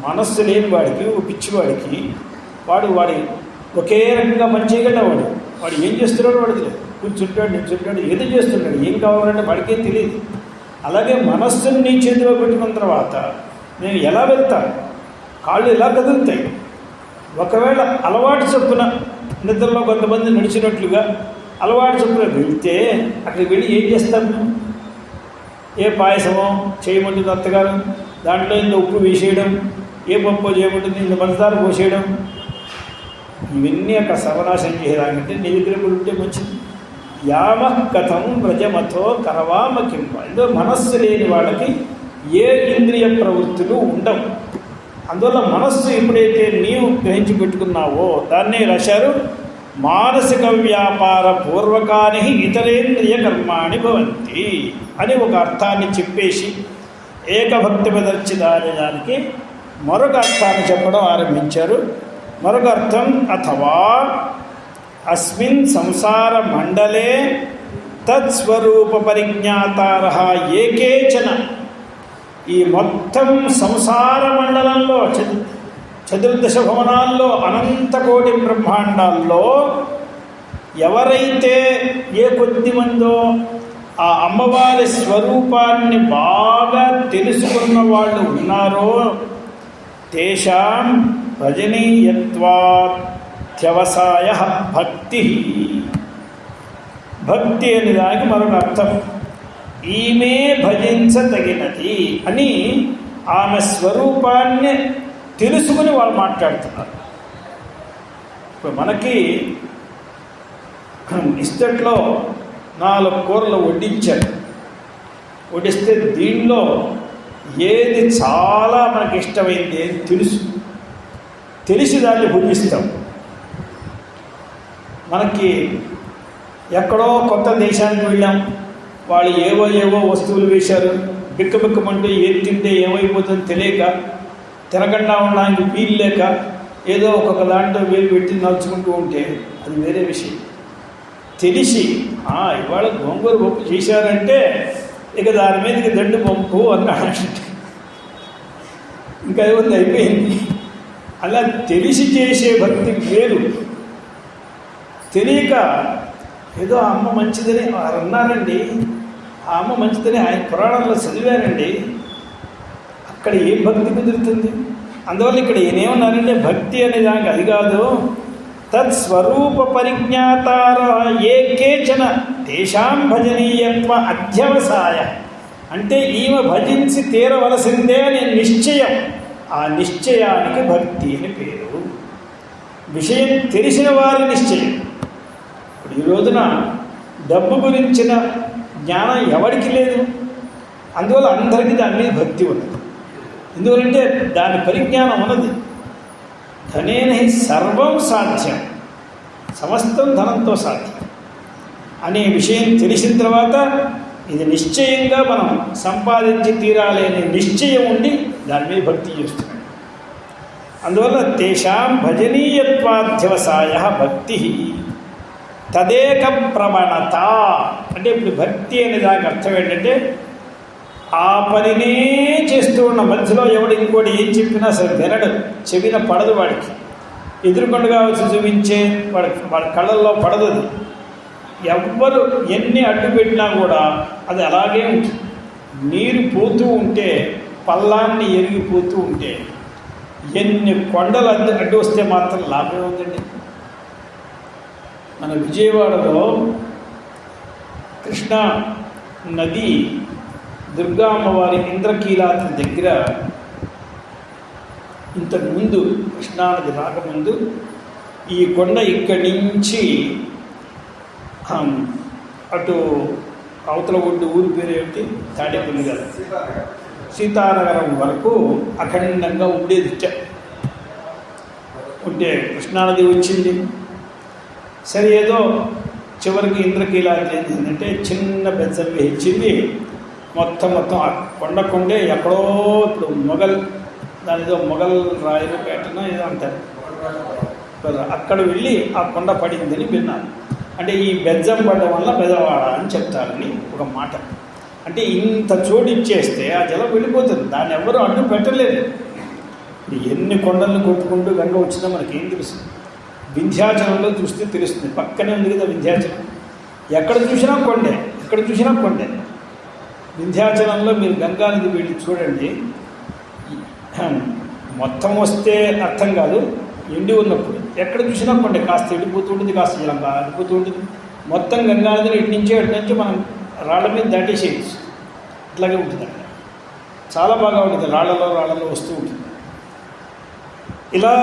మనస్సు లేని వాడికి, ఒక పిచ్చివాడికి, వాడి ఒకే రకంగా పని చేయగలడు. వాడు ఏం చేస్తున్నాడో వాడికి లేదు. కూర్చుంటాడు, నిల్చుంటాడు, ఏదో చేస్తున్నాడు, ఏం కావాలంటే వాడికే తెలియదు. అలాగే మనస్సుని నీ చేతిలో పెట్టుకున్న తర్వాత నేను ఎలా వెళ్తాను? కాళ్ళు ఎలా కదులుతాయి? ఒకవేళ అలవాటు చొప్పున నిద్రలో కొంతమంది నడిచినట్లుగా అలవాటు చొప్పున వెళ్తే అక్కడికి వెళ్ళి ఏం చేస్తాం? ఏ పాయసమో చేయమంటుంది అత్తగారు, దాంట్లో ఇంత ఉప్పు వేసేయడం, ఏ పప్పు చేయమంటుంది ఇంత పంచదార పోసేయడం, ఇవన్నీ అక్కడ సర్వనాశనం చేయడానికంటే నీ దగ్గర కూడా ఉంటే మంచిది. యామ కథం వ్రజమథో కరవామ కింవ. ఇందులో మనస్సు లేని వాళ్ళకి ఏ ఇంద్రియ ప్రవృత్తులు ఉండవు. అందువల్ల మనస్సు ఎప్పుడైతే నీవు గ్రహించి పెట్టుకున్నావో దాన్నే రాశారు, మానసిక వ్యాపార పూర్వకాని ఇతరేంద్రియ కర్మాణి భవంతి అని ఒక అర్థాన్ని చెప్పేసి ఏకభక్తి ప్రదర్శితానికి మరొక అర్థాన్ని చెప్పడం ఆరంభించారు. మరొక అర్థం, అథవా అస్మిన్ సంసార మండలే తత్స్వరూప పరిజ్ఞాతారః ఏకేచన. ఈ మొత్తం సంసార మండలంలో చతుర్దశ భవనాల్లో అనంతకోటి బ్రహ్మాండాల్లో ఎవరైతే ఏ కొద్ది మందో ఆ అమ్మవారి స్వరూపాన్ని బాగా తెలుసుకున్న వాళ్ళు ఉన్నారో తేషాం భజనీయత్వాత్యవసాయ భక్తి. భక్తి అనే దానికి మరొక అర్థం, ఈమె భజించదగినది అని ఆమె స్వరూపాన్ని తెలుసుకుని వాళ్ళు మాట్లాడుతున్నారు. ఇప్పుడు మనకి ఇస్తట్లో 4 కూరలు వడ్డించారు. వడ్డిస్తే దీనిలో ఏది చాలా మనకి ఇష్టమైంది అని తెలిసి దాన్ని భుజిస్తాం. మనకి ఎక్కడో కొత్త దేశానికి వెళ్ళాం, వాళ్ళు ఏవో వస్తువులు వేశారు, బిక్కమంటూ ఏది తింటే ఏమైపోతుందో తెలియక, తినకుండా ఉండడానికి వీలు లేక ఏదో ఒక్కొక్క దాంట్లో వేలు పెట్టి నలుచుకుంటూ ఉంటే అది వేరే విషయం. తెలిసి ఇవాళ గోంగూర పప్పు చేశారంటే ఇక దాని మీదకి దండు పంపు అన్నాడంటే ఇంకా ఏముంది, అయిపోయింది. అలా తెలిసి చేసే భక్తి వేరు. తెలియక ఏదో ఆ అమ్మ మంచిదని వారు అన్నారండి, ఆ అమ్మ మంచిదని ఆయన పురాణంలో చదివారండి, అక్కడ ఏం భక్తి కుదురుతుంది? అందువల్ల ఇక్కడ ఏమన్నారంటే భక్తి అనే దానికి అది కాదు. తత్స్వరూప పరిజ్ఞాతార ఏ కేచన తేషాం భజనీయత్వ అధ్యవసాయ. అంటే ఈమె భజించి తీరవలసిందే అనే నిశ్చయం, ఆ నిశ్చయానికి భక్తి అని పేరు. విషయం తెలిసిన వారి నిశ్చయం. ఇప్పుడు ఈ రోజున డబ్బు గురించిన జ్ఞానం ఎవరికి లేదు, అందువల్ల అందరికీ దాని మీద భక్తి ఉన్నది. ఎందుకంటే దాని పరిజ్ఞానం ఉన్నది. ధనేన సర్వం సాధ్యం, సమస్తం ధనంతో సాధ్యం అనే విషయం తెలిసిన తర్వాత ఇది నిశ్చయంగా మనం సంపాదించి తీరాలి అనే నిశ్చయం ఉండి దాని మీద భక్తి చేస్తున్నాం. అందువల్ల తేషాం భజనీయత్వాధ్యవసాయ భక్తి తదేక ప్రవణత. అంటే ఇప్పుడు భక్తి అనే దానికి అర్థం ఏంటంటే ఆ పనినే చేస్తూ ఉన్న మధ్యలో ఎవడు ఇంకోటి ఏం చెప్పినా సరే వినడు, చెవిన పడదు, వాడికి ఎదురుకొండగా వచ్చి చూపించే వాడి కళ్ళల్లో పడదు. అది ఎవ్వరు ఎన్ని అడ్డు పెట్టినా కూడా అది అలాగే ఉంటుంది. నీరు పోతూ ఉంటే పల్లాన్ని ఎరిగిపోతూ ఉంటే ఎన్ని కొండలు అడ్డు వస్తే మాత్రం లాభమే ఉందండి. మన విజయవాడలో కృష్ణా నది దుర్గా అమ్మవారి ఇంద్రకీలాద్రి దగ్గర ఇంతకుముందు కృష్ణానది రాకముందు ఈ కొండ ఇక్కడి నుంచి అటు అవతల ఒడ్డు ఊరి పేరు ఏమిటి, తాడేపల్లి గారు, సీతానగరం వరకు అఖండంగా ఉండేది. ఉంటే కృష్ణానది వచ్చింది. సరే ఏదో చివరికి ఇంద్రకీలాద్రి ఏంటంటే చిన్న బెజ్జం వేయించింది. మొత్తం ఆ కొండే ఎక్కడో ఇప్పుడు దాని ఏదో మొఘల్ రాయలు పేటనో ఏదో అంటారు, అక్కడ వెళ్ళి ఆ కొండ పడిందని విన్నాను. అంటే ఈ బెజ్జం పడడం వల్ల బెజవాడ అని చెప్తారని ఒక మాట. అంటే ఇంత చోటు ఇచ్చేస్తే ఆ జలం వెళ్ళిపోతుంది, దాన్ని ఎవరు అడ్డు పెట్టలేదు. ఎన్ని కొండలను కొట్టుకుంటూ గంగ వచ్చినా మనకేం తెలుస్తుంది? వింధ్యాచలంలో చూస్తే తెలుస్తుంది, పక్కనే ఉంది కదా వింధ్యాచలం. ఎక్కడ చూసినా కొండే, ఎక్కడ చూసినా కొండే. వింధ్యాచలంలో మీరు గంగానది వెళ్ళి చూడండి, మొత్తం వస్తే అర్థం కాదు, ఎండి ఉన్నప్పుడు ఎక్కడ చూసినా కొండే, కాస్త ఎండిపోతూ ఉంటుంది, కాస్త జలం ఆడిపోతూ ఉంటుంది. మొత్తం గంగానదిని ఇటు నుంచి మనం రాళ్ళ మీద దాటేసేయచ్చు, అట్లాగే ఉంటుంది. అక్కడ చాలా బాగా ఉంటుంది, రాళ్ళలో వస్తూ ఉంటుంది. ఇలా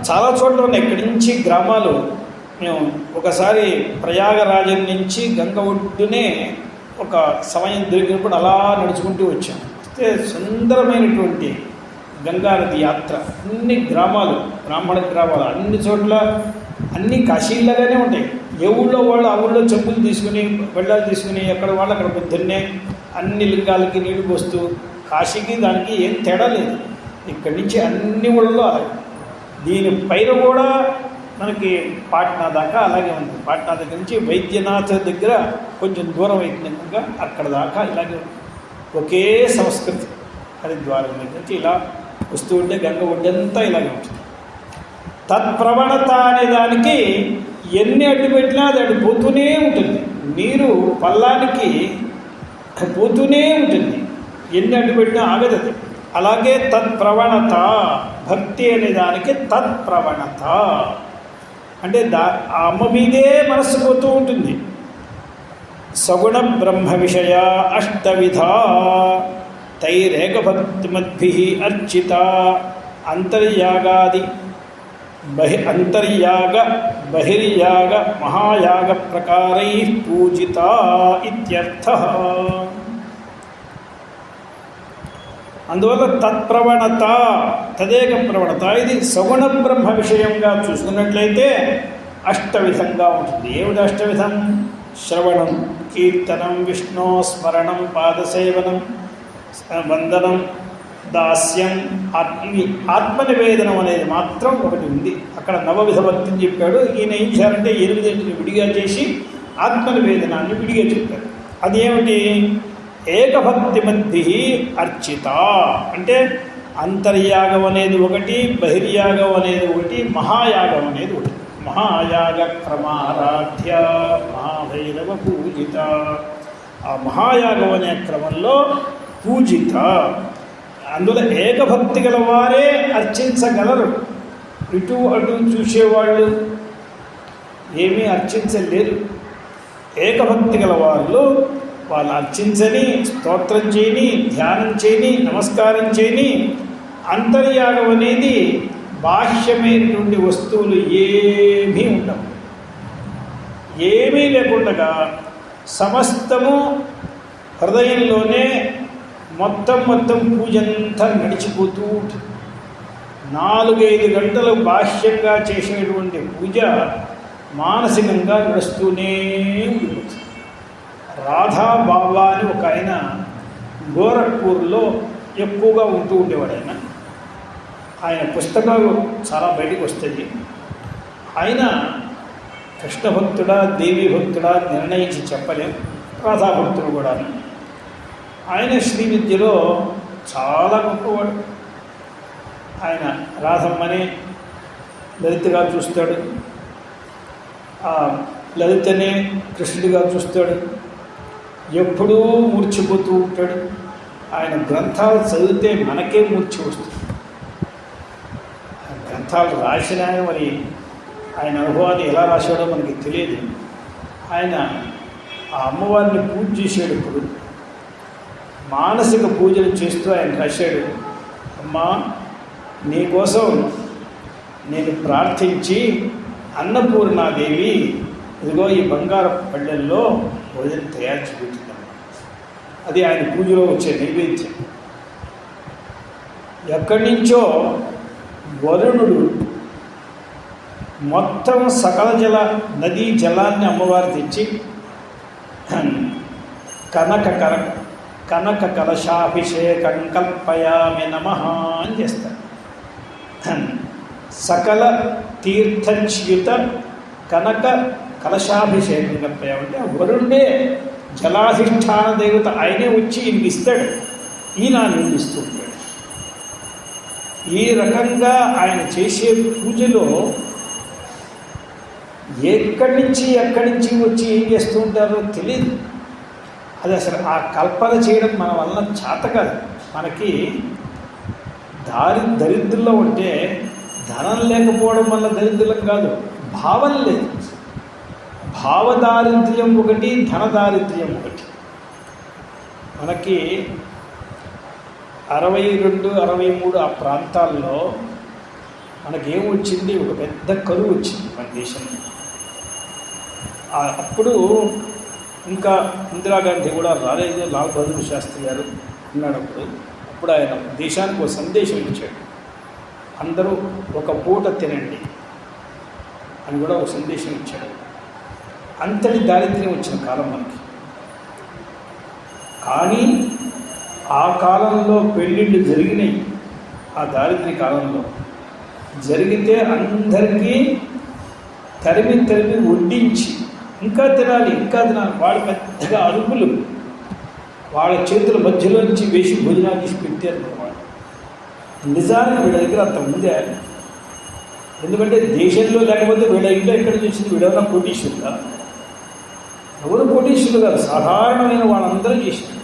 చాలా చోట్ల ఉన్నాయి. ఇక్కడి నుంచి గ్రామాలు మేము ఒకసారి ప్రయాగరాజం నుంచి గంగ ఒడ్డునే ఒక సమయం దొరికినప్పుడు అలా నడుచుకుంటూ వచ్చాం. వస్తే సుందరమైనటువంటి గంగానది యాత్ర, అన్ని గ్రామాలు, బ్రాహ్మణ గ్రామాలు, అన్ని చోట్ల అన్ని కాశీలాగానే ఉంటాయి. ఏ ఊళ్ళో వాళ్ళు ఆ ఊళ్ళో చెప్పులు తీసుకుని వెళ్ళాలి తీసుకుని ఎక్కడ వాళ్ళు అక్కడ పొద్దున్నే అన్ని లింగాలకి నీళ్లు పోస్తూ, కాశీకి దానికి ఏం తేడా లేదు. ఇక్కడి నుంచి అన్ని ఊళ్ళలో అలాగే. దీని పైన కూడా మనకి పాట్నా దాకా అలాగే ఉంది. పాట్నా దగ్గర నుంచి వైద్యనాథ్ దగ్గర కొంచెం దూరం అవుతుంది, అక్కడ దాకా ఇలాగే ఉంది. ఒకే సంస్కృతి. హరిద్వారం దగ్గర నుంచి ఇలా వస్తూ ఉంటే గంగ ఒడ్డంతా ఇలాగే ఉంటుంది. తత్ప్రవణత అనే దానికి ఎన్ని అడ్డు పెట్టినా అది అడ్డు పోతూనే ఉంటుంది. నీరు పల్లానికి పోతూనే ఉంటుంది, ఎన్ని అడ్డు పెట్టినా ఆగదు అది. అలాగే తత్ప్రవణత, భక్తి అనే దానికి తత్ప్రవణత అంటే ఆ అమ్మ మీదే మనస్సు పోతూ ఉంటుంది. సగుణ బ్రహ్మ విషయ అష్టవిధ తైరేక భక్తిమద్భి అర్చిత అంతర్యాగాది అంతర్యాగ బహిర్యాగ మహాయాగ ప్రకారై పూజిత ఇత్యర్థ. అందువల్ల తత్ప్రవణత, తదేక ప్రవణత, ఇది సగుణ బ్రహ్మ విషయంగా చూసుకున్నట్లయితే అష్టవిధంగా ఉంటుంది. ఏమిటి అష్టవిధం? శ్రవణం, కీర్తనం, విష్ణు స్మరణం, పాదసేవనం, వందనం, దాస్యం, ఇవి ఆత్మనివేదనం అనేది మాత్రం ఒకటి ఉంది. అక్కడ నవవిధ భక్తిని చెప్పాడు. ఈయన ఏం చేయాలంటే 8 విడిగా చేసి ఆత్మనివేదనాన్ని విడిగా చెప్పాడు. అదేమిటి? ఏకభక్తి మధ్య అర్చిత అంటే అంతర్యాగం అనేది ఒకటి, బహిర్యాగం అనేది ఒకటి, మహాయాగం అనేది ఒకటి. మహాయాగ క్రమారాధ్య మహాభైరవ పూజిత. ఆ మహాయాగం అనే క్రమంలో పూజిత. అందులో ఏకభక్తి గల వారే అర్చించగలరు. ఇటు అటు చూసేవాళ్ళు ఏమీ అర్చించలేరు. ఏకభక్తి గల వాళ్ళు అర్చించని, స్తోత్రం చేయని, ధ్యానం చేయని, నమస్కారం చేయని. అంతర్యాగం అనేది బాహ్యమైనటువంటి వస్తువులు ఏమీ ఉండవు. ఏమీ లేకుండా సమస్తము హృదయంలోనే మొత్తం పూజంతా నడిచిపోతూ ఉంటుంది. 4-5 గంటలు బాహ్యంగా చేసేటువంటి పూజ మానసికంగా నడుస్తూనే ఉంటుంది. రాధా బాబా అని ఒక ఆయన గోరఖ్పూర్లో ఎక్కువగా ఉంటూ ఉండేవాడు. ఆయన పుస్తకాలు చాలా బయటకు వస్తాయి. ఆయన కృష్ణ భక్తుడా, దేవీ భక్తుడా నిర్ణయించి చెప్పలేం. రాధాభక్తుడు కూడా. ఆయన శ్రీ విద్యలో చాలా గొప్పవాడు. ఆయన రాధమ్మనే లలితగా చూస్తాడు, లలితనే కృష్ణుడిగా చూస్తాడు. ఎప్పుడూ మూర్చిపోతూ ఉంటాడు. ఆయన గ్రంథాలు చదివితే మనకే మూర్చి వస్తుంది. గ్రంథాలు రాసిన ఆయన మరి ఆయన అనుభవాన్ని ఎలా రాశాడో మనకి తెలియదు. ఆయన ఆ అమ్మవారిని పూజ చేసేటప్పుడు మానసిక పూజలు చేస్తూ ఆయన రాశాడు. అమ్మా, నీకోసం నేను ప్రార్థించి అన్నపూర్ణాదేవి ఇదిగో ఈ బంగారు పళ్ళెల్లో భోజనం తయారు చేస్తున్నాను. అది ఆయన పూజలో వచ్చే నైవేద్యం. ఎక్కడి నుంచో వరుణుడు మొత్తం సకల నదీ జలాన్ని అమ్మవారు తెచ్చి కనక కలశాభిషేకం కల్పయామి నమః అని చేస్తారు. సకల తీర్థచ్యుత కనక కలశాభిషేకం కల్పయామంటే వరుణుడే జలాధిష్టాన దేవత. ఆయనే వచ్చి ఈయనకి ఇస్తాడు, ఈయన నిర్మిస్తూ ఉంటాడు. ఈ రకంగా ఆయన చేసే పూజలో ఎక్కడి నుంచి వచ్చి ఏం చేస్తూ ఉంటారో తెలియదు. అది అసలు ఆ కల్పన చేయడం మన వల్ల చేత కాదు. మనకి దరిద్రంలో ఉంటే ధనం లేకపోవడం వల్ల దరిద్రం కాదు, భావం లేదు. భావదారిద్ర్యం ఒకటి, ధనదారిద్ర్యం ఒకటి. మనకి 62, 63 ఆ ప్రాంతాల్లో మనకేమొచ్చింది? ఒక పెద్ద కరువు వచ్చింది మన దేశంలో. అప్పుడు ఇంకా ఇందిరాగాంధీ కూడా రాలేదు, లాల్ బహదూర్ శాస్త్రి గారు ఉన్నాడు. అప్పుడు ఆయన దేశానికి ఒక సందేశం ఇచ్చాడు. అందరూ ఒక పూట తినండి అని కూడా ఒక సందేశం ఇచ్చాడు. అంతటి దారిద్ర్యం వచ్చిన కాలం మనకి. కానీ ఆ కాలంలో పెళ్ళిళ్ళు జరిగినాయి. ఆ దారిద్ర్య కాలంలో జరిగితే అందరికీ తరిమి వడ్డించి ఇంకా తినాలి. వాళ్ళు పెద్దగా అరుపులు వాళ్ళ చేతుల మధ్యలో నుంచి వేసి భోజనాలు తీసి పెట్టారు. వాళ్ళు నిజానికి వీళ్ళ దగ్గర అంత ఉందే. ఎందుకంటే దేశంలో లేకపోతే వీళ్ళ ఇంట్లో ఎక్కడ చూసింది? వీడేమన్నా కోటీశ్వరులా? ఎవరు కోటీశ్వరులు కాదు, సాధారణమైన వాళ్ళందరూ చేశారు.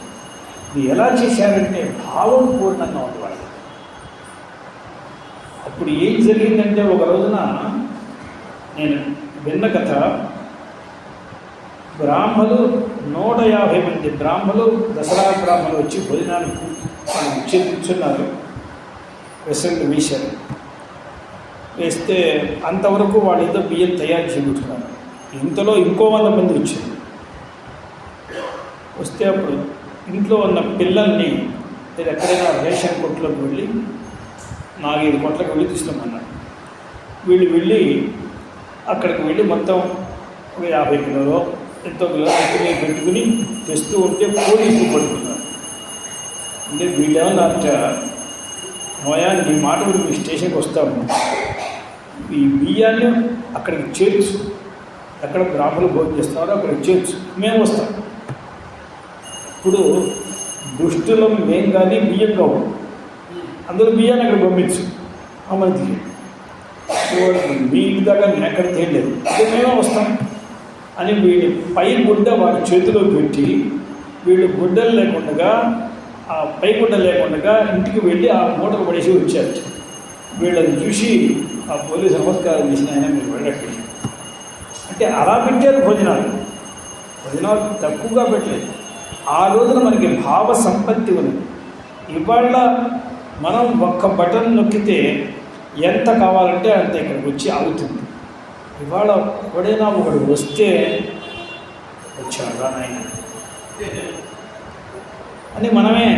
ఇది ఎలా చేశారంటే భావం పూర్ణంగా ఉంది వాళ్ళు. అప్పుడు ఏం జరిగిందంటే ఒక రోజున నేను విన్న కథ, బ్రాహ్మలు 150 మంది బ్రాహ్మలు, దసరా బ్రాహ్మలు వచ్చి భోజనానికి కూర్చున్నారు. వెసళ్ళు వేశారు. వేస్తే అంతవరకు వాళ్ళు ఏదో బియ్యం తయారు చేయబుతున్నారు. ఇంతలో ఇంకో 100 మంది వచ్చారు. వస్తే అప్పుడు ఇంట్లో ఉన్న పిల్లల్ని మీరు ఎక్కడైనా రేషన్ కొట్లోకి వెళ్ళి 4-5 కొట్లకు వెళ్ళి తీసుకోమన్నారు. వీళ్ళు వెళ్ళి అక్కడికి వెళ్ళి మొత్తం 50 కిలోలో ఎంతో కిలో పెట్టుకుని తెస్తూ ఉంటే పోలీసులు పట్టుకున్నారు. అంటే వీళ్ళేమన్నా నోయా నీ మాట గురించి మీ స్టేషన్కి వస్తాము, ఈ బియ్యాన్ని అక్కడికి చేర్చు, ఎక్కడ బ్రాహ్మణులు భోజనం చేస్తున్నారో అక్కడికి చేర్చు, మేము వస్తాం. ఇప్పుడు దుష్టులం మేం కానీ బియ్యం కావు, అందులో బియ్యాన్ని అక్కడ పంపించు ఆ మందికి. మీ ఇంటి దాకా నేను ఎక్కడ తేయలేదు, అదే మేమే వస్తాం అని వీడి పై గుడ్డ వారి చేతిలో పెట్టి వీళ్ళు గుడ్డలు లేకుండా ఆ పై గుడ్డ లేకుండా ఇంటికి వెళ్ళి ఆ మూటలు పడేసి వచ్చారు. వీళ్ళని చూసి ఆ పోలీసు నమస్కారం చేసిన ఆయన మీరు వెళ్ళట్లేదు అంటే అలా పెట్టారు. భోజనాలు తక్కువగా పెట్టలేదు. ఆ రోజున మనకి భావ సంపత్తి ఉంది. ఇవాళ మనం ఒక్క బటన్ నొక్కితే ఎంత కావాలంటే అంత ఇక్కడికి వచ్చి అవుతుంది. ఇవాళ ఎప్పుడైనా ఒకడు వస్తే వచ్చాడా నాయన అని మనమే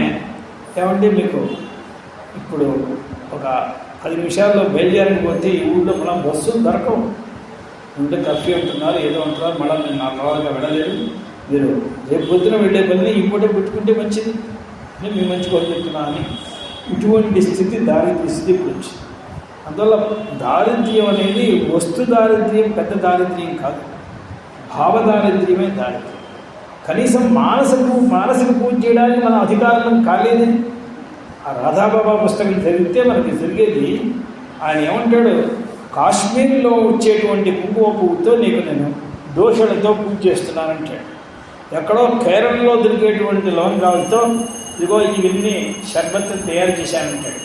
ఏమంటే మీకు ఇప్పుడు ఒక 10 నిమిషాల్లో బయలుదేరకపోతే ఈ ఊళ్ళో మనం బస్సులు దొరకవు. ఉంటే కర్ఫ్యూ ఉంటున్నారు, ఏదో ఉంటున్నారు, మళ్ళీ నేను 4 రోజులుగా వెళ్ళలేదు, మీరు రేపు పొద్దున వెళ్ళే పని ఇంకోటే పెట్టుకుంటే మంచిది అని మీ మంచి పని చెప్తున్నా అని ఇటువంటి స్థితి దారితీస్తే ఇప్పుడు వచ్చింది. అందువల్ల దారిద్ర్యం అనేది వస్తు దారిద్ర్యం పెద్ద దారిద్ర్యం కాదు, భావ దారిద్ర్యమే దారిద్ర్యం. కనీసం మానసిక పూజ చేయడానికి మన అధికారులం కాలేదు. ఆ రాధాబాబా పుస్తకం చదివితే మనకి జరిగేది, ఆయన ఏమంటాడు, కాశ్మీర్లో వచ్చేటువంటి కుంకుమ పువ్వుతో నీకు నేను దోషులతో పూజ చేస్తున్నానంటాడు. ఎక్కడో కేరళలో దొరికేటువంటి లవంగాలతో ఇదిగో ఇవన్నీ షర్బత్తులు తయారు చేశానంటాడు.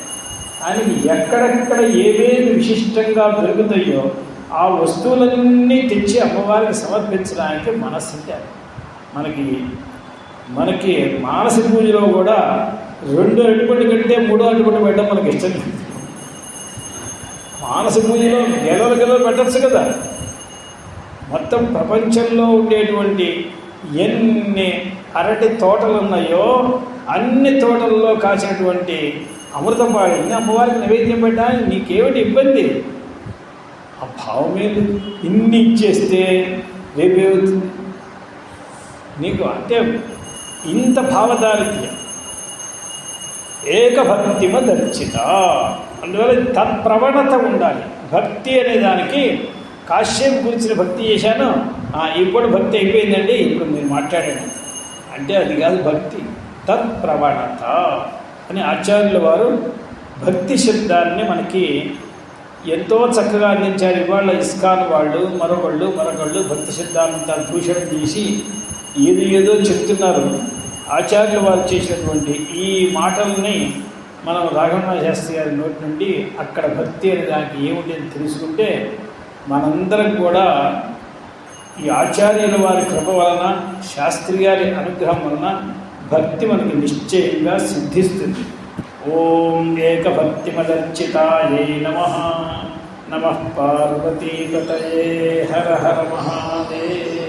ఆయనకి ఎక్కడెక్కడ ఏవేవి విశిష్టంగా దొరుకుతాయో ఆ వస్తువులన్నీ తెచ్చి అమ్మవారికి సమర్పించడానికి మనస్సు. మనకి మానసిక పూజలో కూడా 2 అరటిపండు కంటే 3 అరటిపండు పెట్టడం మనకి ఇష్టం లేదు. మానసిక పూజలో గెలలు పెట్టచ్చు కదా. మొత్తం ప్రపంచంలో ఉండేటువంటి ఎన్ని అరటి తోటలు ఉన్నాయో అన్ని తోటల్లో కాసినటువంటి అమృతపాడిని అమ్మవారికి నైవేద్యం పెట్టాలని నీకేమిటి ఇబ్బంది? ఆ భావమే ఇన్ని ఇచ్చేస్తే రేపేవుతుంది నీకు. అంటే ఇంత భావదారిద్ర్యం ఏకభక్తిమ దర్శిత. అందువల్ల తత్ప్రవణత ఉండాలి. భక్తి అనే దానికి కాశ్యం గురించిన భక్తి చేశాను, ఇప్పుడు భక్తి అయిపోయిందండి, ఇప్పుడు మీరు మాట్లాడాను అంటే అది కాదు భక్తి. తత్ప్రవణత అని ఆచార్యుల వారు భక్తి శబ్దాన్ని మనకి ఎంతో చక్కగా అందించారు. ఇవాళ ఇస్కాన్ వాళ్ళు మరొకళ్ళు భక్తి శబ్దాన్ని దూషణ చేసి ఏదో చెప్తున్నారు. ఆచార్యుల వారు చేసినటువంటి ఈ మాటల్ని మనం రాఘవ శాస్త్రి గారి నోటి నుండి అక్కడ భక్తి అనే దానికి ఏమిటి అని తెలుసుకుంటే మనందరం కూడా ఈ ఆచార్యుల వారి కృప వలన, శాస్త్రి గారి అనుగ్రహం వలన భక్తి మనకి నిశ్చయంగా సిద్ధిస్తుంది. ఓం ఏకభక్తిమదర్చితాయే నమః. నమః పార్వతీపతయే. హర హర మహాదేవ.